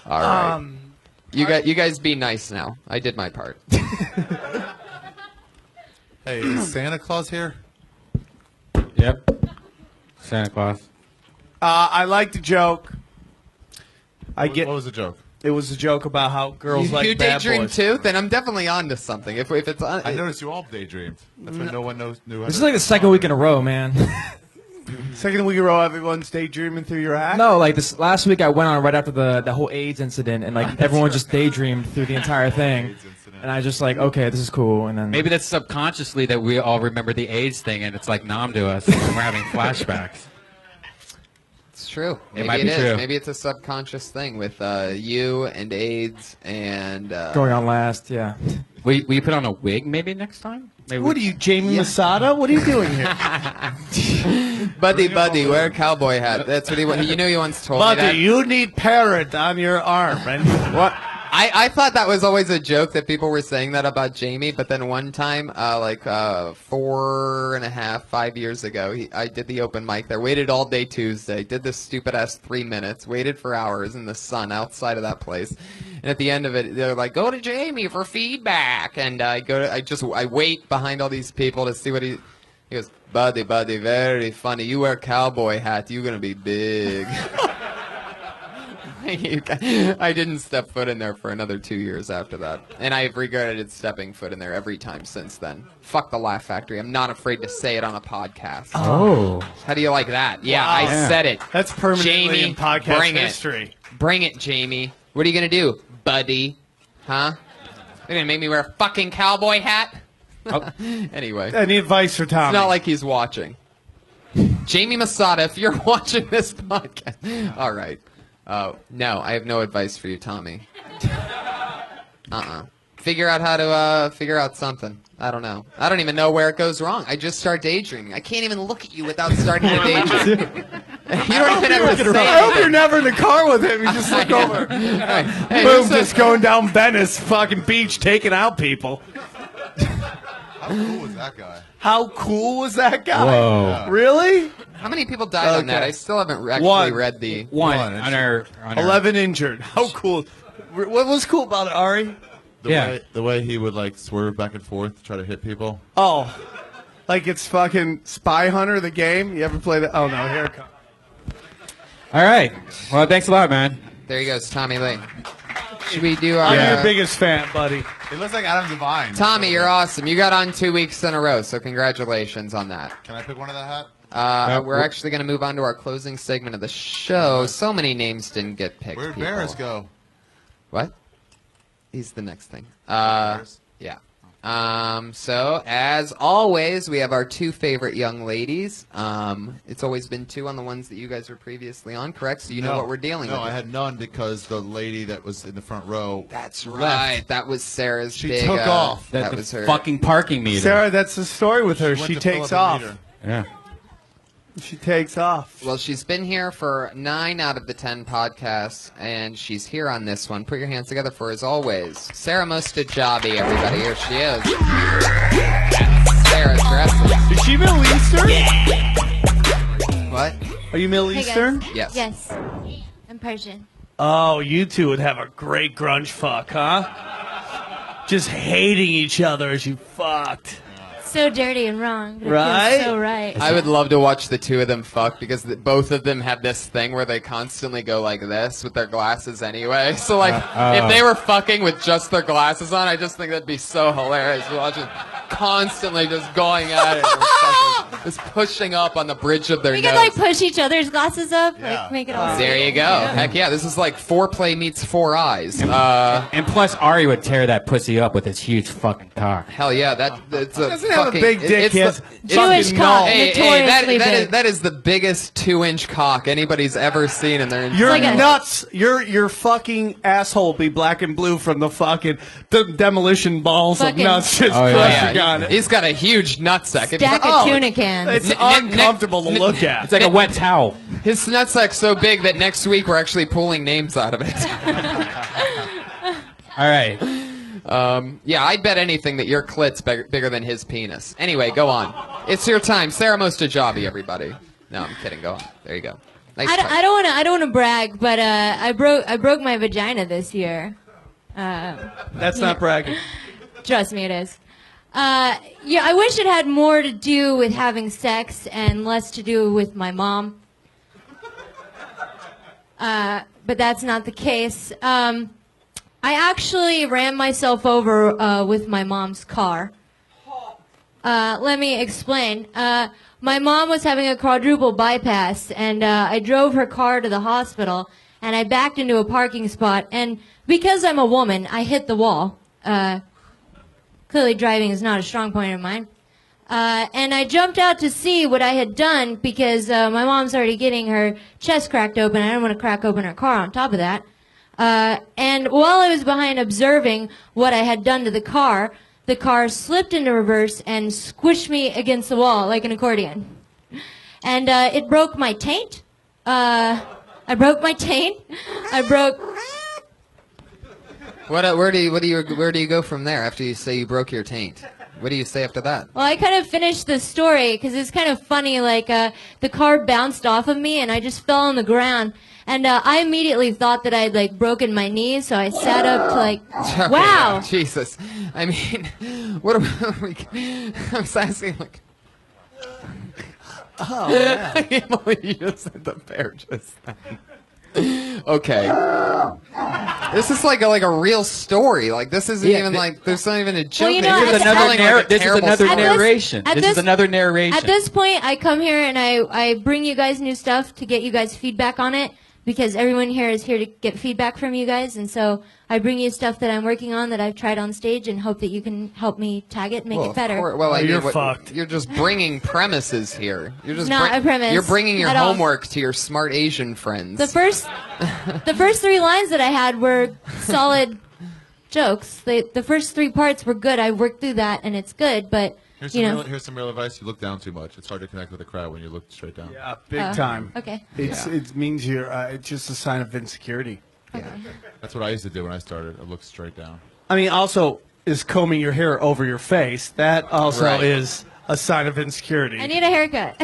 Speaker 1: All right, you guys be nice now. I did my part.
Speaker 13: Hey, is Santa Claus here?
Speaker 2: Yep. Santa Claus.
Speaker 4: I like the joke.
Speaker 13: What was the joke?
Speaker 4: It was a joke about how girls
Speaker 1: you
Speaker 4: like bad
Speaker 1: daydream
Speaker 4: boys.
Speaker 1: too? Then I'm definitely on to something. If it's on,
Speaker 13: I noticed you all daydreamed. That's why no one knew.
Speaker 18: This is like the second week in a row, man.
Speaker 4: Second week in a row, everyone's daydreaming through your act.
Speaker 18: No, like this last week I went on right after the whole AIDS incident, and like everyone just daydreamed through the entire thing. And I just like, okay, this is cool. And then
Speaker 2: Maybe that's subconsciously that we all remember the AIDS thing, and it's like numb to us, and we're having flashbacks.
Speaker 1: It's true.
Speaker 2: It
Speaker 1: Maybe
Speaker 2: might be
Speaker 1: is.
Speaker 2: true.
Speaker 1: Maybe it's a subconscious thing with you and AIDS and
Speaker 18: going on last, yeah.
Speaker 2: Will you put on a wig maybe next time? Maybe
Speaker 4: What are you, Jamie Masada? What are you doing here?
Speaker 1: Buddy, wear a cowboy hat. That's what you know. He once told me
Speaker 4: Buddy,
Speaker 1: that.
Speaker 4: you need parrot on your arm. And
Speaker 1: What? I thought that was always a joke that people were saying that about Jamie, but then one time, 4.5, 5 years ago, I did the open mic there, waited all day Tuesday, did this stupid ass 3 minutes, waited for hours in the sun outside of that place, and at the end of it, they're like, "Go to Jamie for feedback," and I wait behind all these people to see what he goes, buddy, very funny. You wear cowboy hat, you're gonna be big. I didn't step foot in there for another 2 years after that. And I've regretted stepping foot in there every time since then. Fuck the Laugh Factory. I'm not afraid to say it on a podcast.
Speaker 18: Oh.
Speaker 1: How do you like that? Yeah,
Speaker 4: Wow.
Speaker 1: I
Speaker 4: Yeah.
Speaker 1: said it.
Speaker 4: That's permanently
Speaker 1: Jamie,
Speaker 4: in podcast
Speaker 1: bring
Speaker 4: history.
Speaker 1: It. Bring it, Jamie. What are you going to do, buddy? Huh? You're going to make me wear a fucking cowboy hat? Anyway.
Speaker 4: Any advice for Tommy?
Speaker 1: It's not like he's watching. Jamie Masada, if you're watching this podcast. All right. No, I have no advice for you, Tommy. Figure out how to figure out something. I don't know. I don't even know where it goes wrong. I just start daydreaming. I can't even look at you without starting to daydream. You don't even have to say
Speaker 4: I hope you're
Speaker 1: anything.
Speaker 4: never in the car with him. You just look over.
Speaker 1: Hey,
Speaker 4: Boom,
Speaker 1: who's the-
Speaker 4: just going down Venice fucking beach, taking out people.
Speaker 13: How cool was that guy?
Speaker 4: How cool was that guy?
Speaker 2: Whoa. Yeah.
Speaker 4: Really?
Speaker 1: How many people died on that?
Speaker 4: Okay.
Speaker 1: I still haven't actually
Speaker 4: One.
Speaker 1: read the...
Speaker 2: One on our
Speaker 4: 11 injured. How cool. What was cool about it, Ari?
Speaker 13: The way he would like swerve back and forth to try to hit people.
Speaker 4: Oh, like it's fucking Spy Hunter, the game? You ever play that? Oh, no, here it comes.
Speaker 2: All right. Well, thanks a lot, man.
Speaker 1: There he goes, Tommy Lee. Should we do our...
Speaker 4: I'm your biggest fan, buddy.
Speaker 13: It looks like Adam Devine.
Speaker 1: Tommy, you're awesome. You got on 2 weeks in a row, so congratulations on that.
Speaker 13: Can I pick one of that hat?
Speaker 1: We're actually going to move on to our closing segment of the show. So many names didn't get picked.
Speaker 13: Where'd
Speaker 1: people.
Speaker 13: Barris go?
Speaker 1: What? He's the next thing. Yeah. So, as always, we have our two favorite young ladies. It's always been two on the ones that you guys were previously on, correct? So you know what we're dealing with.
Speaker 13: No, I had none because the lady that was in the front row.
Speaker 1: That's
Speaker 13: left.
Speaker 1: right. That was Sarah's
Speaker 13: She
Speaker 1: big...
Speaker 13: took off.
Speaker 1: That was her...
Speaker 2: fucking parking meter.
Speaker 4: Sarah, that's the story with her.
Speaker 13: She
Speaker 4: She
Speaker 13: went to fill
Speaker 4: takes
Speaker 13: up a
Speaker 4: off.
Speaker 13: meter.
Speaker 2: Yeah.
Speaker 4: She takes off.
Speaker 1: Well, she's been here for 9 out of the 10 podcasts, and she's here on this one. Put your hands together for, as always, Sarah Mostajabi, everybody. Here she is. That's Sarah's dressing.
Speaker 4: Is she Middle Eastern?
Speaker 1: What?
Speaker 4: Are you Middle
Speaker 19: Hey, guys.
Speaker 4: Eastern?
Speaker 1: Yes.
Speaker 19: Yes. I'm Persian.
Speaker 4: Oh, you two would have a great grunge fuck, huh? Just hating each other as you fucked.
Speaker 19: So dirty and wrong. But It
Speaker 4: Right?
Speaker 19: feels so right.
Speaker 1: I would love to watch the two of them fuck because both of them have this thing where they constantly go like this with their glasses anyway. So, like, if they were fucking with just their glasses on, I just think that'd be so hilarious. Watching constantly just going at it. Just pushing up on the bridge of their
Speaker 19: We
Speaker 1: nose.
Speaker 19: could like push each other's glasses up, like make it all.
Speaker 1: There you go. Heck yeah, this is like foreplay meets Four Eyes.
Speaker 2: And plus, Ari would tear that pussy up with his huge fucking cock.
Speaker 1: Hell yeah, that's a
Speaker 4: Doesn't have a
Speaker 1: fucking,
Speaker 4: big dick,
Speaker 1: it's
Speaker 4: he has
Speaker 1: the-
Speaker 19: Jewish
Speaker 1: fucking
Speaker 19: cock,
Speaker 1: Hey,
Speaker 19: notoriously big.
Speaker 1: that is the biggest 2-inch cock anybody's ever seen in their
Speaker 4: Your
Speaker 1: entire
Speaker 4: nuts, your fucking asshole will be black and blue from the fucking demolition balls of
Speaker 19: Fucking-
Speaker 4: nuts just
Speaker 1: Oh,
Speaker 4: crushing
Speaker 1: yeah.
Speaker 4: on it.
Speaker 1: He's got a huge nutsack.
Speaker 19: Stack of tuna cans.
Speaker 4: It's uncomfortable to look at.
Speaker 2: It's like a wet towel.
Speaker 1: His nutsack's so big that next week we're actually pulling names out of it.
Speaker 2: All right.
Speaker 1: Yeah, I'd bet anything that your clit's bigger than his penis. Anyway, go on. It's your time. Sarah Mostajabi, everybody. No, I'm kidding. Go on. There you go. Nice touch.
Speaker 19: I don't want to brag, but I broke my vagina this year.
Speaker 4: That's not bragging.
Speaker 19: Trust me, it is. Yeah, I wish it had more to do with having sex and less to do with my mom. But that's not the case. I actually ran myself over with my mom's car. Let me explain. My mom was having a quadruple bypass, and I drove her car to the hospital, and I backed into a parking spot, and because I'm a woman, I hit the wall. Clearly driving is not a strong point of mine. And I jumped out to see what I had done because my mom's already getting her chest cracked open. I didn't want to crack open her car on top of that. And while I was behind observing what I had done to the car slipped into reverse and squished me against the wall like an accordion. And it broke my taint. I broke my taint. I broke...
Speaker 1: Where do you go from there after you say you broke your taint? What do you say after that?
Speaker 19: Well, I kind of finished the story because it's kind of funny. Like, the car bounced off of me and I just fell on the ground. And I immediately thought that I'd, like, broken my knee, so I sat up to, like,
Speaker 1: Okay,
Speaker 19: wow.
Speaker 1: Jesus. I mean, what are we... I was asking, like...
Speaker 4: Oh, yeah.
Speaker 1: I can't believe you just said the bear just then. Okay. This is like a real story. Like, this isn't even like... There's not even a joke.
Speaker 19: Well, you know,
Speaker 1: This is another
Speaker 2: narration. This is another narration.
Speaker 19: At this point, I come here and I bring you guys new stuff to get you guys feedback on it because everyone here is here to get feedback from you guys. And so I bring you stuff that I'm working on that I've tried on stage and hope that you can help me tag it and make it better.
Speaker 1: Well, I mean,
Speaker 4: you're fucked.
Speaker 1: You're just bringing premises here. You're just
Speaker 19: Not a premise
Speaker 1: You're bringing your
Speaker 19: at all.
Speaker 1: homework to your smart Asian friends.
Speaker 19: The first 3 lines that I had were solid jokes. The first 3 parts were good. I worked through that and it's good, but
Speaker 13: Here's some real advice. You look down too much. It's hard to connect with the crowd when you look straight down.
Speaker 4: Yeah, big time.
Speaker 19: Okay.
Speaker 4: It means you're. It's just a sign of insecurity.
Speaker 13: That's what I used to do when I started. I looked straight down.
Speaker 4: I mean, also is combing your hair over your face. That also
Speaker 13: Right.
Speaker 4: is a sign of insecurity.
Speaker 19: I need a haircut.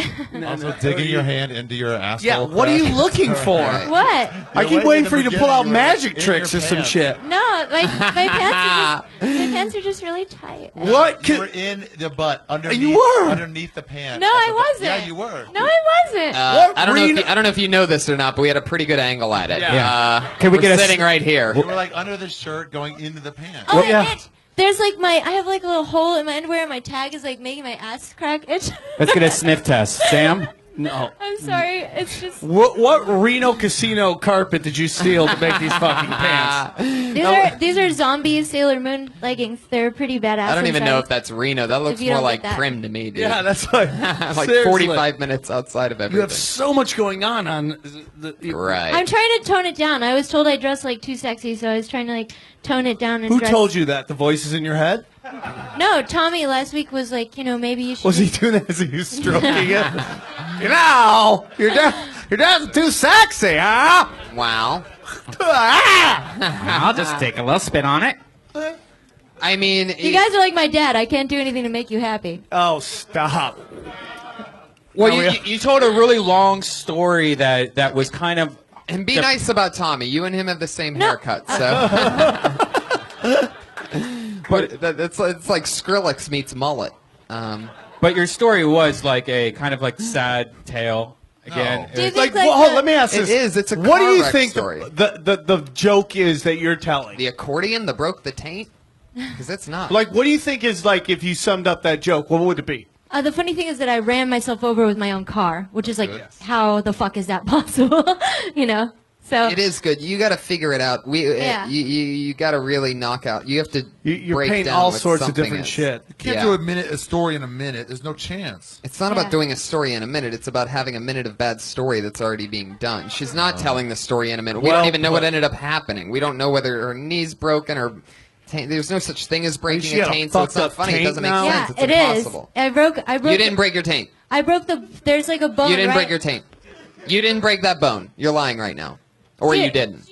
Speaker 13: Also, digging your hand into your asshole.
Speaker 4: Yeah, what are you looking for?
Speaker 19: What?
Speaker 4: I keep waiting for you to pull out magic tricks or some
Speaker 13: pants.
Speaker 4: shit.
Speaker 19: No, my pants are just really tight.
Speaker 4: What?
Speaker 13: You were in the butt underneath.
Speaker 4: You were
Speaker 13: underneath the pants.
Speaker 19: No, I wasn't.
Speaker 13: Yeah, you were.
Speaker 19: No, I wasn't.
Speaker 1: I don't know if you know this or not, but we had a pretty good angle at it.
Speaker 13: Yeah.
Speaker 2: Can we
Speaker 1: we're
Speaker 2: get a
Speaker 1: sitting right here?
Speaker 13: You were like under the shirt, going into the pants.
Speaker 19: Oh, and there's like I have like a little hole in my underwear, and my tag is like making my ass crack itch.
Speaker 2: Let's get a sniff test. Sam?
Speaker 4: No.
Speaker 19: I'm sorry. It's just
Speaker 4: What Reno casino carpet did you steal to make these fucking pants?
Speaker 19: these are zombie Sailor Moon leggings. They're pretty badass.
Speaker 1: I don't even know
Speaker 19: inside.
Speaker 1: if that's Reno. That looks
Speaker 19: you
Speaker 1: more
Speaker 19: don't
Speaker 1: like
Speaker 19: get that.
Speaker 1: Prim to me, dude.
Speaker 4: Yeah, that's like
Speaker 1: like
Speaker 4: seriously.
Speaker 1: 45 minutes outside of
Speaker 4: You
Speaker 1: everything.
Speaker 4: have so much going on the
Speaker 1: Right.
Speaker 19: I'm trying to tone it down. I was told I dress like too sexy, so I was trying to like tone it down and
Speaker 4: Who
Speaker 19: dress.
Speaker 4: told you that? The voices in your head?
Speaker 19: No, Tommy last week was like, maybe you should.
Speaker 4: Was he doing that as he was stroking it? Your dad's too sexy, huh?
Speaker 1: Wow.
Speaker 2: I'll just take a little spin on it.
Speaker 1: I mean,
Speaker 19: You guys are like my dad. I can't do anything to make you happy.
Speaker 4: Oh, stop.
Speaker 2: Well,
Speaker 4: No,
Speaker 2: you told a really long story that was kind of...
Speaker 1: And be nice about Tommy. You and him have the same haircut, so. But it's like Skrillex meets mullet.
Speaker 2: But your story was like a kind of like sad tale. Again,
Speaker 19: Do you
Speaker 2: It was-
Speaker 19: think
Speaker 4: Let me ask
Speaker 1: It
Speaker 4: this.
Speaker 1: is. It's a
Speaker 4: What do
Speaker 1: car
Speaker 4: you
Speaker 1: wreck
Speaker 4: think
Speaker 1: story.
Speaker 4: the joke is that you're telling?
Speaker 1: The accordion that broke the taint? Because it's not.
Speaker 4: Like, what do you think is like if you summed up that joke? What would it be?
Speaker 19: The funny thing is that I ran myself over with my own car, which is like,
Speaker 1: Good.
Speaker 19: how the fuck is that possible? You know? So
Speaker 1: It is good. You got to figure it out.
Speaker 19: Yeah.
Speaker 1: You got to really knock out. You have to
Speaker 4: You're
Speaker 1: break
Speaker 4: painting
Speaker 1: down
Speaker 4: all
Speaker 1: what
Speaker 4: sorts of
Speaker 1: something
Speaker 4: different
Speaker 1: is.
Speaker 4: shit.
Speaker 13: You can't
Speaker 1: Yeah.
Speaker 13: do a story in a minute. There's no chance.
Speaker 1: It's not about doing a story in a minute. It's about having a minute of bad story that's already being done. She's not telling the story in a minute. We
Speaker 4: Well
Speaker 1: don't even know what
Speaker 4: put.
Speaker 1: ended up happening. We don't know whether her knee's broken or there's no such thing as breaking
Speaker 4: she
Speaker 1: a
Speaker 4: had a
Speaker 1: taint, so it's not
Speaker 4: fucked up
Speaker 1: funny. It
Speaker 4: taint
Speaker 1: doesn't make
Speaker 4: now?
Speaker 1: sense. It's
Speaker 19: it is.
Speaker 1: impossible.
Speaker 19: I broke.
Speaker 1: You didn't break your taint.
Speaker 19: I broke there's like a bone.
Speaker 1: You didn't
Speaker 19: right?
Speaker 1: break your taint. You didn't break that bone. You're lying right now. Or
Speaker 19: Dude.
Speaker 1: you didn't.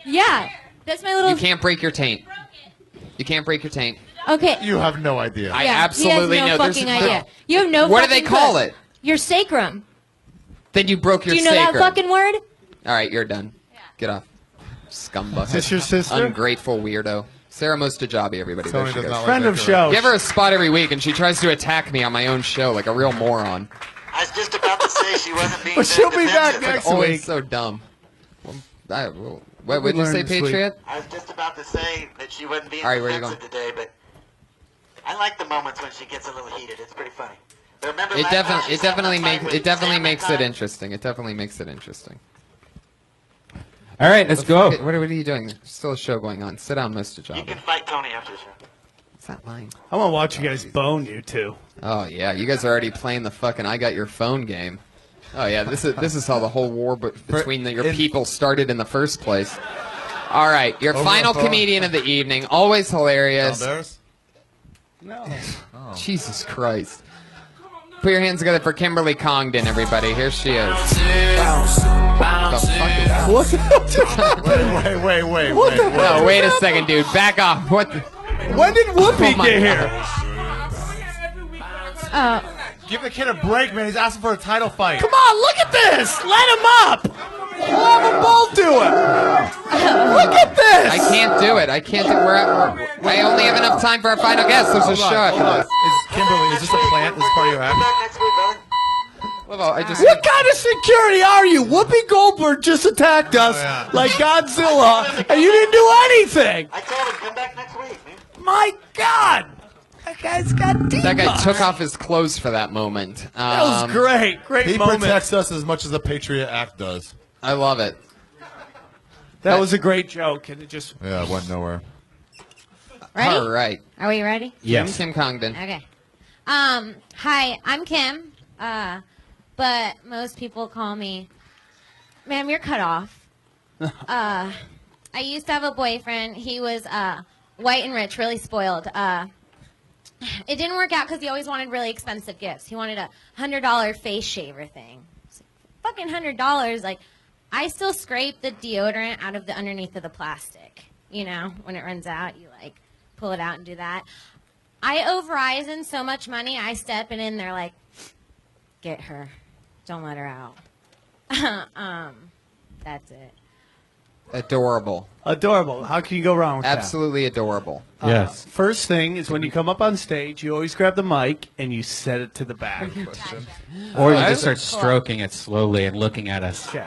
Speaker 19: Yeah. That's my little.
Speaker 1: You can't break your taint. You can't break your taint.
Speaker 19: Okay.
Speaker 13: You have no idea.
Speaker 1: I
Speaker 19: Yeah,
Speaker 1: absolutely
Speaker 19: he has no
Speaker 1: know.
Speaker 19: fucking idea. You have no
Speaker 1: What do they
Speaker 19: fucking
Speaker 1: call
Speaker 19: clue.
Speaker 1: it?
Speaker 19: Your sacrum.
Speaker 1: Then you broke your
Speaker 19: Do you know
Speaker 1: sacrum.
Speaker 19: that fucking word?
Speaker 1: All right, you're done. Get off. Scumbucket.
Speaker 4: Is this your sister?
Speaker 1: Ungrateful weirdo. Sarah Mostajabi, everybody.
Speaker 13: Tony
Speaker 1: There she
Speaker 13: does
Speaker 1: goes.
Speaker 13: not like
Speaker 4: Friend
Speaker 13: that
Speaker 4: of
Speaker 13: girl.
Speaker 4: show.
Speaker 1: Give her a spot every week, and she tries to attack me on my own show like a real moron.
Speaker 3: I was just about to say she wasn't being
Speaker 4: But she'll be back
Speaker 3: defensive.
Speaker 4: next
Speaker 1: Always
Speaker 4: week.
Speaker 1: so dumb. What did you
Speaker 4: learned
Speaker 1: say,
Speaker 4: this week.
Speaker 1: Patriot?
Speaker 3: I was just about to say that she wasn't being
Speaker 1: All right, where you
Speaker 3: defensive today, but I like the moments when she gets a little heated. It's pretty funny. But remember
Speaker 1: It
Speaker 3: last time
Speaker 1: definitely,
Speaker 3: she
Speaker 1: it
Speaker 3: sat
Speaker 1: definitely
Speaker 3: in the fight
Speaker 1: makes,
Speaker 3: with
Speaker 1: it definitely
Speaker 3: Sam
Speaker 1: makes
Speaker 3: that
Speaker 1: it
Speaker 3: time?
Speaker 1: interesting. It definitely makes it interesting.
Speaker 2: All right, let's go.
Speaker 1: What are you doing? There's still a show going on. Sit down, Mostajabi.
Speaker 3: You can fight Tony after the show.
Speaker 1: Is that mine?
Speaker 4: I want to watch you guys bone you two.
Speaker 1: Oh yeah, you guys are already playing the fucking I got your phone game. Oh yeah, this is how the whole war between your people started in the first place. All right, your
Speaker 13: Over
Speaker 1: final
Speaker 13: the phone?
Speaker 1: comedian of the evening, always hilarious.
Speaker 13: Downstairs?
Speaker 4: No.
Speaker 13: Oh.
Speaker 1: Jesus Christ. Put your hands together for Kimberly Congdon, everybody. Here she is. The fuck is that?
Speaker 13: Wait.
Speaker 1: No, wait a second, dude. Back off. What?
Speaker 4: When did Whoopi
Speaker 1: Oh my
Speaker 4: get here?
Speaker 13: Give the kid a break, man. He's asking for a title fight.
Speaker 4: Come on, look at this. Let him up. We'll have them both do it. Look at this.
Speaker 1: I can't do it. I can't do it. I only have enough time for our final guest. There's a show after this.
Speaker 13: Kimberly, is this a plant? Is this part of your act?
Speaker 3: Next week, brother.
Speaker 4: What kind of security are you? Whoopi Goldberg just attacked us like Godzilla, and you didn't do anything.
Speaker 3: I told him, come back next week, man.
Speaker 4: My God. That guy's got deep.
Speaker 1: That guy took off his clothes for that moment.
Speaker 4: That was great. Great
Speaker 13: He
Speaker 4: moment.
Speaker 13: protects us as much as the Patriot Act does.
Speaker 1: I love it.
Speaker 4: That was a great joke, and it just.
Speaker 13: Yeah, it went nowhere.
Speaker 19: Ready?
Speaker 1: All right.
Speaker 19: Are we ready?
Speaker 1: Yes. Kim Congdon.
Speaker 19: Okay. Hi, I'm Kim. But most people call me, ma'am, you're cut off. I used to have a boyfriend. He was white and rich, really spoiled. It didn't work out because he always wanted really expensive gifts. He wanted a $100 face shaver thing. Fucking $100. Like, I still scrape the deodorant out of the underneath of the plastic. You know, when it runs out, you like pull it out and do that. I owe Verizon so much money. I step in there like, get her, don't let her out. That's it.
Speaker 1: Adorable.
Speaker 4: Adorable. How can you go wrong with that?
Speaker 1: Absolutely adorable.
Speaker 2: Yes.
Speaker 4: First thing is when you come up on stage, you always grab the mic and you set it to the back.
Speaker 2: Or you just start stroking it slowly and looking at us.
Speaker 4: Okay.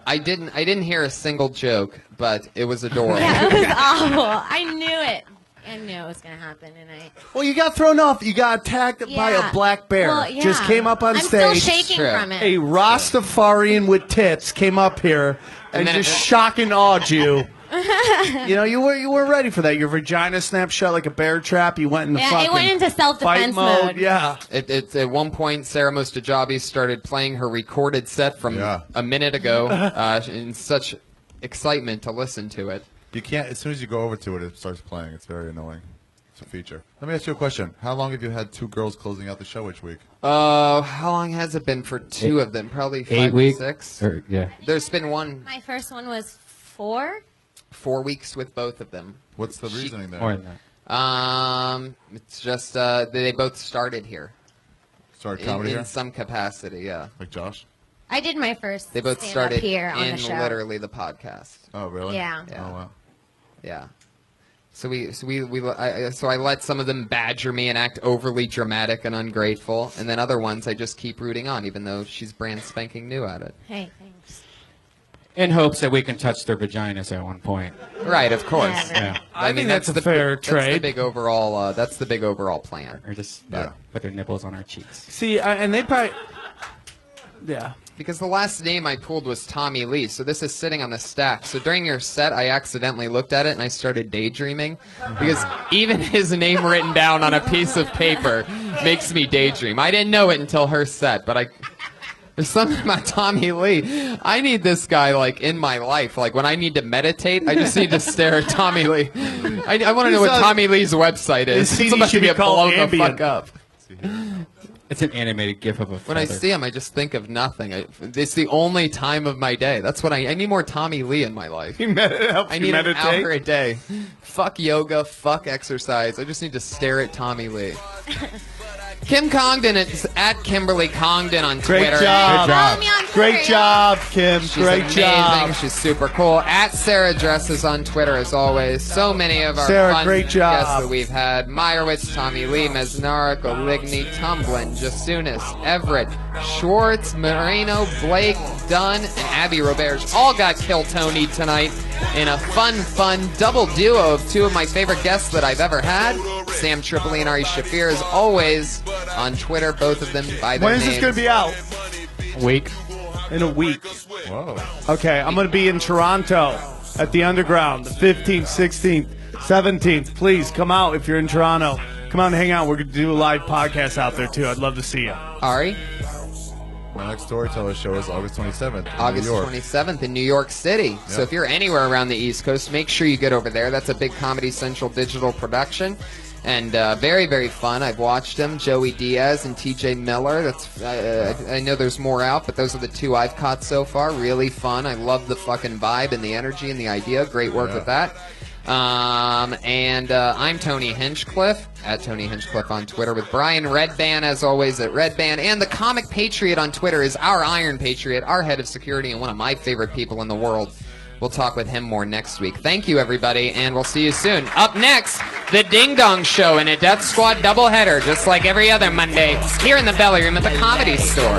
Speaker 1: I didn't hear a single joke, but it was adorable.
Speaker 19: Yeah, it was awful. I knew it. I knew it was going to happen, and I.
Speaker 4: Well, you got thrown off. You got attacked by
Speaker 19: Yeah.
Speaker 4: a black bear.
Speaker 19: Well, yeah.
Speaker 4: Just came up on
Speaker 19: I'm
Speaker 4: stage.
Speaker 19: still shaking from it.
Speaker 4: A Rastafarian with tits came up here and
Speaker 1: then
Speaker 4: just
Speaker 1: it-
Speaker 4: shock and awed you. You know, you weren't ready for that. Your vagina snapped shut like a bear trap. You went in the
Speaker 19: Yeah,
Speaker 4: fucking
Speaker 19: it went into self-defense
Speaker 4: fight
Speaker 19: mode.
Speaker 4: Yeah.
Speaker 1: It's at one point, Sarah Mostajabi started playing her recorded set from a minute ago in such excitement to listen to it.
Speaker 13: You can't. As soon as you go over to it, it starts playing. It's very annoying. It's a feature. Let me ask you a question. How long have you had two girls closing out the show each week?
Speaker 1: How long has it been for two of them? Probably 5
Speaker 2: 8 weeks?
Speaker 1: 6.
Speaker 2: Or, yeah.
Speaker 1: There's been
Speaker 19: My first one was 4.
Speaker 1: 4 weeks with both of them.
Speaker 13: What's the reasoning there?
Speaker 2: More than that.
Speaker 1: It's just they both started here.
Speaker 13: Started comedy
Speaker 1: in
Speaker 13: here?
Speaker 1: some capacity, yeah.
Speaker 13: Like Josh?
Speaker 19: I did my first
Speaker 1: They both
Speaker 19: stand-up
Speaker 1: started
Speaker 19: here on
Speaker 1: in
Speaker 19: the show.
Speaker 1: literally the podcast.
Speaker 13: Oh, really?
Speaker 19: Yeah.
Speaker 1: Yeah.
Speaker 13: Oh, wow.
Speaker 1: Yeah. So I let some of them badger me and act overly dramatic and ungrateful, and then other ones I just keep rooting on, even though she's brand spanking new at it.
Speaker 19: Hey, thanks.
Speaker 2: In hopes that we can touch their vaginas at one point.
Speaker 1: Right, of course.
Speaker 2: Yeah.
Speaker 4: I think that's a fair
Speaker 1: That's
Speaker 4: trade.
Speaker 1: the big overall. That's the big overall plan.
Speaker 2: Or just put their nipples on our cheeks.
Speaker 4: See, and they probably. Yeah.
Speaker 1: Because the last name I pulled was Tommy Lee, so this is sitting on the stack. So during your set, I accidentally looked at it and I started daydreaming. Because even his name written down on a piece of paper makes me daydream. I didn't know it until her set, but there's something about Tommy Lee. I need this guy, like, in my life. Like, when I need to meditate, I just need to stare at Tommy Lee. I want to know what Tommy Lee's website is.
Speaker 4: His CD
Speaker 1: Somebody
Speaker 4: should be
Speaker 1: get
Speaker 4: called
Speaker 1: blown the
Speaker 4: Ambient.
Speaker 1: fuck up.
Speaker 2: It's an animated gif of a feather.
Speaker 1: When I see him, I just think of nothing. It's the only time of my day. That's what I need more Tommy Lee in my life.
Speaker 4: He helps
Speaker 1: I
Speaker 4: you
Speaker 1: need an
Speaker 4: meditate?
Speaker 1: hour a day. Fuck yoga, fuck exercise. I just need to stare at Tommy Lee. Kim Congdon is at Kimberly Congdon on
Speaker 4: Great
Speaker 1: Twitter.
Speaker 4: job.
Speaker 19: Follow me on Twitter,
Speaker 4: Great job, Kim.
Speaker 1: She's
Speaker 4: Great
Speaker 1: amazing.
Speaker 4: job.
Speaker 1: She's super cool. At Sarah Dresses on Twitter, as always. So many of our
Speaker 4: Sarah,
Speaker 1: fun
Speaker 4: great job.
Speaker 1: guests that we've had. Meyerowitz, Tommy Lee, Mesnarek, Oligny, Tumblin, Jasunis, Everett, Schwartz, Moreno, Blake, Dunn, and Abby Roberge all got Kill Tony tonight in a fun double duo of two of my favorite guests that I've ever had. Sam Tripoli and Ari Shafir, as always, on Twitter, both of them by their
Speaker 4: When is
Speaker 1: names.
Speaker 4: this going to be out?
Speaker 2: Week.
Speaker 4: In a week.
Speaker 13: Whoa.
Speaker 4: Okay, I'm going to be in Toronto at the Underground, the 15th, 16th, 17th. Please come out if you're in Toronto. Come out and hang out. We're going to do a live podcast out there, too. I'd love to see you.
Speaker 1: Ari?
Speaker 13: My next storyteller show is August 27th. in
Speaker 1: August
Speaker 13: New York.
Speaker 1: 27th in New York City. So
Speaker 13: Yep.
Speaker 1: if you're anywhere around the East Coast, make sure you get over there. That's a big Comedy Central digital production. And very, very fun. I've watched them, Joey Diaz and TJ Miller. That's I know there's more out, but those are the two I've caught so far. Really fun. I love the fucking vibe and the energy and the idea. Great work with that. I'm Tony Hinchcliffe, at Tony Hinchcliffe on Twitter, with Brian Redban, as always, at Redban. And the Comic Patriot on Twitter is our Iron Patriot, our head of security, and one of my favorite people in the world. We'll talk with him more next week. Thank you, everybody, and we'll see you soon. Up next, the Ding Dong Show in a Death Squad doubleheader, just like every other Monday, here in the Belly Room at the Comedy Store.